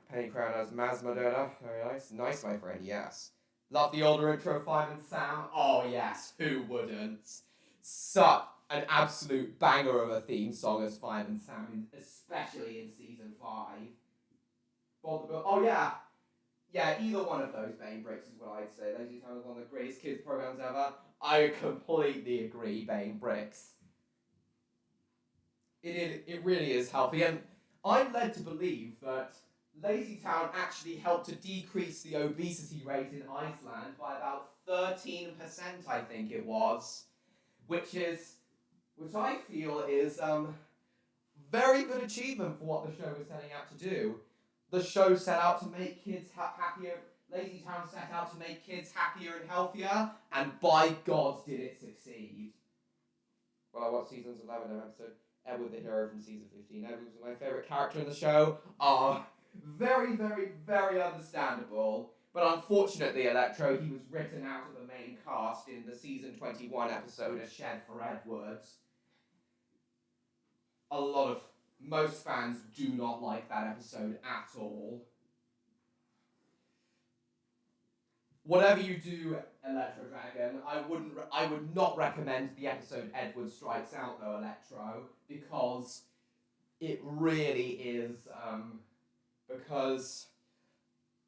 Penny Crown as Maz Moderna. Very nice. Nice, my friend, yes. Love the older intro, Find and Sam. Oh, yes, who wouldn't? Such an absolute banger of a theme song as Find and Sam, especially in season 5. Oh, yeah. Yeah, either one of those Bane bricks is what I'd say. Lazy Town is one of the greatest kids programs ever. I completely agree, Bane bricks. It really is healthy, and I'm led to believe that Lazy Town actually helped to decrease the obesity rate in Iceland by about 13%, I think it was, which I feel is very good achievement for what the show was setting out to do. The show set out to make kids happier. Lazy Town set out to make kids happier and healthier, and by God, did it succeed. Well, I watched seasons 11 of episode Edward the hero from season 15. Edward was my favourite character in the show. Very, very, very understandable. But unfortunately, Electro, he was written out of the main cast in the season 21 episode A Shed for Edwards. Most fans do not like that episode at all. Whatever you do, Electro Dragon, I would not recommend the episode Edward Strikes Out though, Electro, because it really is, because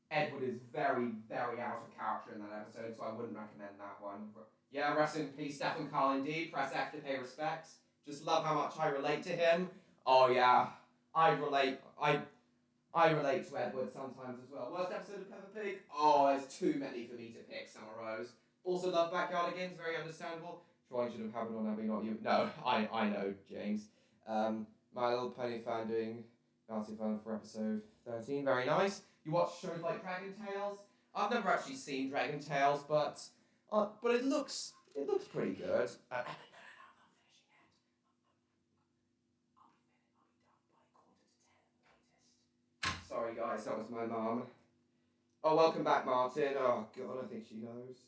Edward is very, very out of character in that episode, so I wouldn't recommend that one. Yeah, rest in peace, Stephen Carl indeed. Press F to pay respects. Just love how much I relate to him. Oh yeah, I relate to Edward sometimes as well. Worst episode of Peppa Pig? Oh, there's too many for me to pick, Summer Rose. Also love Backyardigans, very understandable. Troy should have happened on Abby, not you. No, I know, James. My Little Pony fan doing Bouncy Fun for episode 13, very nice. You watch shows like Dragon Tales? I've never actually seen Dragon Tales, but it looks pretty good. Sorry guys, that was my mum. Oh, welcome back, Martin. Oh God, I think she knows.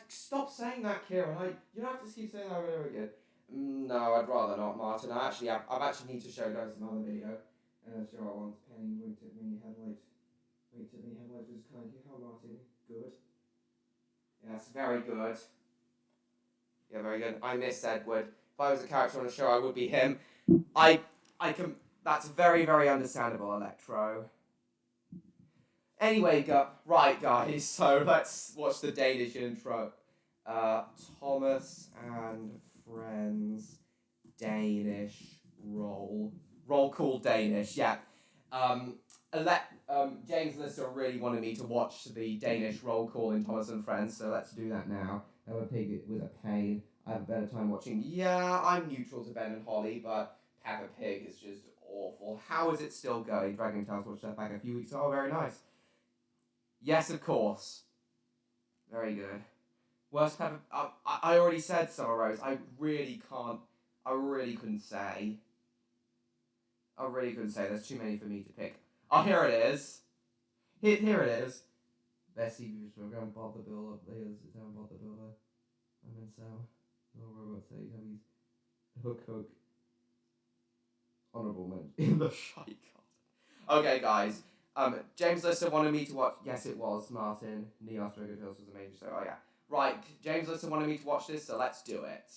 Stop saying that, Kieran. You don't have to keep saying that over and over again. No, I'd rather not, Martin. I've actually need to show guys another video. Sure, I want Penny winked at me, headlight. Winked at me, headlight was kind. How, Martin? Good. Yes, very good. Yeah, very good. I miss Edward. If I was a character on a show, I would be him. That's very, very understandable, Electro. Anyway, right, guys, so let's watch the Danish intro. Thomas and Friends Danish roll. Roll call Danish, yeah. James Lister really wanted me to watch the Danish roll call in Thomas and Friends, so let's do that now. Peppa Pig was a pain. I have a better time watching. Yeah, I'm neutral to Ben and Holly, but Peppa Pig is just awful. How is it still going? Dragon Tales watched that back a few weeks. Oh, very nice. Yes, of course. Very good. Worst pepper... I already said Summer Rose. I really can't... I really couldn't say. There's too many for me to pick. Oh, here it is. Here it is. Best CVs for going Bob the Builder. Players down Bob the Builder. And then so... No Robot say he's Hook. Honourable mention in the shite card. Okay, guys. James Lister wanted me to watch... Yes, it was, Martin. Neos Dragon Tales was amazing. So, oh yeah. Right, James Lister wanted me to watch this, so let's do it.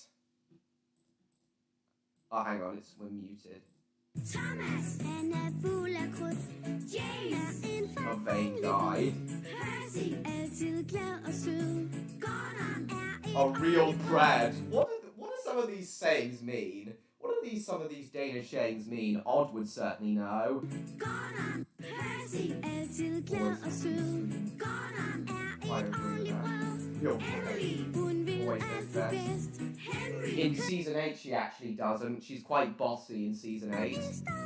Oh, hang on, we're muted. Thomas, han er fuld af krudt. James, A vain guide. Percy, altid glad og sød. Gordon er A real bread. What do some of these sayings mean? What do some of these Danish sayings mean? Odd would certainly know. Gordon, Percy, altid glad og sød. Gordon er I et agree with ordentligt that. brød. Real Emily, hun vil Always does altid best. bedst. Henry, In season 8, she actually doesn't. She's quite bossy in season 8.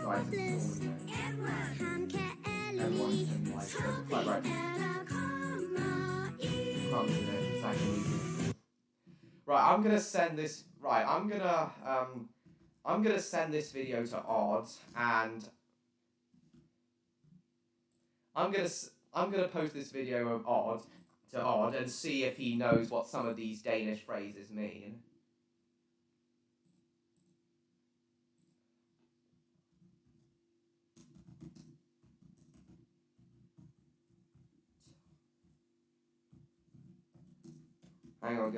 Right, Edward, han kan alle Everyone lide. can like it. Toby Quite right. er der kommer i. Can't do it. It's actually easy. Right, I'm gonna send this. Right, I'm gonna send this video to Odd, and I'm gonna post this video of Odd to Odd and see if he knows what some of these Danish phrases mean. Hang on,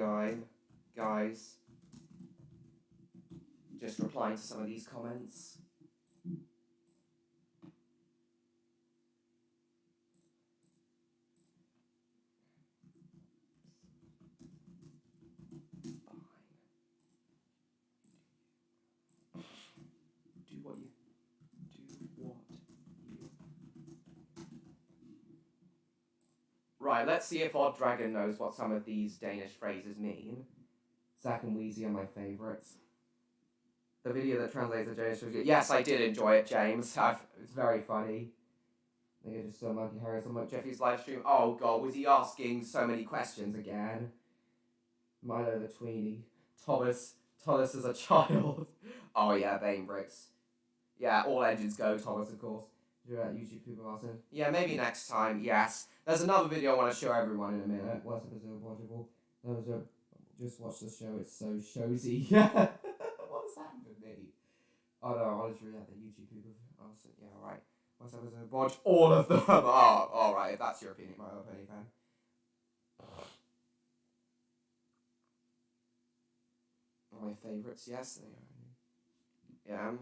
guys. Just replying to some of these comments. Do what you. Right, let's see if Odd Dragon knows what some of these Danish phrases mean. Zack and Wheezy are my favourites. The video that translates the Danish phrases. Yes, I did enjoy it, James. It's very funny. I think I just saw Monkey Harris on Jeffy's live stream. Oh god, was he asking so many questions again? Milo the Tweenie. Thomas as a child. Oh yeah, Bane Bricks. Yeah, all engines go, Thomas, of course. YouTube people asking. Yeah, maybe next time, yes. There's another video I want to show everyone in a minute. Worst episode watchable. Just watch the show, it's so showsy. What's happened with me? Oh no, I'll just read out the YouTube people asking. Yeah, alright. Worst episode watch all of them. Oh, alright, if that's your opinion, my opinion, fan. My favourites, yes, they are. Yeah.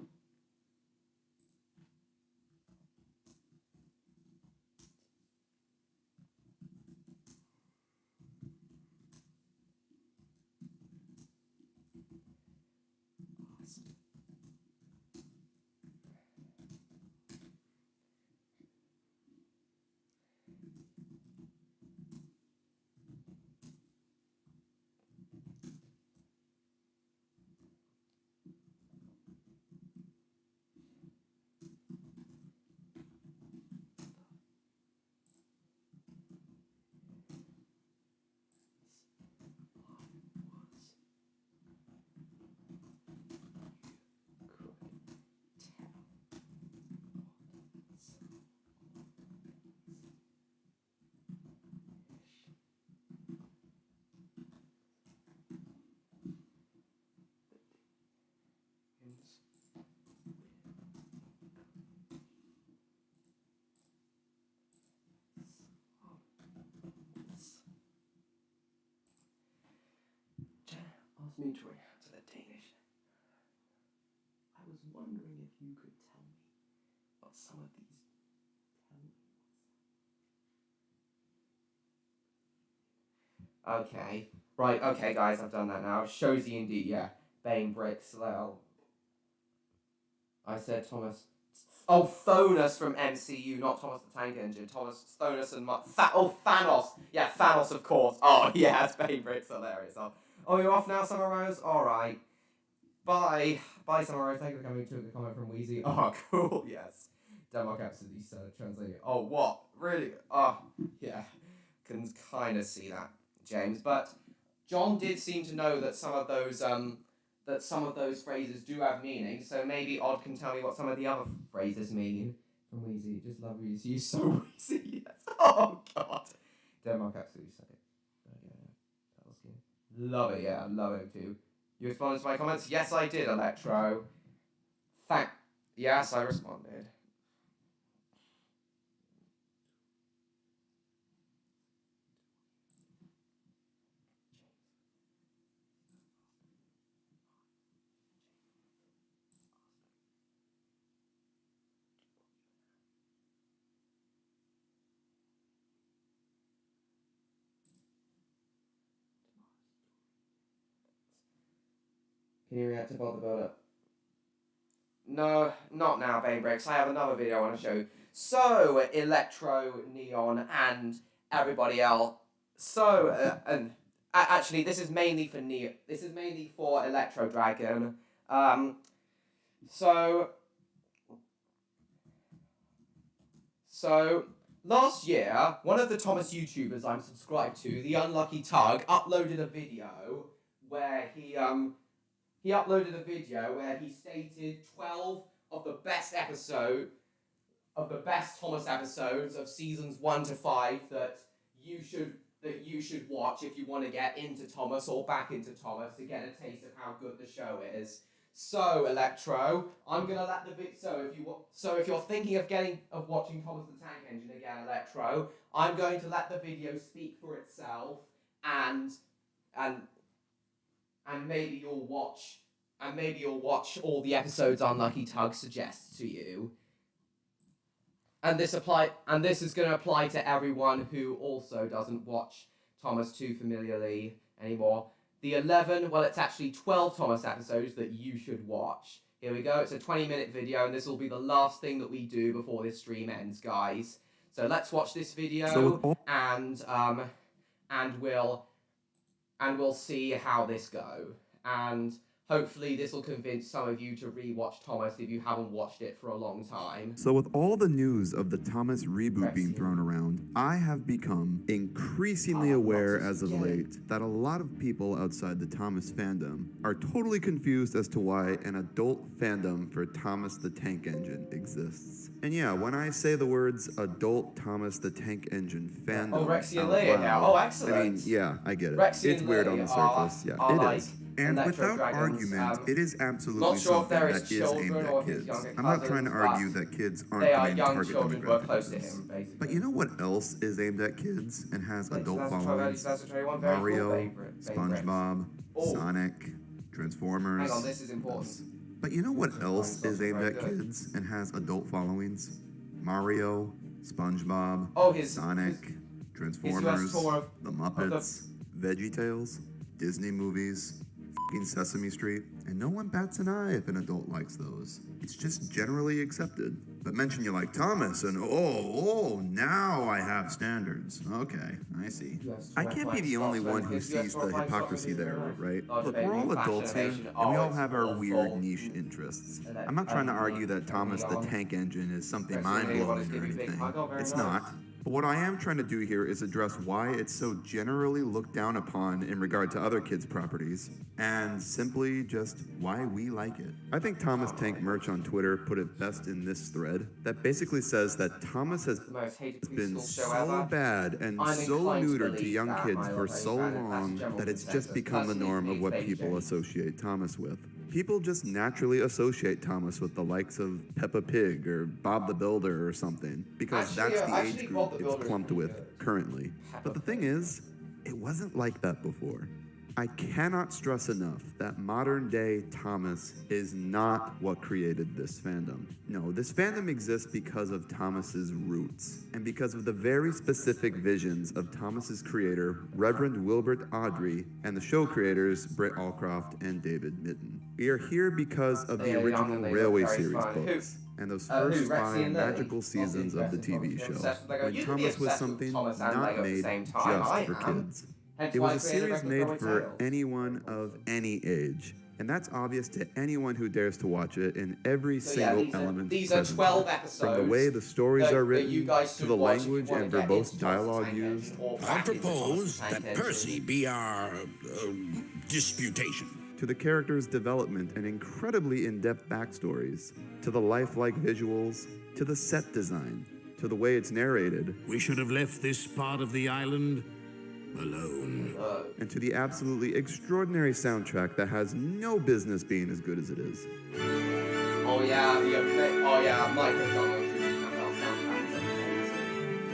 Asked me to react to the Danish. I was wondering if you could tell me what some of these Okay. Right, okay guys, I've done that now. Showsy indeed, yeah. Bane Bricks, well. I said Thomas. Oh, Thonus from MCU, not Thomas the Tank Engine. Thomas, Thonus and Thanos. Yeah, Thanos, of course. Oh, yes, Bane Bricks, hilarious. Oh, you're off now, Summer Rose? Alright. Bye. Bye, Samurai. Thank you for coming to the comment from Wheezy. Oh, cool. Yes. Denmark absolutely translating. Oh, what? Really? Oh, yeah. Can kind of see that, James. But John did seem to know that some of those phrases do have meaning. So maybe Odd can tell me what some of the other phrases mean. From Wheezy, just love Wheezy. You so Wheezy. Yes. Oh God. Denmark absolutely said it. Yeah, that was good. Love it. Yeah, love it too. You responded to my comments? Yes, I did, Electro. Yes, I responded. Can you react to Bob the Builder? No, not now, Bane Breaks. I have another video I want to show you. So, Electro, Neon, and everybody else. So, actually, this is mainly for Neon. This is mainly for Electro Dragon. So, last year, one of the Thomas YouTubers I'm subscribed to, The Unlucky Tug, uploaded a video where he stated 12 of the best Thomas episodes of seasons 1 to 5 that you should watch if you want to get into Thomas or back into Thomas to get a taste of how good the show is. So, Electro, I'm gonna let the if you're thinking of watching Thomas the Tank Engine again, Electro, I'm going to let the video speak for itself, and maybe you'll watch all the episodes Unlucky Tug suggests to you. And this is going to apply to everyone who also doesn't watch Thomas too familiarly anymore. The 11, well, it's actually 12 Thomas episodes that you should watch. Here we go. It's a 20-minute video, and this will be the last thing that we do before this stream ends, guys. So let's watch this video, and we'll see how this goes. And hopefully this will convince some of you to re-watch Thomas if you haven't watched it for a long time. So with all the news of the Thomas reboot being thrown around, I have become increasingly aware as of late that a lot of people outside the Thomas fandom are totally confused as to why an adult fandom for Thomas the Tank Engine exists. And yeah, when I say the words adult Thomas the Tank Engine fandom, oh, Rexy and Leia now. Oh, excellent. I mean, yeah, I get it. Rexy It's weird on the surface. Yeah, it is. And without argument, it is absolutely something that is aimed at kids. I'm not trying to argue that kids aren't the main target demographic of this. But you know what else is aimed at kids and has adult followings? Mario, SpongeBob, Sonic, Transformers. Hang on, this is important. But you know what else is aimed at kids and has adult followings? Mario, SpongeBob, Sonic, Transformers, The Muppets, VeggieTales, Disney movies, Sesame Street, and no one bats an eye if an adult likes those. It's just generally accepted. But mention you like Thomas, and now I have standards. Okay, I see. I can't be the only one who sees the hypocrisy there, right? Look, we're all adults here, and we all have our weird niche interests. I'm not trying to argue that Thomas the Tank Engine is something mind-blowing or anything. It's not. But what I am trying to do here is address why it's so generally looked down upon in regard to other kids' properties, and simply just why we like it. I think Thomas Tank Merch on Twitter put it best in this thread that basically says that Thomas has been so bad and so neutered to young kids for so long that it's just become the norm of what people associate Thomas with. People just naturally associate Thomas with the likes of Peppa Pig or Bob the Builder or something, because that's the age group it's clumped with currently. But the thing is, it wasn't like that before. I cannot stress enough that modern day Thomas is not what created this fandom. No, this fandom exists because of Thomas's roots, and because of the very specific visions of Thomas's creator, Reverend Wilbert Audrey, and the show creators, Britt Allcroft and David Mitten. We are here because of the original Railway series books, and those first 5 magical seasons of the TV show, when Thomas was something not made just for kids. It was a series made for anyone of any age, and And that's obvious to anyone who dares to watch it in every single element. These are 12 episodes. From the way the stories are written, to the watch if you language wanna and get verbose into dialogue Thomas the Tank used. Engine or I back into Thomas propose the Tank that Engine. Percy be our disputation. To the characters' development and incredibly in-depth backstories, to the lifelike visuals, to the set design, to the way it's narrated, We should have left this part of the island alone. and to the absolutely extraordinary soundtrack that has no business being as good as it is. Oh yeah, Mike McDonald soundtrack.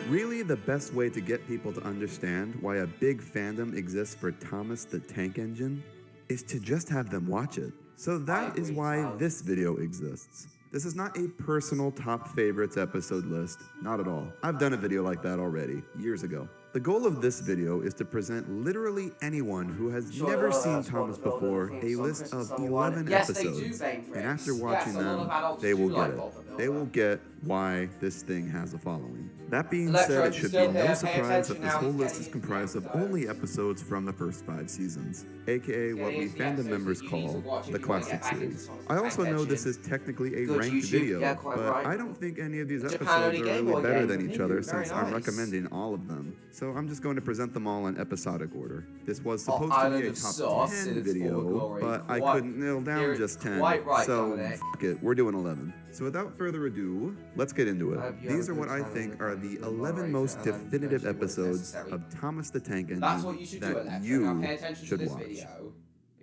Really, the best way to get people to understand why a big fandom exists for Thomas the Tank Engine is to just have them watch it. So that is why this video exists. This is not a personal top favorites episode list, not at all. I've done a video like that already, years ago. The goal of this video is to present literally anyone who has never seen Thomas before a list of 11 episodes, and after watching them, they will get it. They will get why this thing has a following. That being said, it should be no surprise that this whole list is comprised of only episodes from the first 5 seasons, aka what we fandom members call the classic series. I also know this is technically a ranked video, but I don't think any of these episodes are really better than each other since I'm recommending all of them. So I'm just going to present them all in episodic order. This was supposed to be a top 10 video, but I couldn't nail down just 10, so fuck it, we're doing 11. So without further ado, let's get into it. These are what I think are the 11 most definitive episodes of Thomas the Tank Engine that you should watch.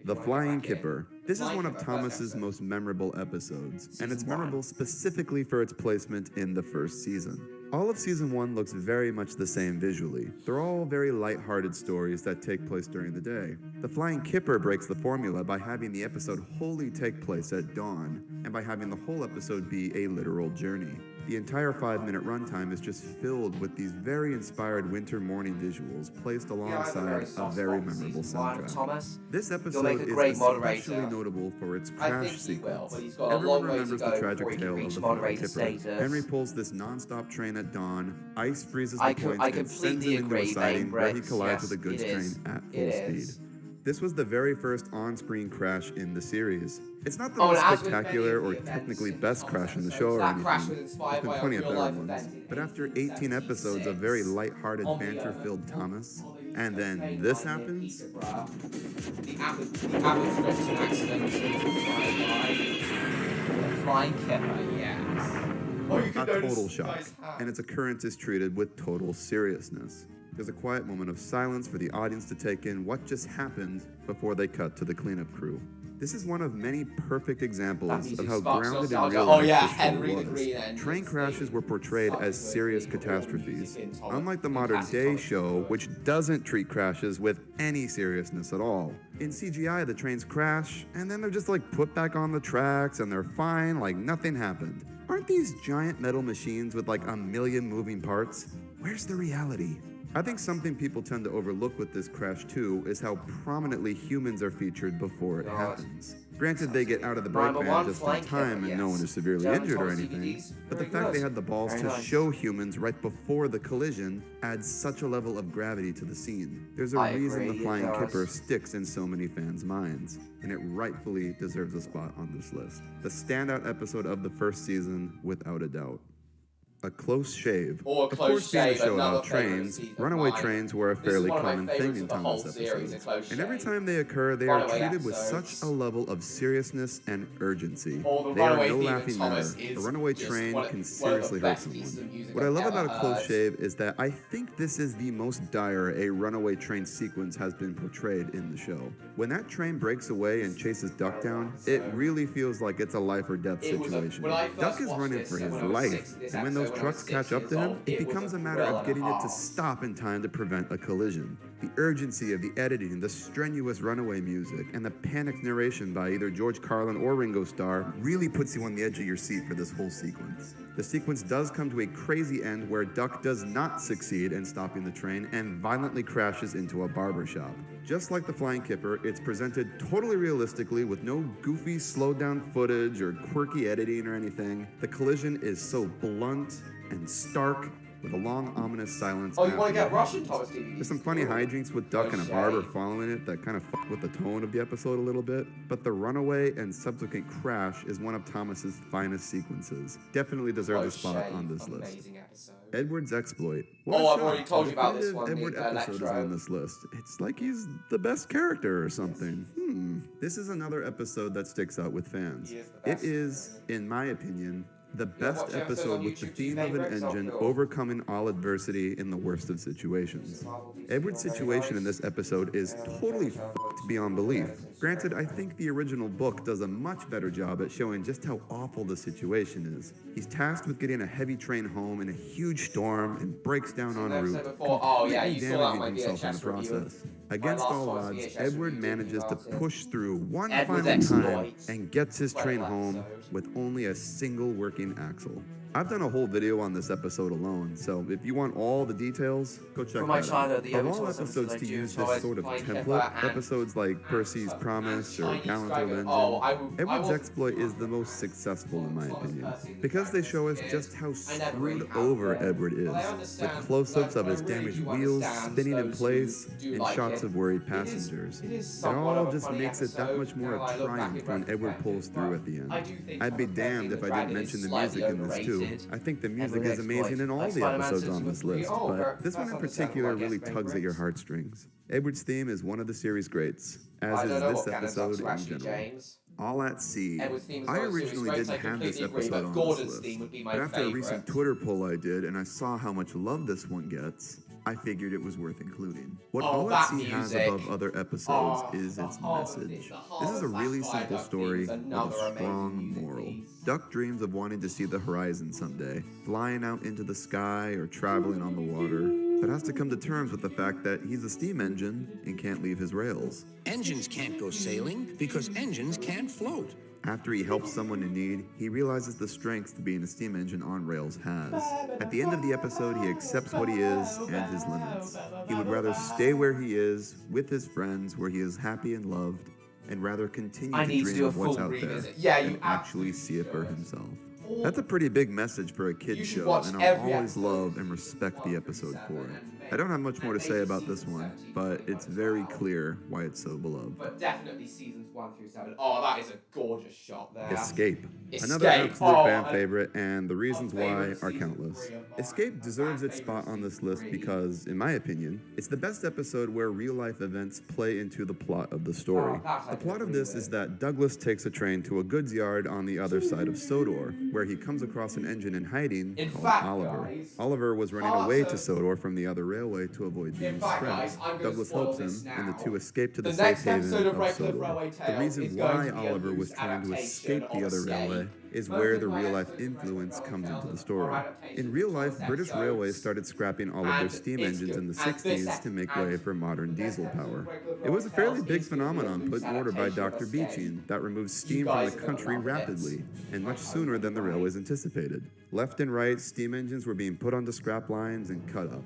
The Flying Kipper. This is one of Thomas's most memorable episodes, and it's memorable specifically for its placement in the first season. All of Season 1 looks very much the same visually. They're all very light-hearted stories that take place during the day. The Flying Kipper breaks the formula by having the episode wholly take place at dawn, and by having the whole episode be a literal journey. The entire 5-minute runtime is just filled with these very inspired winter morning visuals placed alongside a very memorable soundtrack. This episode is especially notable for its crash sequence. Everyone remembers the tragic tale of the Flying Kipper. Henry pulls this non-stop train at dawn, ice freezes the points and sends him into a siding where he collides with a goods train at full speed. This was the very first on-screen crash in the series. It's not the most spectacular or technically best crash in the show or anything. There's been plenty of better ones. But after 18 episodes of very light-hearted, banter-filled Thomas, and then this happens. The Flying Kipper, yes. A total shock, and its occurrence is treated with total seriousness. There's a quiet moment of silence for the audience to take in what just happened before they cut to the cleanup crew. This is one of many perfect examples of how grounded in real life this show was. Train crashes were portrayed as serious catastrophes, unlike the modern day show, which doesn't treat crashes with any seriousness at all. In CGI, the trains crash, and then they're just like put back on the tracks, and they're fine like nothing happened. Aren't these giant metal machines with like a million moving parts? Where's the reality? I think something people tend to overlook with this crash too is how prominently humans are featured before it happens. Granted, they get out of the brake van just in time and no one is severely injured or anything, but the fact they had the balls to show humans right before the collision adds such a level of gravity to the scene. There's a reason the Flying Kipper sticks in so many fans' minds, and it rightfully deserves a spot on this list. The standout episode of the first season, without a doubt. A close shave. Of course, being a show about trains, runaway trains were a fairly common thing in Thomas episodes. And every time they occur, they are treated with such a level of seriousness and urgency. They are no laughing matter. A runaway train can seriously hurt someone. What I love about A Close Shave is that I think this is the most dire a runaway train sequence has been portrayed in the show. When that train breaks away and chases Duck down, it really feels like it's a life or death situation. Duck is running for his life, and when those trucks catch up to him, it becomes a matter of getting it to stop in time to prevent a collision. The urgency of the editing, the strenuous runaway music, and the panicked narration by either George Carlin or Ringo Starr really puts you on the edge of your seat for this whole sequence. The sequence does come to a crazy end where Duck does not succeed in stopping the train and violently crashes into a barbershop. Just like the Flying Kipper, it's presented totally realistically with no goofy slowed down footage or quirky editing or anything. The collision is so blunt and stark with a long, ominous silence. Oh, you want to get afterwards. Russian Thomas DVD? There's some funny hijinks with Duck and a shame. barber following it that kind of fuck with the tone of the episode a little bit, but the runaway and subsequent crash is one of Thomas's finest sequences. Definitely deserves a spot on this list. Amazing episode. Edward's exploit. I've already told you about this one. Edward the episode is Electro. on this list. It's like he's the best character or something. This is another episode that sticks out with fans. He is the best. It is, in my opinion, the best watch episodes episode on with the YouTube, theme do you of an think, Rex? engine Or- overcoming all adversity in the worst of situations. Edward's situation in this episode is totally f***ed beyond belief. Granted, I think the original book does a much better job at showing just how awful the situation is. He's tasked with getting a heavy train home in a huge storm and breaks down en route, you saw that on my completely damaging himself in the VHS review. process. Against last all one was odds, VHS Edward review, manages to Martin. push through one Edward's final time exploits. and gets his train Incredible home episode. with only a single working axle. I've done a whole video on this episode alone, so if you want all the details, go check From my that childhood, out. the Of only all choice episodes I to do use is this always sort of find template, Kemper episodes like Percy's Promise or Chinese Gallant Dragon. Engine, I Edward's will- exploit is the most successful in my opinion, because they show us just how never really screwed have over them. Edward is, But I with understand, close-ups of like, his I really damaged do wheels understand spinning in those place who do and like shots it. of worried It is passengers. It somewhat all of a just funny makes it that episode, much more now I a look back triumph in when Edward retrospect, pulls through but at the end. I do think I'd be Percy damned the if I Dragon didn't is mention the slightly music in this too. overrated. I think the music Edward's is amazing in exploit. all Like the Spider-Man episodes says on he this was list, pretty over. but this one in That's particular understandable, I really guess, tugs at your favorites. heartstrings. Edward's theme is one of the series' greats, as I is don't know this what Gannon's up episode to in actually, general. James. All at Sea. Edward's theme is I one of the series' originally greats, didn't I have this completely agree, episode but on Gordon's this list, theme would be my but after a favorite. recent Twitter poll I did and I saw how much love this one gets, I figured it was worth including. What Oh, All at that Sea has music. above other episodes Oh, is the its whole message. thing, the whole This is a really Flash simple Fire story Duck with theme is another a amazing strong music moral. piece. Duck dreams of wanting to see the horizon someday, flying out into the sky or traveling on the water, but has to come to terms with the fact that he's a steam engine and can't leave his rails. Engines can't go sailing because engines can't float. After he helps someone in need, he realizes the strengths to being a steam engine on rails has. At the end of the episode, he accepts what he is and his limits. He would rather stay where he is, with his friends, where he is happy and loved, and rather continue I to need to dream do a of what's full out there revisit. Yeah, you than actually see it for should. himself. That's a pretty big message for a You kid's should show, watch and I'll every always episode. love and respect the episode for it. I don't have much more to say about this one, but it's very clear why it's so beloved. But definitely seasons 1 through 7. Oh, that is a gorgeous shot there. Escape. Escape. Another absolute Oh, fan and- favorite, and the reasons My why favorite are season countless. 3 of mine. Escape deserves My its favorite spot on this season list 3. because, in my opinion, it's the best episode where real life events play into the plot of the story. Oh, that I The plot can of agree this with. is that Douglas takes a train to a goods yard on the other side of Sodor, where he comes across an engine in hiding In called fact, Oliver. guys, Oliver was running parts away of- to Sodor from the other railway to avoid being In fact, stranded. guys, I'm gonna Douglas spoil helps this him, and the now. two escape to the, The safe next haven episode of of Redcliffe Sodor. Railway The Tales reason is going why to be a Oliver was loose trying to adaptation escape the of other Escape. railway is Most where of the my real life episodes of influence Redcliffe comes Railway into the Tales story. are adaptations In real of life, those British episodes. Railways started scrapping all of their And steam it's engines good. in the And this 60s to make way for modern diesel power. It was a fairly big phenomenon put in order by Dr. Beeching that removed steam from the country rapidly and much sooner than the railways anticipated. Left and right, steam engines were being put onto scrap lines and cut up.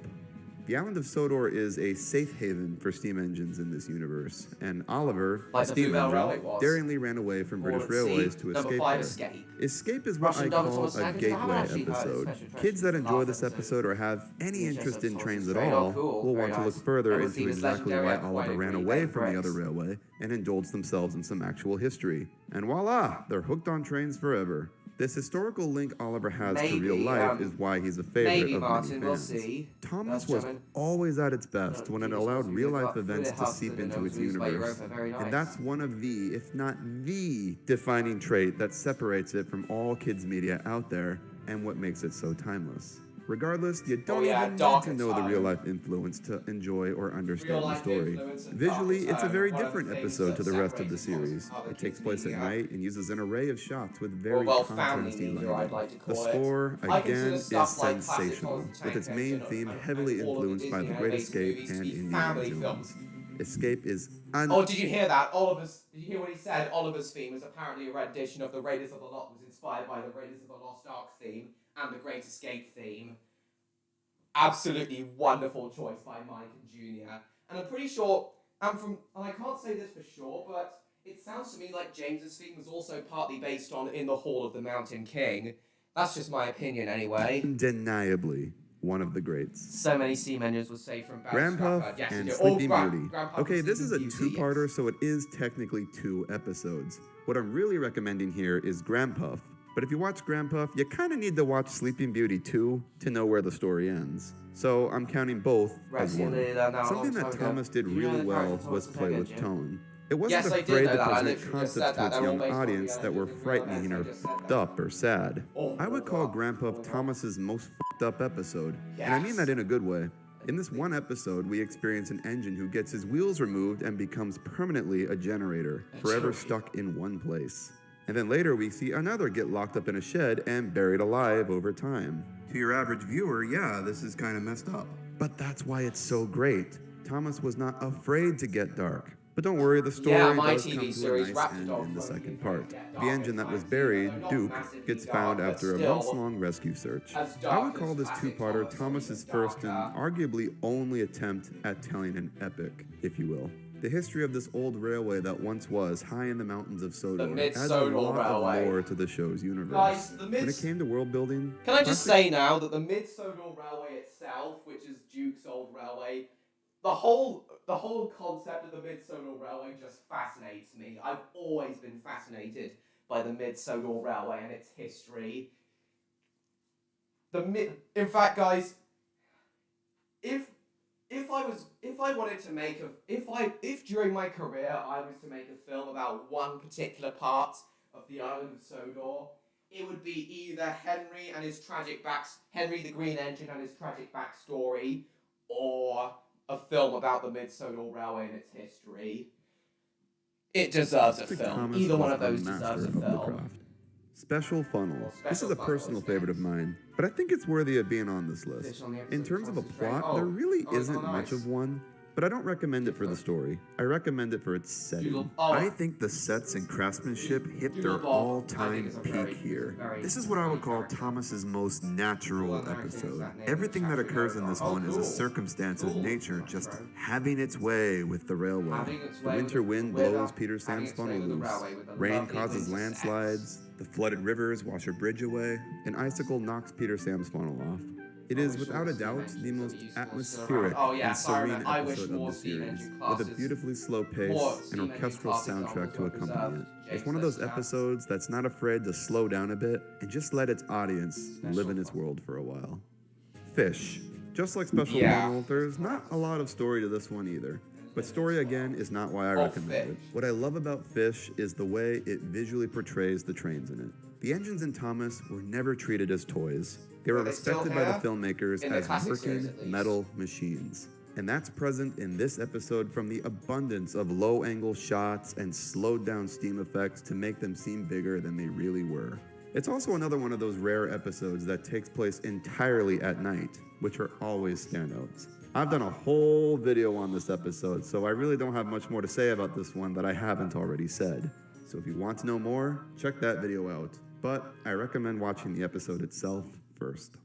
The island of Sodor is a safe haven for steam engines in this universe, and Oliver, Like a the steam Blue Bell engine, Railway was. daringly ran away from British Railways to Number escape 5, there. Escape. Escape is what Russian I Double call Thomas a Sandwich. I gateway haven't actually heard of episode. Special Treasures Kids that since enjoy last this episode. episode or have any VHS interest in episodes trains is at great. all Oh, cool. will Very want to look nice. further Edward's into theme is exactly legendary. why That's why Oliver they ran really away like from the other bricks. railway and indulged themselves in some actual history. And voila, they're hooked on trains forever. This historical link Oliver has to real Maybe, life is why he's a favorite Maybe, of Martin, many we'll fans. see. Thomas That's was German. always at its best when it allowed real-life events to Hubs seep and the into its nose by universe. Europa. Very nice. And that's one of the, if not the, defining trait that separates it from all kids' media out there and what makes it so timeless. Regardless, you don't yeah, even need Dark to and know the Time. real-life influence to enjoy or understand the Real-life story. influence and Visually, Dark and it's a Time, very one of the different things episode to that the rest of the separates it series. from other It takes kids' place at media. night and uses an array of shots with Or, very well, family contrasty media, lighting. I'd like to The call it. score, I again, consider is stuff like Classic sensational, Thomas the with its Tank main Engine theme and heavily all of the influenced by Disney The Great animated Escape movies and to be Indiana family Jones. films. Escape is Oh, did you hear that? Did you hear what he said? Oliver's theme was apparently a rendition of the Raiders of the Lost, was inspired by the Raiders of the Lost Ark theme and the Great Escape theme. Absolutely wonderful choice by Mike and Junior. And I'm pretty sure, and I can't say this for sure, but it sounds to me like James's theme was also partly based on In the Hall of the Mountain King. That's just my opinion anyway. undeniably. one of the greats. So many steam engines were saved from Grandpuff yes, and they do. Sleeping Grandpuff Beauty. and Okay, this is a Sleeping Beauty, two-parter, yes. so it is technically 2 episodes. What I'm really recommending here is Grandpuff. But if you watch Grandpuff, you kind of need to watch Sleeping Beauty too to know where the story ends. So I'm counting both as one. Something that Thomas did really well was play with tone. It wasn't Yes, I did afraid know to that. I present literally just said concepts to that. its They're all young based on audience the that were images of frightening or real events. I just said f***ed that. up or sad. I would call Grandpuff Thomas's most f***ed up episode, and I mean that in a good way. In this one episode, we experience an engine who gets his wheels removed and becomes permanently a generator, forever stuck in one place. And then later we see another get locked up in a shed and buried alive over time. To your average viewer, yeah, this is kind of messed up. But that's why it's so great. Thomas was not afraid to get dark. But don't worry, the story my does TV come to a series nice wrapped end it up in the when second we part. get The dark engine that was inside, buried, not Duke, massively gets dark, found but after a still months-long rescue search. as I dark would call as this classic two-parter Thomas, Thomas's only first and darker. arguably only attempt at telling an epic, if you will. The history of this old railway that once was high in the mountains of Sodor adds a Mid-Sodor lot Railway. of lore to the show's universe. Guys, When it came to world building, Can I just classic- say now that the Mid-Sodor Railway itself, which is Duke's old railway, the whole concept of the Mid-Sodor Railway just fascinates me. I've always been fascinated by the Mid-Sodor Railway and its history. In fact, guys, if during my career I was to make a film about one particular part of the island of Sodor, it would be either Henry the Green Engine and his tragic backstory, or a film about the Mid-Sodor Railway and its history. It deserves a film. Thomas Either one was of those a deserves master a of the film. craft. Special funnel. This Special is a funnel personal is favorite of nice. mine, but I think it's worthy of being on this list. Fish on the episode In terms of a crosses the plot, train. there really Oh, isn't nice. much of one, but I don't recommend it for the story. I recommend it for its setting. I think the sets and craftsmanship hit their all-time peak here. This is what I would call Thomas's most natural episode. Everything that occurs in this one is a circumstance of nature just having its way with the railway. The winter wind blows Peter Sam's funnel loose. Rain causes landslides. The flooded rivers wash a bridge away. An icicle knocks Peter Sam's funnel off. It is, without a doubt, the most atmospheric and serene episode of the series, with a beautifully slow pace and orchestral soundtrack to accompany it. It's one of those episodes that's not afraid to slow down a bit and just let its audience live in its world for a while. Fish. Just like Special Funnel, there's not a lot of story to this one either. But story, again, is not why I recommend it. What I love about Fish is the way it visually portrays the trains in it. The engines in Thomas were never treated as toys. They were respected by the filmmakers as working metal machines. And that's present in this episode from the abundance of low-angle shots and slowed-down steam effects to make them seem bigger than they really were. It's also another one of those rare episodes that takes place entirely at night, which are always standouts. I've done a whole video on this episode, so I really don't have much more to say about this one that I haven't already said. So if you want to know more, check that video out. But I recommend watching the episode itself first.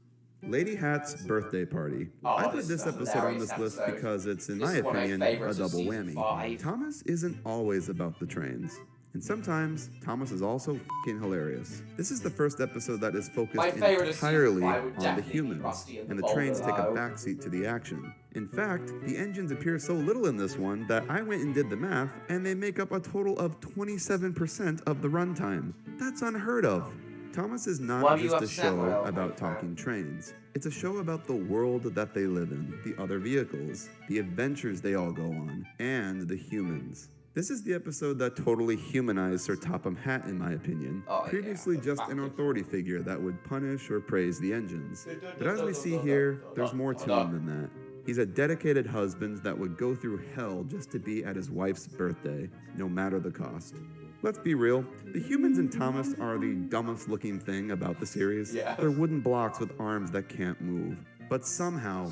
Lady Hat's birthday party. I put this episode on this list because it's, in my opinion, a double whammy. Thomas isn't always about the trains. And sometimes, Thomas is also f***ing hilarious. This is the first episode that is focused entirely on the humans, and the trains take a backseat to the action. In fact, the engines appear so little in this one that I went and did the math, and they make up a total of 27% of the runtime. That's unheard of. Thomas is not just a show about talking trains. It's a show about the world that they live in, the other vehicles, the adventures they all go on, and the humans. This is the episode that totally humanized Sir Topham Hatt, in my opinion. Previously just an authority figure that would punish or praise the engines. But as we see here, there's more to him than that. He's a dedicated husband that would go through hell just to be at his wife's birthday, no matter the cost. Let's be real, the humans in Thomas are the dumbest looking thing about the series. They're wooden blocks with arms that can't move. But somehow,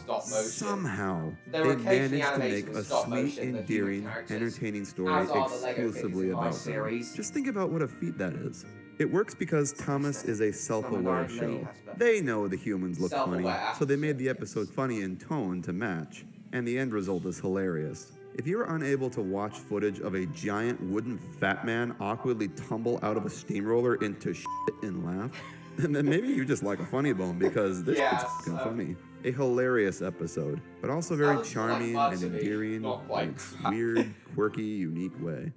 they managed to make a sweet, endearing, entertaining story exclusively about them. Just think about what a feat that is. It works because Thomas is a self-aware show. They know the humans look funny, so they made the episode funny in tone to match, and the end result is hilarious. If you are unable to watch footage of a giant wooden fat man awkwardly tumble out of a steamroller into shit and laugh, And then maybe you just like a funny bone because this Yes, shit's fucking funny. A hilarious episode, but also very Sounds charming like and to me. endearing Not in quite its crap. weird, quirky, unique way.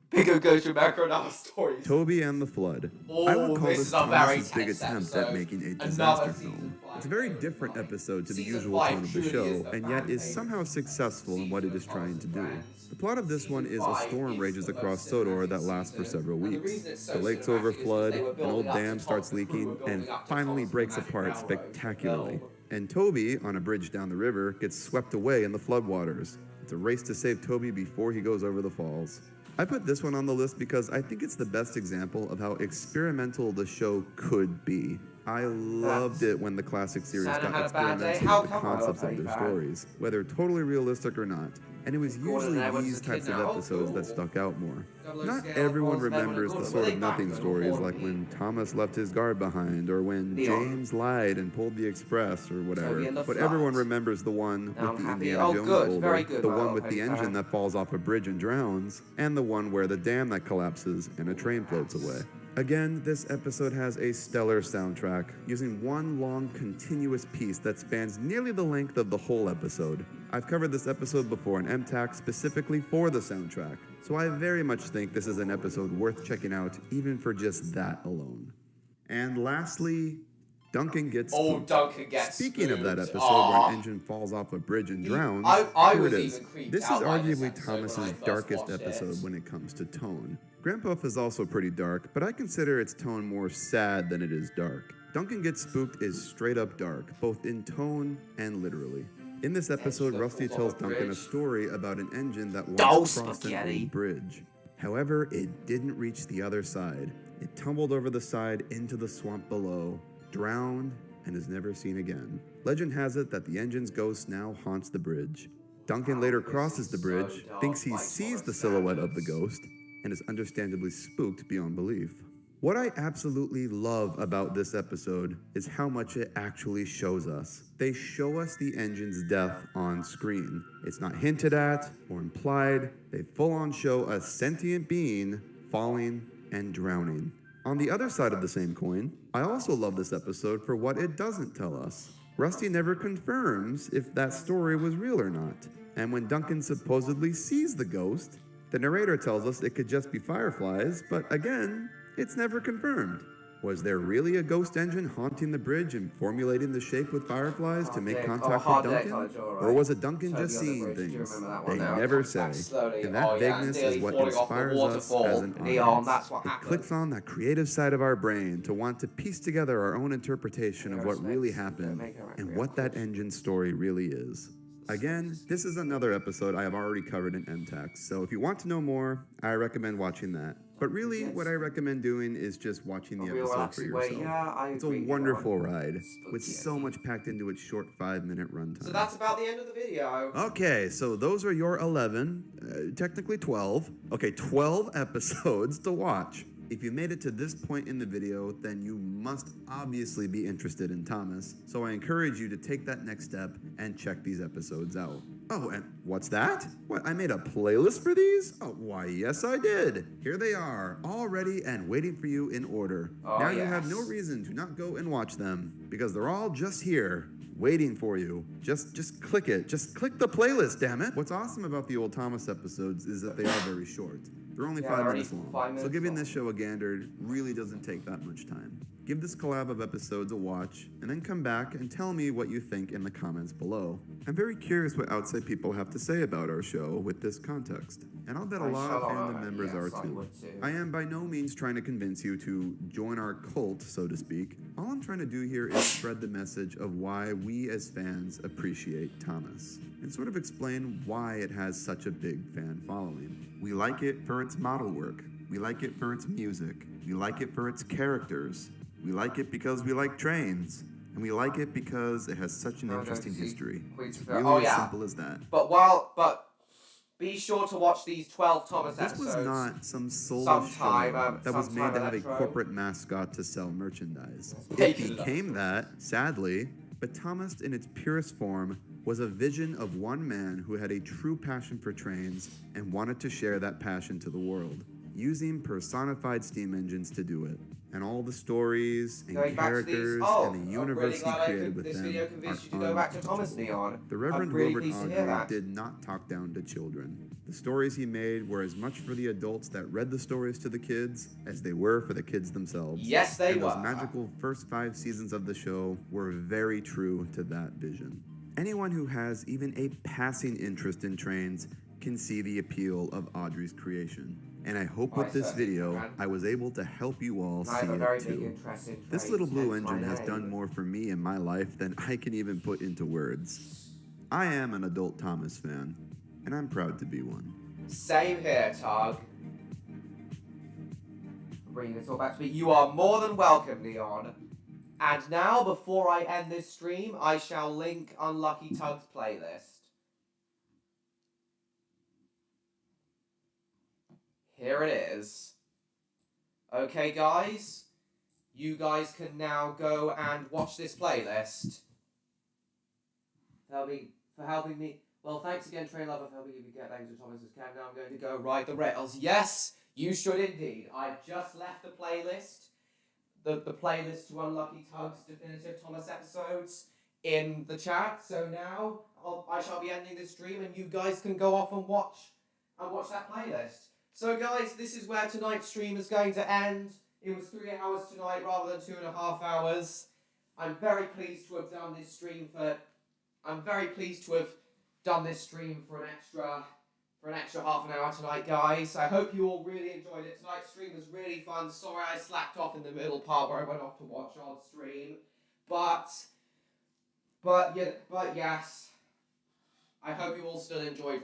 Pico goes to America and our stories. Toby and the Flood. Oh, I would call this this is a very Thomas's big tense attempt episode. at making a Another disaster season film. five It's a very very different funny. episode to the Season usual five tone of the truly show, is the and yet is fan somehow successful in what it is trying to do. Friends. The plot of this one is a Season storm five rages is the across most Sodor cinematic that lasts for season. several And the weeks. reason it's so The lakes cinematic is overflood, because they were an building old up to dam starts Thomas. The crew leaking, were building and up to finally Thomas breaks Magic apart Railroad. spectacularly. Well, And Toby, on a bridge down the river, gets swept away in the floodwaters. It's a race to save Toby before he goes over the falls. I put this one on the list because I think it's the best example of how experimental the show could be. I loved it when the classic series Santa got had a bad day. experimental How with the come? concepts of their stories, whether totally realistic or not. And it was usually there was these a types kid of now. Oh, episodes cool. that stuck out more. Double Not scale everyone was never remembers good. the Were sort they of back nothing then stories or like what? when Thomas left his guard behind, or when Leon. James lied and pulled the express, or whatever. Toby and the But Flood. everyone remembers the one Now with I'm the happy. Indiana Oh, Jones good. boulder, Very good, the my one little with the penny engine fan. that falls off a bridge and drowns, and the one where the dam that collapses and a train floats away. Again, this episode has a stellar soundtrack, using one long continuous piece that spans nearly the length of the whole episode. I've covered this episode before in MTAC specifically for the soundtrack, so I very much think this is an episode worth checking out even for just that alone. And lastly, Duncan gets Oh, spooked. Duncan gets Speaking of that spooked. episode where Aw. an engine falls off a bridge and He- drowns, I here was it is. even creeped This is out by this arguably episode when I Thomas's first darkest watched episode it. when it comes to tone. Grandpuff is also pretty dark, but I consider its tone more sad than it is dark. Duncan Gets Spooked is straight up dark, both in tone and literally. In this episode, that Rusty falls tells off a Duncan a bridge. story about an engine that Oh, once crossed an spaghetti. old bridge. However, it didn't reach the other side. It tumbled over the side into the swamp below, drowned, and is never seen again. Legend has it that the engine's ghost now haunts the bridge. Duncan later this crosses is the so bridge, dark, thinks he like sees Forrest the silhouette Gump of the is. ghost, and is understandably spooked beyond belief. What I absolutely love about this episode is how much it actually shows us. They show us the engine's death on screen. It's not hinted at or implied. They full on show a sentient being falling and drowning. On the other side of the same coin, I also love this episode for what it doesn't tell us. Rusty never confirms if that story was real or not. And when Duncan supposedly sees the ghost, the narrator tells us it could just be fireflies, but again, it's never confirmed. Was there really a ghost engine haunting the bridge and formulating the shape with fireflies to make contact with Duncan? Or was it Duncan just seeing things? They never say. And that vagueness is what inspires us as an audience. It clicks on that creative side of our brain to want to piece together our own interpretation of what really happened and what that engine story really is. Again, this is another episode I have already covered in MTAX, so if you want to know more, I recommend watching that. But really, what I recommend doing is just watching the episode for yourself. It's a wonderful ride, with so much packed into its short 5-minute runtime. So that's about the end of the video. Okay, so those are your 11, technically 12. Okay, 12 episodes to watch. If you made it to this point in the video, then you must obviously be interested in Thomas, so I encourage you to take that next step and check these episodes out. Oh, and what's that? What, I made a playlist for these? Oh, why, yes I did. Here they are, all ready and waiting for you in order. Oh, now you have yes. no reason to not go and watch them, because they're all just here, waiting for you. Just click it. Just click the playlist, damn it. What's awesome about the old Thomas episodes is that they are very short. They're only Yeah, 5 they're only minutes long. 5 So minutes giving long. this show a gander really doesn't take that much time. Give this collab of episodes a watch, and then come back and tell me what you think in the comments below. I'm very curious what outside people have to say about our show with this context. And I'll bet a lot of fandom members are too. I am by no means trying to convince you to join our cult, so to speak. All I'm trying to do here is spread the message of why we as fans appreciate Thomas, and sort of explain why it has such a big fan following. We like it for its model work. We like it for its music. We like it for its characters. We like it because we like trains. And we like it because it has such an interesting history. It's really as simple as that. But be sure to watch these 12 Thomas This episodes. was not some soulless sometime, show that was sometime made to have a retro. corporate mascot to sell merchandise. It Taken it up. became that, sadly, but Thomas in its purest form was a vision of one man who had a true passion for trains and wanted to share that passion to the world, using personified steam engines to do it. And all the stories and Going back to these. characters Oh, and the I'm really universe he glad created with this them video convinced you to are go back to Thomas untouchable. Neon. The Reverend I'm really Robert pleased to hear Audrey that. did not talk down to children. The stories he made were as much for the adults that read the stories to the kids as they were for the kids themselves. Yes, they and were. those magical first 5 seasons of the show were very true to that vision. Anyone who has even a passing interest in trains can see the appeal of Audrey's creation. And I hope with this video, I was able to help you all see it too. This little blue engine has done more for me in my life than I can even put into words. I am an adult Thomas fan, and I'm proud to be one. Same here, Tug. Bringing this all back to me. You are more than welcome, Neon. And now, before I end this stream, I shall link Unlucky Tug's playlist. Here it is. Okay, guys. You guys can now go and watch this playlist. For helping me. Well, thanks again, Train Lover, for helping me get legs to Thomas's camp. Now I'm going to go ride the rails. Yes, you should indeed. I've just left the playlist. The playlist to Unlucky Tug's definitive Thomas episodes in the chat. So now I shall be ending this stream, and you guys can go off and watch that playlist. So guys, this is where tonight's stream is going to end. It was 3 hours tonight rather than 2.5 hours. I'm very pleased to have done this stream for an extra half an hour tonight, guys. I hope you all really enjoyed it. Tonight's stream was really fun. Sorry I slacked off in the middle part where I went off to watch on stream. But yes, I hope you all still enjoyed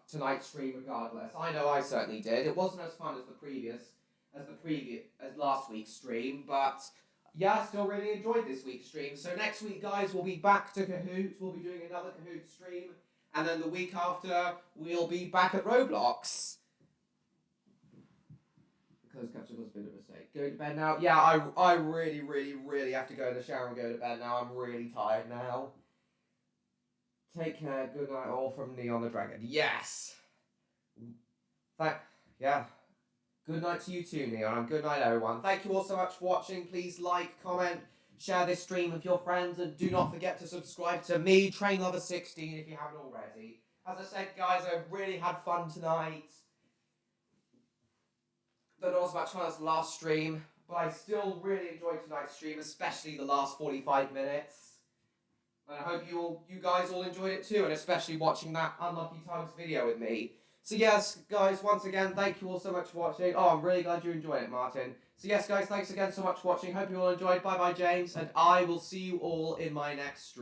tonight's stream regardless. I know I certainly did. It wasn't as fun as last week's stream, but yeah, I still really enjoyed this week's stream. So next week, guys, we'll be back to Kahoot. We'll be doing another Kahoot stream. And then the week after, we'll be back at Roblox. Closed caption was a bit of a mistake. Going to bed now? Yeah, I really, really, really have to go in the shower and go to bed now. I'm really tired now. Take care. Good night all from Neon the Dragon. Yes! Yeah. Good night to you too, Neon, and good night, everyone. Thank you all so much for watching. Please like, comment, share this stream with your friends, and do not forget to subscribe to me, TrainLover16, if you haven't already. As I said, guys, I really had fun tonight. Don't know what's about China's last stream, but I still really enjoyed tonight's stream, especially the last 45 minutes. And I hope you guys all enjoyed it too, and especially watching that Unlucky Times video with me. So yes, guys, once again, thank you all so much for watching. Oh, I'm really glad you enjoyed it, Martin. So yes, guys, thanks again so much for watching. Hope you all enjoyed. Bye-bye, James, and I will see you all in my next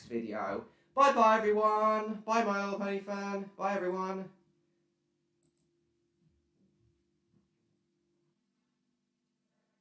video. Bye-bye, everyone. Bye, my little pony fan. Bye, everyone.